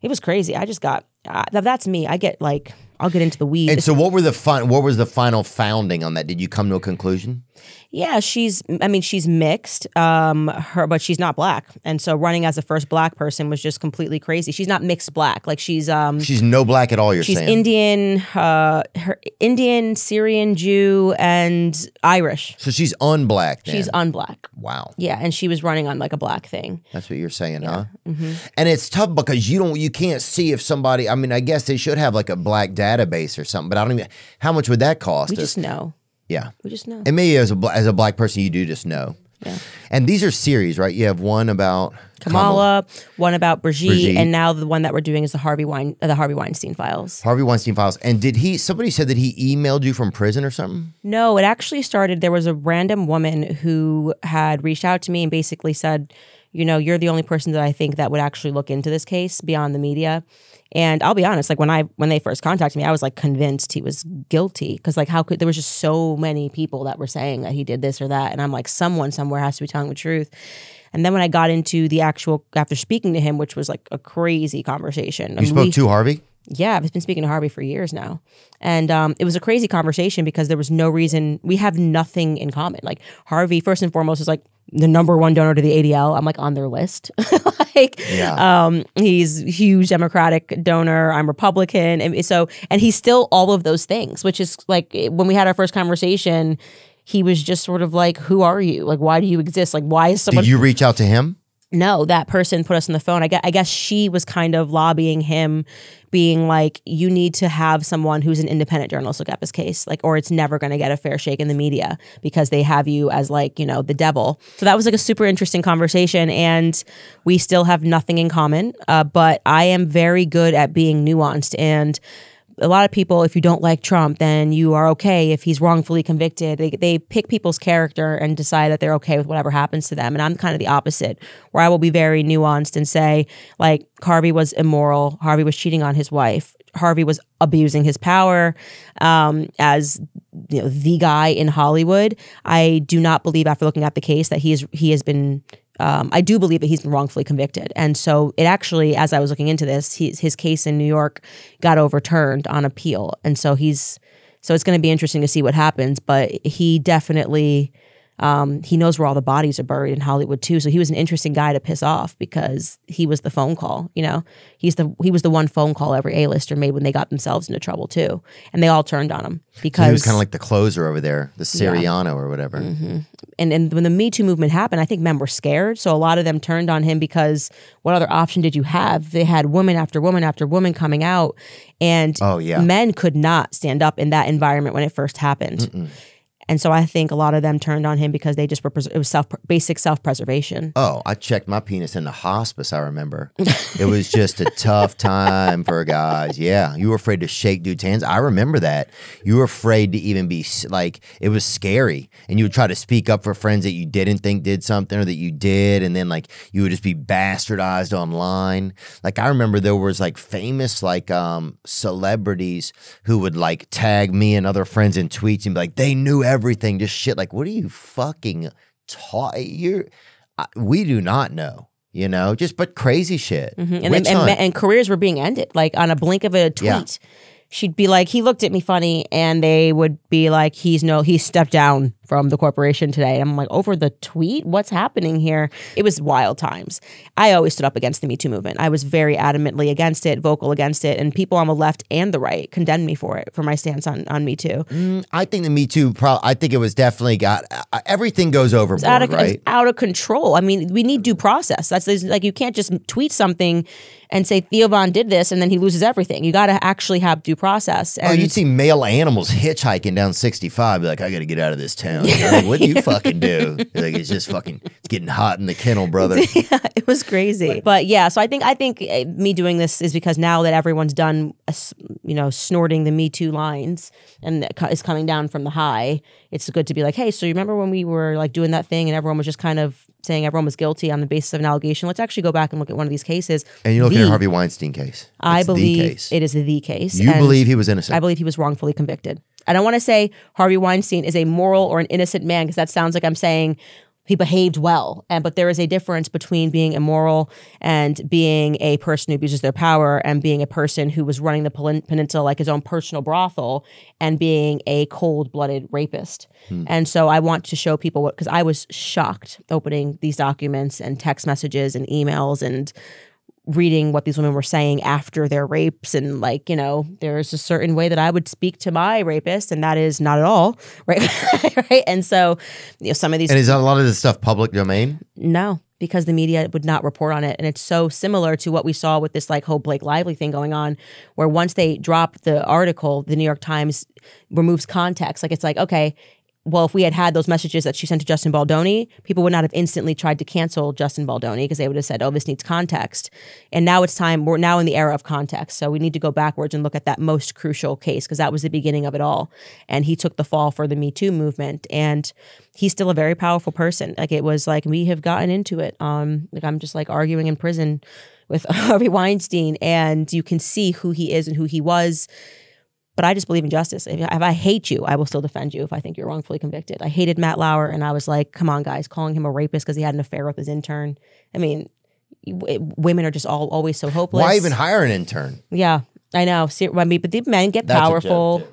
was crazy. I just got, that's me. I get like, I'll get into the weeds. And so what was the final founding on that? Did you come to a conclusion? Yeah, she's mixed, but she's not black. And so running as the first black person was just completely crazy. She's not mixed black. Like she's no black at all, you're saying? She's Indian, her Indian, Syrian, Jew, and Irish. So she's unblack then? She's unblack. Wow. Yeah, and she was running on like a black thing. That's what you're saying, huh? Mm-hmm. And it's tough because you can't see if somebody, I mean, I guess they should have like a black database or something, but I don't even, how much would that cost us? We just know. Yeah. We just know. And maybe as a black person, you do just know. Yeah. And these are series, right? You have one about Kamala, one about Brigitte, and now the one that we're doing is the Harvey Weinstein files. Harvey Weinstein files. And somebody said that he emailed you from prison or something? No, it actually started, there was a random woman who had reached out to me and basically said, you know, you're the only person that I think that would actually look into this case beyond the media. And I'll be honest, like when they first contacted me, I was like convinced he was guilty because like there was just so many people that were saying that he did this or that, and I'm like, someone somewhere has to be telling the truth. And then when I got into the actual, after speaking to him, which was like a crazy conversation. You spoke to Harvey? Yeah, I've been speaking to Harvey for years now. And it was a crazy conversation because there was no reason, we have nothing in common. Like Harvey, first and foremost, is like the #1 donor to the ADL. I'm like on their list. He's a huge Democratic donor. I'm Republican. And he's still all of those things, which is like when we had our first conversation, he was just sort of like, who are you? Like, why do you exist? Like, why is someone... Did you reach out to him? No, that person put us on the phone. I guess she was kind of lobbying him, being like, you need to have someone who's an independent journalist look up his case, like, or it's never going to get a fair shake in the media because they have you as like, you know, the devil. So that was like a super interesting conversation, and we still have nothing in common. But I am very good at being nuanced, and a lot of people, if you don't like Trump, then you are okay if he's wrongfully convicted. They pick people's character and decide that they're okay with whatever happens to them. And I'm kind of the opposite, where I will be very nuanced and say, like, Harvey was immoral. Harvey was cheating on his wife. Harvey was abusing his power as, you know, the guy in Hollywood. I do not believe, after looking at the case, that he has been... I do believe that he's been wrongfully convicted. And so it actually, as I was looking into this, his case in New York got overturned on appeal. And so it's going to be interesting to see what happens. But he definitely, he knows where all the bodies are buried in Hollywood too. So he was an interesting guy to piss off because he was the phone call, you know. He was the one phone call every A-lister made when they got themselves into trouble too. And they all turned on him because... So he was kind of like the closer over there, the Siriano or whatever. Mm-hmm. And when the Me Too movement happened, I think men were scared. So a lot of them turned on him because what other option did you have? They had woman after woman after woman coming out. And men could not stand up in that environment when it first happened. Mm-mm. And so I think a lot of them turned on him because they just were, it was basic self-preservation. Oh, I checked my penis in the hospice, I remember. It was just a tough time for guys. Yeah, you were afraid to shake dudes' hands. I remember that. You were afraid to even be, like, it was scary. And you would try to speak up for friends that you didn't think did something or that you did. And then, like, you would just be bastardized online. Like, I remember there was, like, famous, like, celebrities who would, like, tag me and other friends in tweets and be like, they knew everything, just shit. Like, what are you fucking we do not know, you know, but crazy shit. Mm-hmm. And careers were being ended, like on a blink of a tweet. Yeah. She'd be like, he looked at me funny, and they would be like, he stepped down from the corporation today. And I'm like, over the tweet? What's happening here? It was wild times. I always stood up against the Me Too movement. I was very adamantly against it, vocal against it, and people on the left and the right condemned me for it, for my stance on Me Too. I think the Me Too, I think it was definitely everything goes overboard, right? It's out of control. I mean, we need due process. That's like, you can't just tweet something and say Theo Von did this and then he loses everything. You got to actually have due process. And you'd see male animals hitchhiking down 65, be like, I got to get out of this town. Like, what do you fucking do? Like, it's just fucking, it's getting hot in the kennel, brother. Yeah, it was crazy. But yeah, so I think me doing this is because now that everyone's done, you know, snorting the Me Too lines and is coming down from the high, it's good to be like, hey, so you remember when we were like doing that thing and everyone was just kind of saying everyone was guilty on the basis of an allegation? Let's actually go back and look at one of these cases. And you're looking at Harvey Weinstein case. I believe it is the case. You believe he was innocent? I believe he was wrongfully convicted. I don't want to say Harvey Weinstein is a moral or an innocent man because that sounds like I'm saying he behaved well. But there is a difference between being immoral and being a person who abuses their power and being a person who was running the peninsula like his own personal brothel and being a cold-blooded rapist. And so I want to show people because I was shocked opening these documents and text messages and emails and reading what these women were saying after their rapes, and like, you know, there's a certain way that I would speak to my rapist, and that is not at all right. Right. And so, you know, some of these, and is a lot of this stuff public domain? No, because the media would not report on it. And it's so similar to what we saw with this like whole Blake Lively thing going on, where once they drop the article, the New York Times removes context. Like, it's like, okay, well, if we had those messages that she sent to Justin Baldoni, people would not have instantly tried to cancel Justin Baldoni because they would have said, oh, this needs context. And now it's time, we're now in the era of context. So we need to go backwards and look at that most crucial case because that was the beginning of it all. And he took the fall for the Me Too movement. And he's still a very powerful person. Like it was like, we have gotten into it. Like I'm just like arguing in prison with Harvey Weinstein, and you can see who he is and who he was. But I just believe in justice. If I hate you, I will still defend you if I think you're wrongfully convicted. I hated Matt Lauer, and I was like, come on, guys, calling him a rapist because he had an affair with his intern. I mean, women are just always so hopeless. Why even hire an intern? Yeah, I know. I mean, but the men get powerful.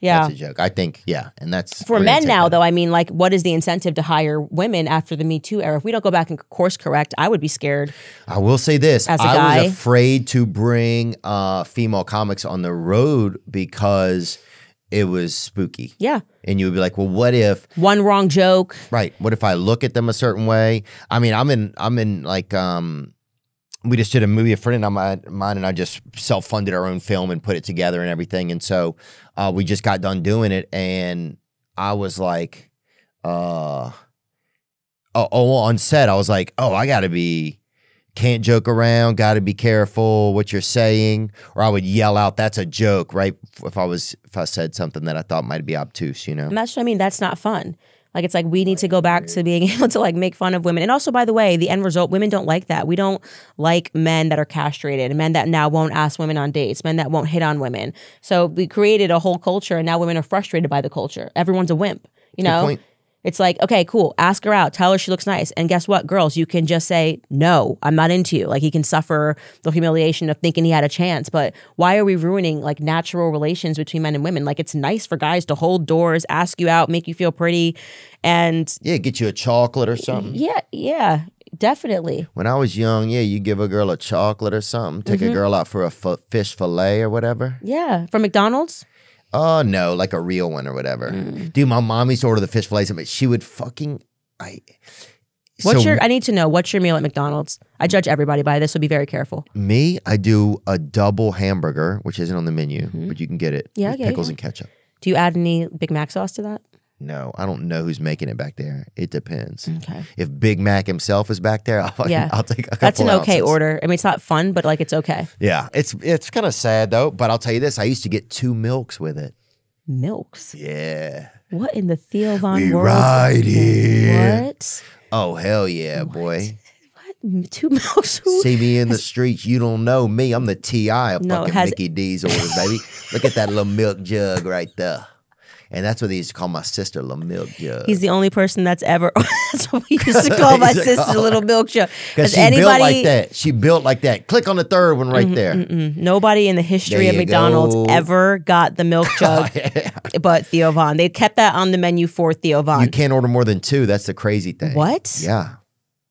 Yeah. That's a joke. I think, yeah. And that's for men now, though. I mean, like, what is the incentive to hire women after the Me Too era? If we don't go back and course correct, I would be scared. I will say this. As a guy. I was afraid to bring female comics on the road because it was spooky. Yeah. And you would be like, well, what if one wrong joke? Right. What if I look at them a certain way? I mean, I'm in like we just did a movie, a friend of mine and I just self-funded our own film and put it together and everything. And so we just got done doing it, and I was like, on set, I was like, oh, can't joke around, got to be careful what you're saying. Or I would yell out, that's a joke, right? If I said something that I thought might be obtuse, you know? And that's what I mean. That's not fun. Like, it's like we need to go back to being able to like make fun of women. And also, by the way, the end result, women don't like that. We don't like men that are castrated, men that now won't ask women on dates, men that won't hit on women. So we created a whole culture, and now women are frustrated by the culture. Everyone's a wimp, you know? Good point. It's like, okay, cool. Ask her out. Tell her she looks nice. And guess what, girls? You can just say, no, I'm not into you. Like, he can suffer the humiliation of thinking he had a chance. But why are we ruining like natural relations between men and women? Like, it's nice for guys to hold doors, ask you out, make you feel pretty. And yeah, get you a chocolate or something. Yeah, definitely. When I was young, yeah, you give a girl a chocolate or something. Take a girl out for a fish fillet or whatever. Yeah, from McDonald's? Oh, no, like a real one or whatever. Dude, my mom used to order the fish fillets, but she would fucking... I need to know, what's your meal at McDonald's? I judge everybody by this, so be very careful. Me, I do a double hamburger, which isn't on the menu, but you can get it with pickles and ketchup. Do you add any Big Mac sauce to that? No, I don't know who's making it back there. It depends. Okay. If Big Mac himself is back there, I'll take a couple That's an okay ounces. order. I mean, it's not fun, but like it's okay. Yeah, it's kind of sad though. But I'll tell you this: I used to get 2 milks with it. Milks? Yeah. What in the Theo Von We world? ride here. What? Oh hell yeah, boy! What? 2 milks? See me in the streets, you don't know me. I'm the T.I. of fucking Mickey D's orders, baby. Look at that little milk jug right there. And that's what they used to call my sister, little milk jug. He's the only person that's ever. That's what we used to call my sister, little milk jug. Because she built like that. She built like that. Click on the third one right there. Nobody in the history of McDonald's ever got the milk jug, but Theo Von. They kept that on the menu for Theo Von. You can't order more than 2. That's the crazy thing. What? Yeah.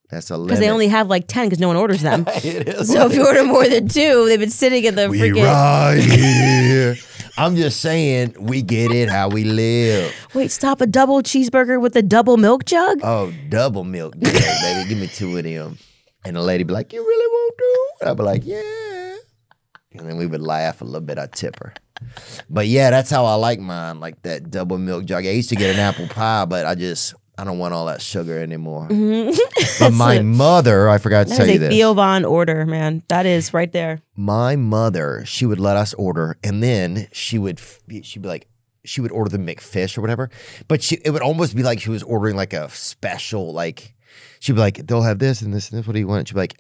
That's a limit. Because they only have like 10 because no one orders them. It is so if you order more than 2, they've been sitting in the freaking. We ride here. I'm just saying, we get it how we live. Wait, stop, a double cheeseburger with a double milk jug? Oh, double milk jug, baby. Give me 2 of them. And the lady be like, you really want to? I'd be like, yeah. And then we would laugh a little bit. I'd tip her. But yeah, that's how I like mine, like that double milk jug. I used to get an apple pie, but I don't want all that sugar anymore. But my mother, I forgot to tell you this. That is a Theo Von order, man. That is right there. My mother, she would let us order, and then she'd be like, she would order the McFish or whatever, but it would almost be like she was ordering like a special, like, she'd be like, they'll have this and this and this. What do you want? She'd be like,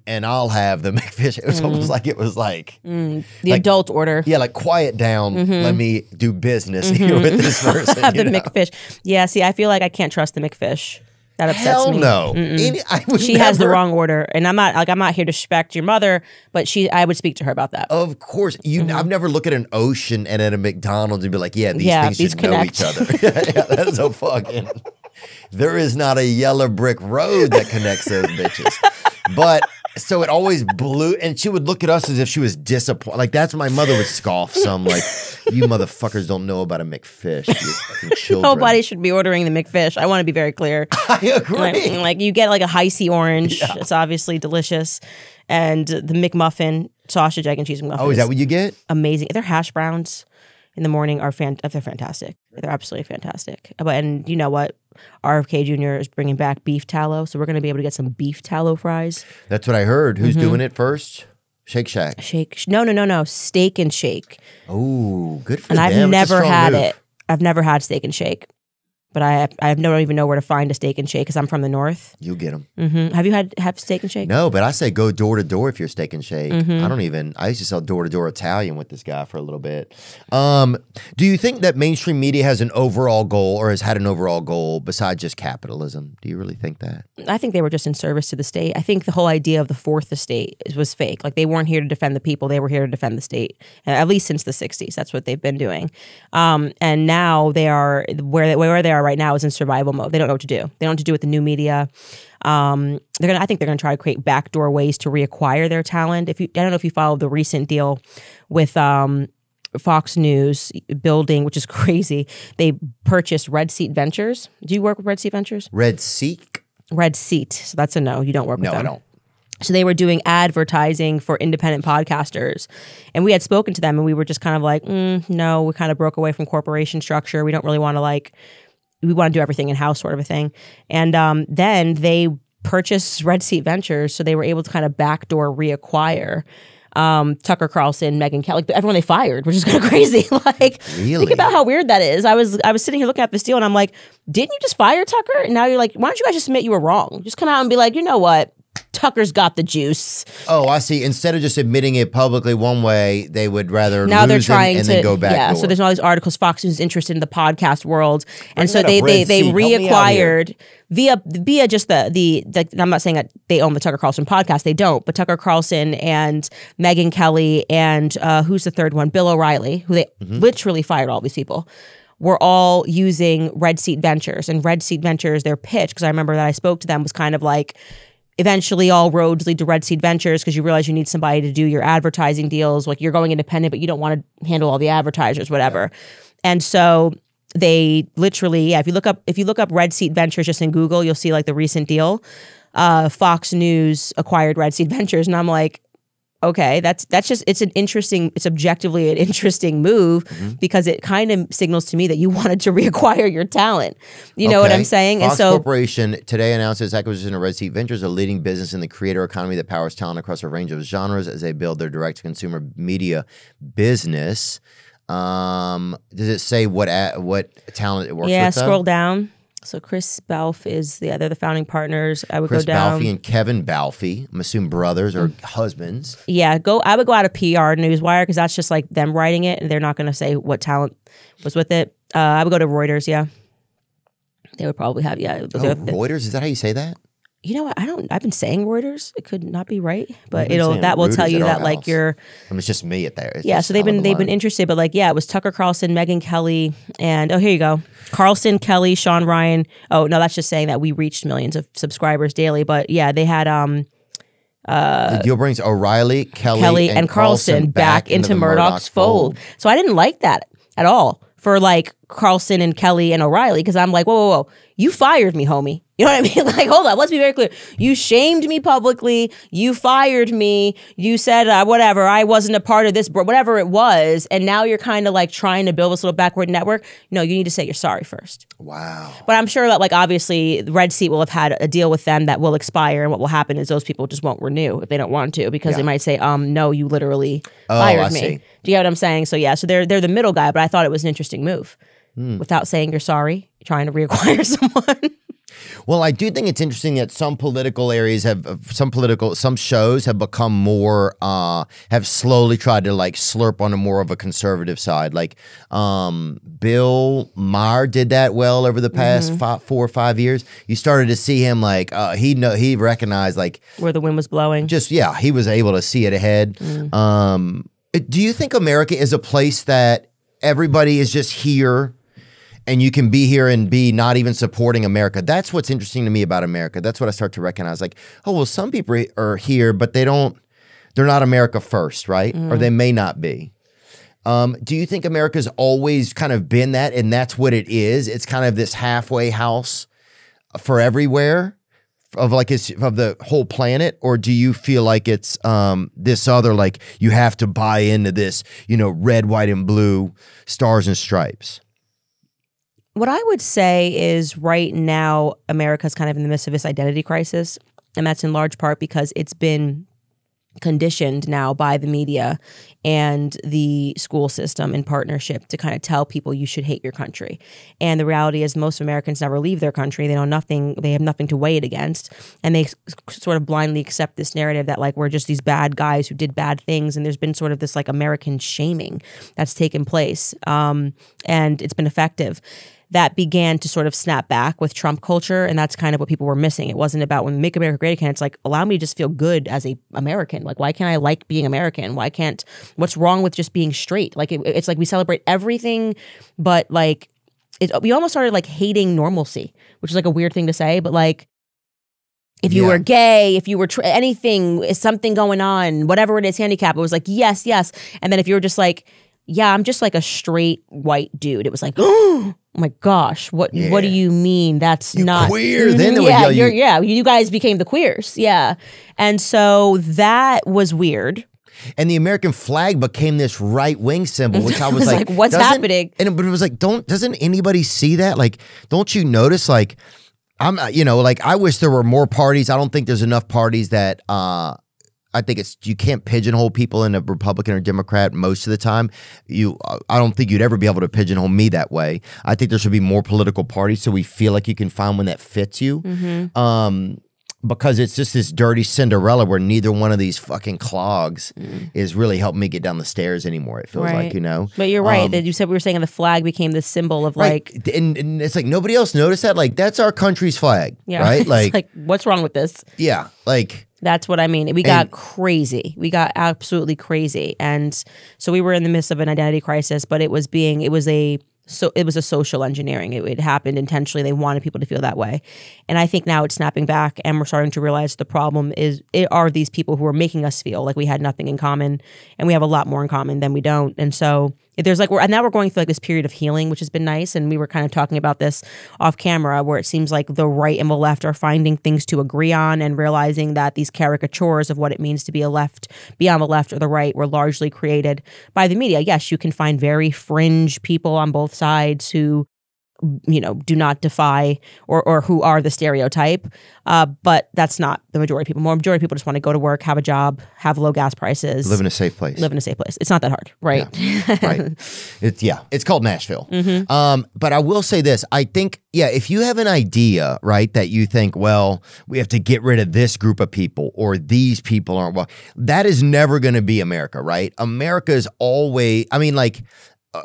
and I'll have the McFish. It was almost like it was like the adult order. Yeah, like quiet down. Let me do business here with this person. Have the McFish. Yeah, see, I feel like I can't trust the McFish. That upsets Hell me. no. She has the wrong order, and I'm not here to respect your mother, but I would speak to her about that. Of course, I've never looked at an Ocean and at a McDonald's and be like, yeah, these things should connect. know each other. yeah, that's a fucking. There is not a yellow brick road that connects those bitches. But so it always blew, and she would look at us as if she was disappointed. Like, that's my mother would scoff some, like, you motherfuckers don't know about a McFish, you fucking children. Nobody should be ordering the McFish. I want to be very clear. I agree. Like you get like a Hi-C orange. Yeah. It's obviously delicious. And the McMuffin, sausage, egg, and cheese McMuffin. Oh, is that what you get? Amazing. They're hash browns. in the morning are they're fantastic. They're absolutely fantastic. And you know what? RFK Jr. is bringing back beef tallow, so we're going to be able to get some beef tallow fries. That's what I heard. Who's doing it first? Shake Shack. No. Steak and Shake. Oh, good for them. And them. I've never had it. I've never had Steak and Shake. But I don't even know where to find a Steak and Shake because I'm from the north. You get them. Have you have Steak and Shake? No, but I say go door to door if you're Steak and Shake. I used to sell door to door Italian with this guy for a little bit. Do you think that mainstream media has an overall goal or has had an overall goal besides just capitalism? Do you really think that? I think they were just in service to the state. I think the whole idea of the fourth estate was fake. Like they weren't here to defend the people. They were here to defend the state, at least since the 60s. That's what they've been doing. And now they are where they are right now is in survival mode. They don't know what to do. They don't know what to do with the new media. I think they're gonna try to create backdoor ways to reacquire their talent. I don't know if you followed the recent deal with Fox News building, which is crazy. They purchased Red Seat Ventures. Do you work with Red Seat Ventures? Red Seat. So that's a no. You don't work with them. No, I don't. So they were doing advertising for independent podcasters. And we had spoken to them and we were just kind of like, no, we kind of broke away from corporation structure. We don't really want to we want to do everything in-house sort of a thing. And then they purchased Red Seat Ventures, so they were able to kind of backdoor reacquire Tucker Carlson, Megyn Kelly, everyone they fired, which is kind of crazy. Really? Think about how weird that is. I was sitting here looking at this deal and I'm like, didn't you just fire Tucker? And now you're like, why don't you guys just admit you were wrong? Just come out and be like, you know what? Tucker's got the juice. Oh, I see. Instead of just admitting it publicly one way, they would rather now lose they're trying and to then go back. Yeah, door. so there's all these articles. Fox News is interested in the podcast world, and so they reacquired via just the I'm not saying that they own the Tucker Carlson podcast. They don't, but Tucker Carlson and Megyn Kelly and who's the third one? Bill O'Reilly, who they literally fired all these people. Were all using Red Seat Ventures, and Red Seat Ventures, their pitch, because I remember that I spoke to them, was kind of like, eventually all roads lead to Red Seat Ventures because you realize you need somebody to do your advertising deals. Like you're going independent, but you don't want to handle all the advertisers, whatever. And so they literally, if you look up Red Seat Ventures just in Google, you'll see like the recent deal. Fox News acquired Red Seat Ventures, and I'm like, okay, that's just it's objectively an interesting move because it kind of signals to me that you wanted to reacquire your talent. You know what I'm saying? Fox and so Corporation today announced its acquisition of Red Seat Ventures, a leading business in the creator economy that powers talent across a range of genres as they build their direct-to-consumer media business. Does it say what talent it works with? Yeah, scroll down. So Chris Balfe is they're the founding partners. I would Chris go down. Balfe and Kevin Balfe, I'm assuming brothers or husbands. Yeah, I would go out of PR Newswire because that's just like them writing it, and they're not going to say what talent was with it. I would go to Reuters. Yeah, they would probably have Reuters, is that how you say that? You know what? I've been saying Reuters. It could not be right, but will Reuters tell you that house. like you're. I mean, it's just me at there. It's so they've been interested, but like it was Tucker Carlson, Megyn Kelly, and here you go, Carlson, Kelly, Sean Ryan. Oh no, that's just saying that we reached millions of subscribers daily. But yeah, they had the deal brings O'Reilly, Kelly, and Carlson back into Murdoch's fold. So I didn't like that at all for like Carlson and Kelly and O'Reilly because I'm like, whoa, you fired me, homie. You know what I mean? Like, hold on, let's be very clear. You shamed me publicly. You fired me. You said whatever. I wasn't a part of this, whatever it was. And now you're kind of like trying to build this little backward network. No, you need to say you're sorry first. Wow. But I'm sure that like obviously Red Seat will have had a deal with them that will expire. And what will happen is those people just won't renew if they don't want to because they might say, no, you literally fired me. See. Do you get what I'm saying? So yeah, so they're the middle guy, but I thought it was an interesting move. Without saying you're sorry, trying to reacquire someone. Well, I do think it's interesting that some political areas some shows have become more, have slowly tried to like slurp on a more of a conservative side. Like Bill Maher did that well over the past 4 or 5 years. You started to see him like, he recognized like. Where the wind was blowing. He was able to see it ahead. Do you think America is a place that everybody is just here and you can be here and be not even supporting America? That's what's interesting to me about America. That's what I start to recognize. Like, oh, well, some people are here, but they're not America first, right? Or they may not be. Do you think America's always kind of been that and that's what it is? It's kind of this halfway house for everywhere of the whole planet, or do you feel like it's this other, like you have to buy into this, red, white, and blue stars and stripes? What I would say is right now, America's kind of in the midst of this identity crisis. And that's in large part because it's been conditioned now by the media and the school system in partnership to kind of tell people you should hate your country. And the reality is most Americans never leave their country. They know nothing. They have nothing to weigh it against. And they sort of blindly accept this narrative that like we're just these bad guys who did bad things. And there's been sort of this like American shaming that's taken place. And it's been effective. That began to sort of snap back with Trump culture, and that's kind of what people were missing. It wasn't about when Make America Great Again, it's like, allow me to just feel good as a American. Like, why can't I like being American? What's wrong with just being straight? Like, it's like we celebrate everything, but like, we almost started like hating normalcy, which is like a weird thing to say, but like, if you were gay, if you were anything, something going on, whatever it is, handicap, it was like, yes, yes. And then if you were just like, yeah, I'm just like a straight white dude, it was like, oh my gosh, what do you mean? That's You're not queer. Then they would yell you guys became the queers. Yeah. And so that was weird. And the American flag became this right-wing symbol, which I was like, what's happening? But it was like, doesn't anybody see that? Like, don't you notice? Like, I wish there were more parties. I don't think there's enough parties that I think you can't pigeonhole people in a Republican or Democrat most of the time. I don't think you'd ever be able to pigeonhole me that way. I think there should be more political parties so we feel like you can find one that fits you. Mm-hmm. Because it's just this dirty Cinderella where neither one of these fucking clogs is really helping me get down the stairs anymore. It feels like, But you're right that you said we were saying the flag became the symbol of like, and it's like nobody else noticed that. Like that's our country's flag, right? Like what's wrong with this? Yeah, like. That's what I mean. We got crazy. We got absolutely crazy. And so we were in the midst of an identity crisis, but it was a social engineering. It happened intentionally. They wanted people to feel that way. And I think now it's snapping back and we're starting to realize the problem are these people who are making us feel like we had nothing in common, and we have a lot more in common than we don't. And so there's like, now we're going through like this period of healing, which has been nice. And we were kind of talking about this off camera, where it seems like the right and the left are finding things to agree on and realizing that these caricatures of what it means to be be on the left or the right were largely created by the media. Yes, you can find very fringe people on both sides who do not defy or who are the stereotype. But that's not the majority of people. Majority of people just want to go to work, have a job, have low gas prices. Live in a safe place. It's not that hard, right? Yeah. Right. It's called Nashville. Mm-hmm. But I will say this. I think, if you have an idea, right, that you think, well, we have to get rid of this group of people or these people aren't, well, that is never going to be America, right? America is always,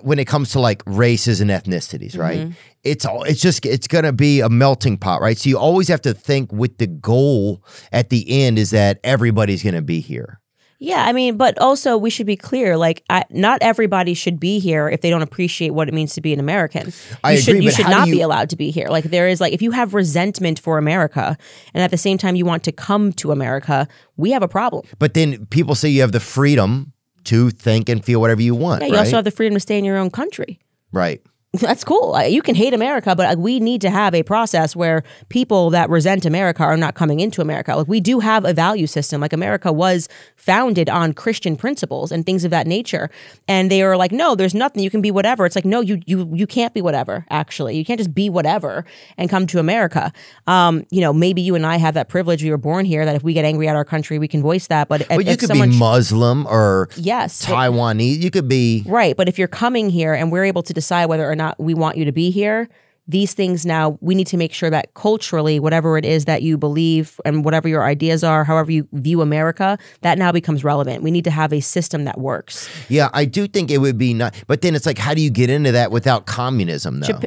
when it comes to like races and ethnicities, right? Mm-hmm. It's going to be a melting pot, right? So you always have to think with the goal at the end is that everybody's going to be here. Yeah, but also we should be clear, like not everybody should be here if they don't appreciate what it means to be an American. You should not be allowed to be here. Like there is if you have resentment for America and at the same time you want to come to America, we have a problem. But then people say you have the freedom to think and feel whatever you want. Yeah, you also have the freedom to stay in your own country. Right. That's cool. You can hate America, but we need to have a process where people that resent America are not coming into America. Like we do have a value system. Like America was founded on Christian principles and things of that nature. And they are like, no, there's nothing. You can be whatever. It's like, no, you can't be whatever. Actually, you can't just be whatever and come to America. Maybe you and I have that privilege. We were born here. That if we get angry at our country, we can voice that. But you could be Muslim or Taiwanese. You could be right. But if you're coming here and we're able to decide whether or not we want you to be here, these things now, we need to make sure that culturally, whatever it is that you believe and whatever your ideas are, however you view America, that now becomes relevant. We need to have a system that works. Yeah, I do think it would be nice. But then it's like, how do you get into that without communism, though?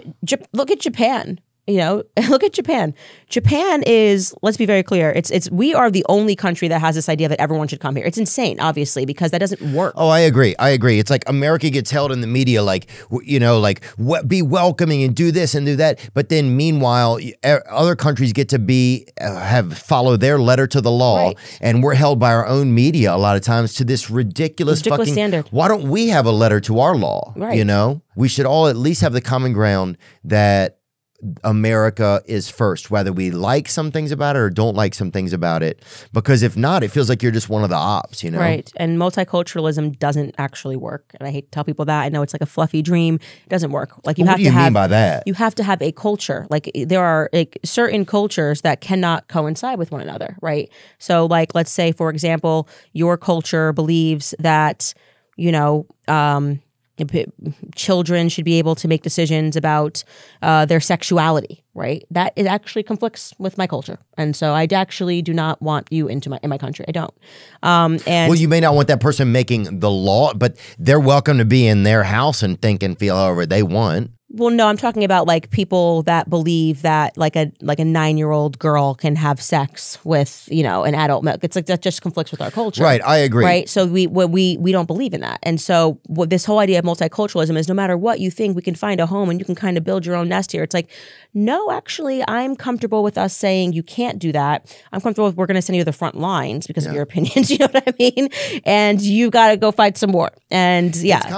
Look at Japan. Look at Japan. Japan is, let's be very clear, we are the only country that has this idea that everyone should come here. It's insane, obviously, because that doesn't work. Oh, I agree. It's like America gets held in the media be welcoming and do this and do that. But then meanwhile, other countries get to follow their letter to the law. Right. And we're held by our own media a lot of times to this ridiculous fucking standard. Why don't we have a letter to our law? Right. We should all at least have the common ground that America is first, whether we like some things about it or don't like some things about it. Because if not, it feels like you're just one of the ops, you know? Right. And multiculturalism doesn't actually work. And I hate to tell people that. I know it's like a fluffy dream. It doesn't work. Like What do you mean by that? You have to have a culture. Like there are like certain cultures that cannot coincide with one another, right? So like, let's say, for example, your culture believes that, you know, children should be able to make decisions about their sexuality, right? That it actually conflicts with my culture, and so I actually do not want you in my country. I don't. And well, you may not want that person making the law, but they're welcome to be in their house and think and feel however they want. Well, no, I'm talking about like people that believe that like a 9-year-old girl can have sex with, you know, an adult male. It's like that just conflicts with our culture. Right, I agree. Right, so we don't believe in that. And so what this whole idea of multiculturalism is no matter what you think, we can find a home and you can kind of build your own nest here. It's like, no, actually, I'm comfortable with us saying you can't do that. I'm comfortable with we're going to send you to the front lines because of your opinions, you know what I mean? And you got to go fight some war. And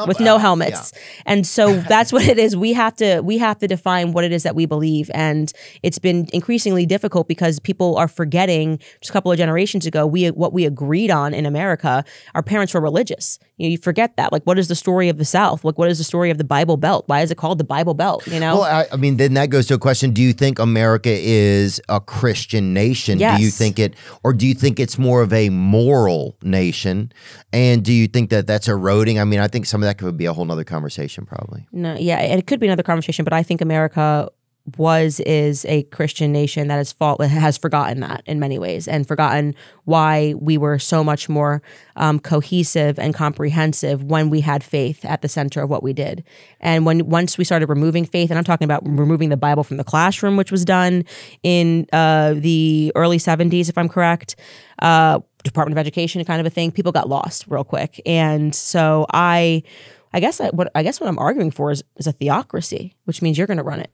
with no helmets. Yeah. And so that's what it is. We have to define what it is that we believe, and it's been increasingly difficult because people are forgetting. Just a couple of generations ago, what we agreed on in America. Our parents were religious. You forget that. Like, what is the story of the South? Like, what is the story of the Bible Belt? Why is it called the Bible Belt? You know. Well, I mean, then that goes to a question: do you think America is a Christian nation? Yes. Do you think it, or do you think it's more of a moral nation? And do you think that that's eroding? I mean, I think some of that could be a whole nother conversation, probably. No, yeah, and it could be another conversation, but I think America is a Christian nation that has forgotten that in many ways, and forgotten why we were so much more cohesive and comprehensive when we had faith at the center of what we did. And once we started removing faith, and I'm talking about removing the Bible from the classroom, which was done in the early 70s, if I'm correct, Department of Education kind of a thing, people got lost real quick. And so I guess what I'm arguing for is a theocracy, which means you're going to run it.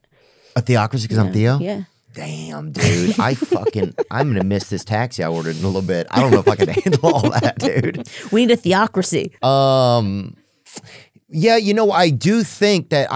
A theocracy because I'm Theo? Yeah. Damn, dude. I'm going to miss this taxi I ordered in a little bit. I don't know if I can handle all that, dude. We need a theocracy. Yeah, you know, I do think that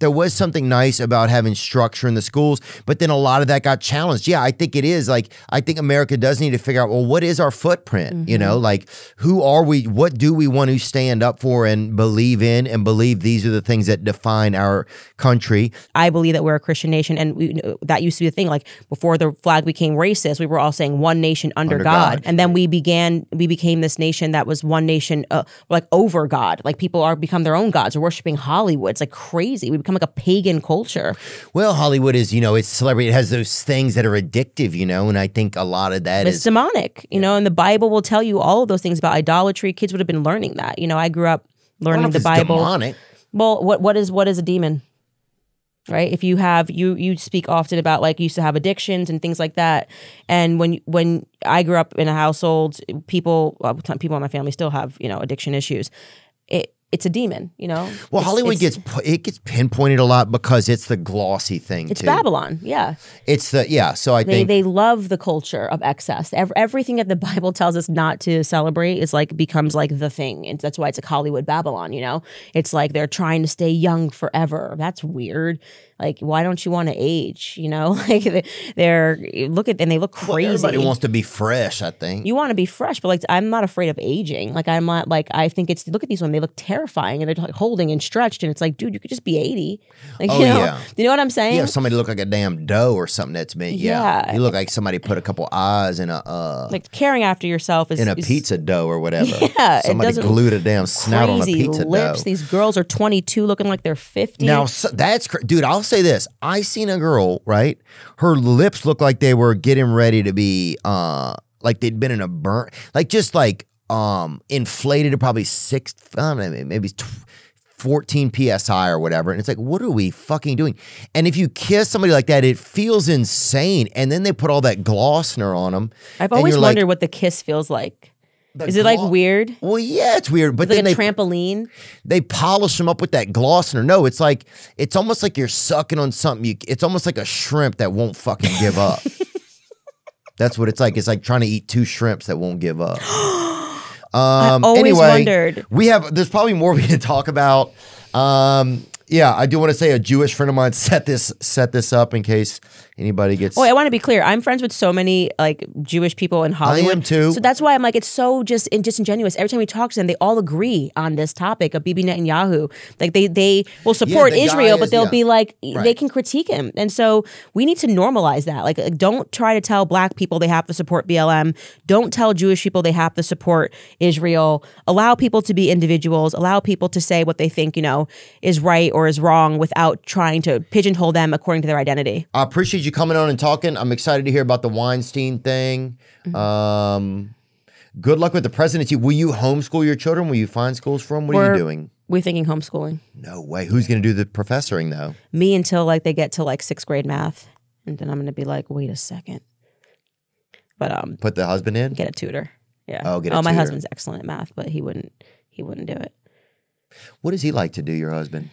there was something nice about having structure in the schools, but then a lot of that got challenged. Yeah, I think it is. Like, I think America does need to figure out, well, what is our footprint? Mm-hmm. You know, like, who are we? What do we want to stand up for and believe in, and believe these are the things that define our country? I believe that we're a Christian nation, and that used to be the thing. Like, before the flag became racist, we were all saying one nation under God. And then we became this nation that was one nation, like, over God. Like, people become their own gods. We're worshiping Hollywood. It's like crazy. We become like a pagan culture. Well, Hollywood is, you know, it's celebrity. It has those things that are addictive, you know, and I think a lot of that is demonic, you know, and the Bible will tell you all of those things about idolatry. Kids would have been learning that. You know, I grew up learning the Bible. Demonic. Well, what is a demon? Right? If you have you speak often about, like, you used to have addictions and things like that. And when I grew up in a household, people in my family still have, you know, addiction issues. It's a demon, you know. Well, Hollywood gets pinpointed a lot because it's the glossy thing. It's Babylon, yeah. So I think they love the culture of excess. Everything that the Bible tells us not to celebrate is becomes like the thing, and that's why it's like Hollywood Babylon. You know, it's like they're trying to stay young forever. That's weird. Like, why don't you want to age? You know, like they look crazy. Well, everybody wants to be fresh, I think. You want to be fresh, but like, I'm not afraid of aging. Like, I'm not like, I think look at these women. They look terrifying, and they're like holding and stretched, and it's like, dude, you could just be 80. Like, you know? Yeah. You know what I'm saying? Yeah, somebody look like a damn doe or something that's been. Yeah. You look like somebody put a couple eyes in a like, caring after yourself is pizza dough or whatever. Yeah, somebody glued a damn snout on a pizza lips. dough. These girls are 22, looking like they're 50. Now dude, I'll say this: I seen a girl, right? Her lips looked like they were getting ready to be, like they'd been in a burn, like just like inflated to probably 14 psi or whatever. And it's like, what are we fucking doing? And if you kiss somebody like that, it feels insane. And then they put all that Glossner on them. I've always wondered what the kiss feels like. Is it like weird? Well, yeah, it's weird. But it's then like a trampoline. They polish them up with that Glossner. No, it's almost like you're sucking on something. It's almost like a shrimp that won't fucking give up. That's what it's like. It's like trying to eat two shrimps that won't give up. I always wondered. There's probably more we can talk about. Yeah, I do want to say a Jewish friend of mine set this up in case anybody gets. Oh, I want to be clear. I'm friends with so many like Jewish people in Hollywood. I am too. So that's why I'm like, it's so just disingenuous. Every time we talk to them, they all agree on this topic of Bibi Netanyahu. Like they will support Israel, but they'll be like, they can critique him. And so we need to normalize that. Like, don't try to tell black people they have to support BLM. Don't tell Jewish people they have to support Israel. Allow people to be individuals. Allow people to say what they think, is right or is wrong without trying to pigeonhole them according to their identity. I appreciate you coming on and talking. I'm excited to hear about the Weinstein thing. Mm-hmm. Good luck with the presidency. Will you homeschool your children? Will you find schools for them? What are you doing? We're thinking homeschooling. No way. Who's going to do the professoring though? Me until like they get to like 6th grade math. And then I'm going to be like, wait a second. But put the husband in? Get a tutor. Yeah. Oh, get a tutor. My husband's excellent at math, but he wouldn't do it. What does he like to do, your husband?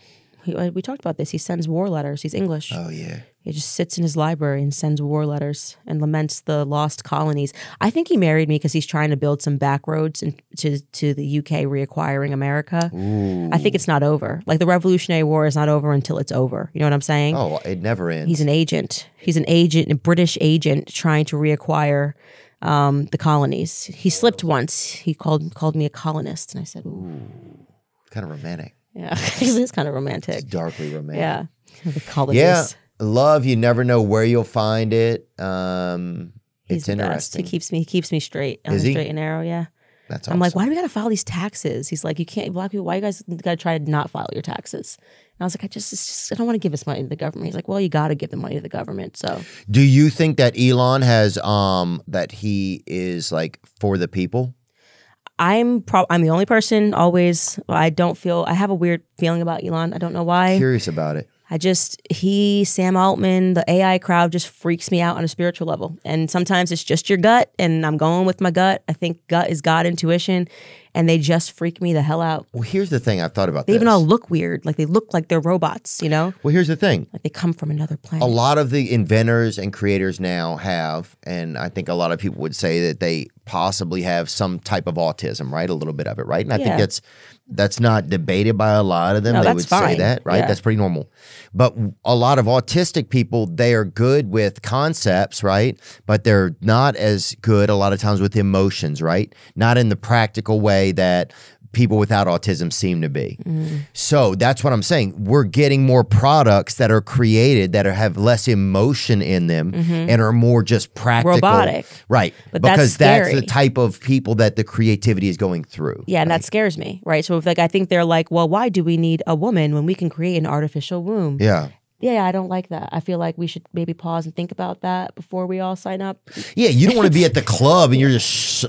We talked about this. He sends war letters. He's English. Oh, yeah. He just sits in his library and sends war letters and laments the lost colonies. I think he married me because he's trying to build some back roads to the UK reacquiring America. Ooh. I think it's not over. Like the Revolutionary War is not over until it's over. You know what I'm saying? Oh, it never ends. He's an agent. He's an agent, a British agent trying to reacquire the colonies. He slipped once. He called me a colonist, and I said, "Ooh, kind of romantic." Yeah, it's kind of romantic. It's darkly romantic. Yeah, the colonies. Yeah, love. You never know where you'll find it. It's interesting. He keeps me straight. Is he? Straight and narrow. Yeah. That's awesome. I'm like, why do we got to file these taxes? He's like, you can't, black people, why you guys got to try to not file your taxes? And I was like, I don't want to give this money to the government. He's like, well, you got to give the money to the government. So, do you think that Elon has, that he is like for the people? I'm the only person always, I have a weird feeling about Elon. I don't know why. Curious about it. Sam Altman, the AI crowd just freaks me out on a spiritual level. And sometimes it's just your gut, and I'm going with my gut. I think gut is God intuition, and they just freak me the hell out. Well, here's the thing. I've thought about They this. even all look weird. Like they look like they're robots, Well, here's the thing. Like they come from another planet. A lot of the inventors and creators now have, and I think a lot of people would say that they possibly have some type of autism, right? A little bit of it, right? And I think that's not debated by a lot of them. No, they that's would fine. say that, right? Yeah. That's pretty normal. But a lot of autistic people, they are good with concepts, right? But they're not as good a lot of times with emotions, right? Not in the practical way that people without autism seem to be. So that's what I'm saying. We're getting more products that are created that have less emotion in them and are more just practical. Robotic. Right. But because that's scary. the type of people that the creativity is going through. Yeah, and that scares me, right? So I think they're like, well, why do we need a woman when we can create an artificial womb? Yeah. Yeah, I don't like that. I feel like we should maybe pause and think about that before we all sign up. Yeah, you don't want to be at the club and you're just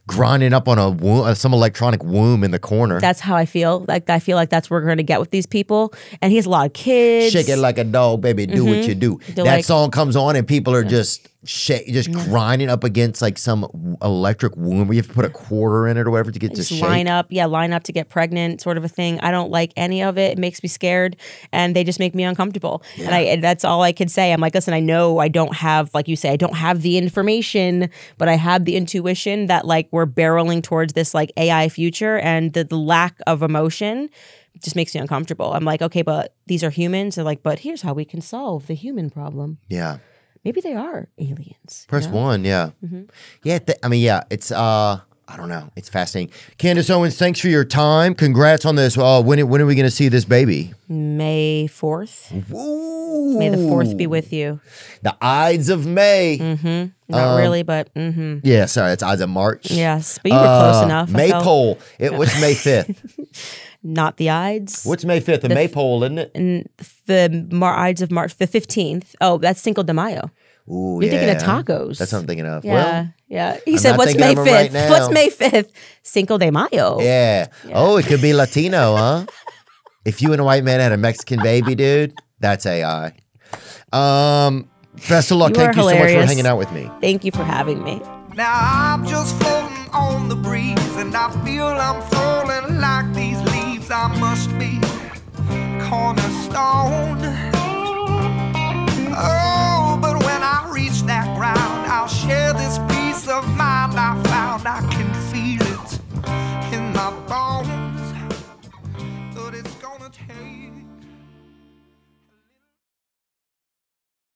grinding up on some electronic womb in the corner. That's how I feel. Like I feel like that's what we're going to get with these people. And he has a lot of kids. Shake it like a dog, baby. Do what you do. That song comes on and people are just grinding up against like some electric womb where you have to put a quarter in it or whatever to get to shake. Line up to get pregnant, sort of a thing. I don't like any of it. It makes me scared, and they just make me uncomfortable. Yeah. And that's all I could say. I'm like, listen, I know I don't have, like you say, I don't have the information, but I have the intuition that like we're barreling towards this like AI future, and the lack of emotion just makes me uncomfortable. I'm like, okay, but these are humans. They're like, but here's how we can solve the human problem. Yeah. Maybe they are aliens. Press one, yeah. Yeah, it's, I don't know. It's fascinating. Candace Owens, thanks for your time. Congrats on this. When are we going to see this baby? May 4th. Woo! May the 4th be with you. The Ides of May. Not really, but Yeah, sorry, it's Ides of March. Yes, but you were close enough. Maypole. What's May 5th? Not the Ides. What's May 5th? The Maypole, isn't it? And the Ides of March, the 15th. Oh, that's Cinco de Mayo. Ooh, You're thinking of tacos. That's what I'm thinking of. Yeah, Well, yeah. He said, "What's May 5th? Right now. What's May 5th? Cinco de Mayo." Yeah. Oh, it could be Latino, huh? If you and a white man had a Mexican baby, dude, that's AI. Best of luck. Thank you so much for hanging out with me. Thank you for having me. Now I'm just floating on the breeze, and I feel I'm falling like these leaves. I must be cornerstone. Oh, but when I reach that ground, I'll share this peace of mind I found. I can feel it in my bones, but it's gonna take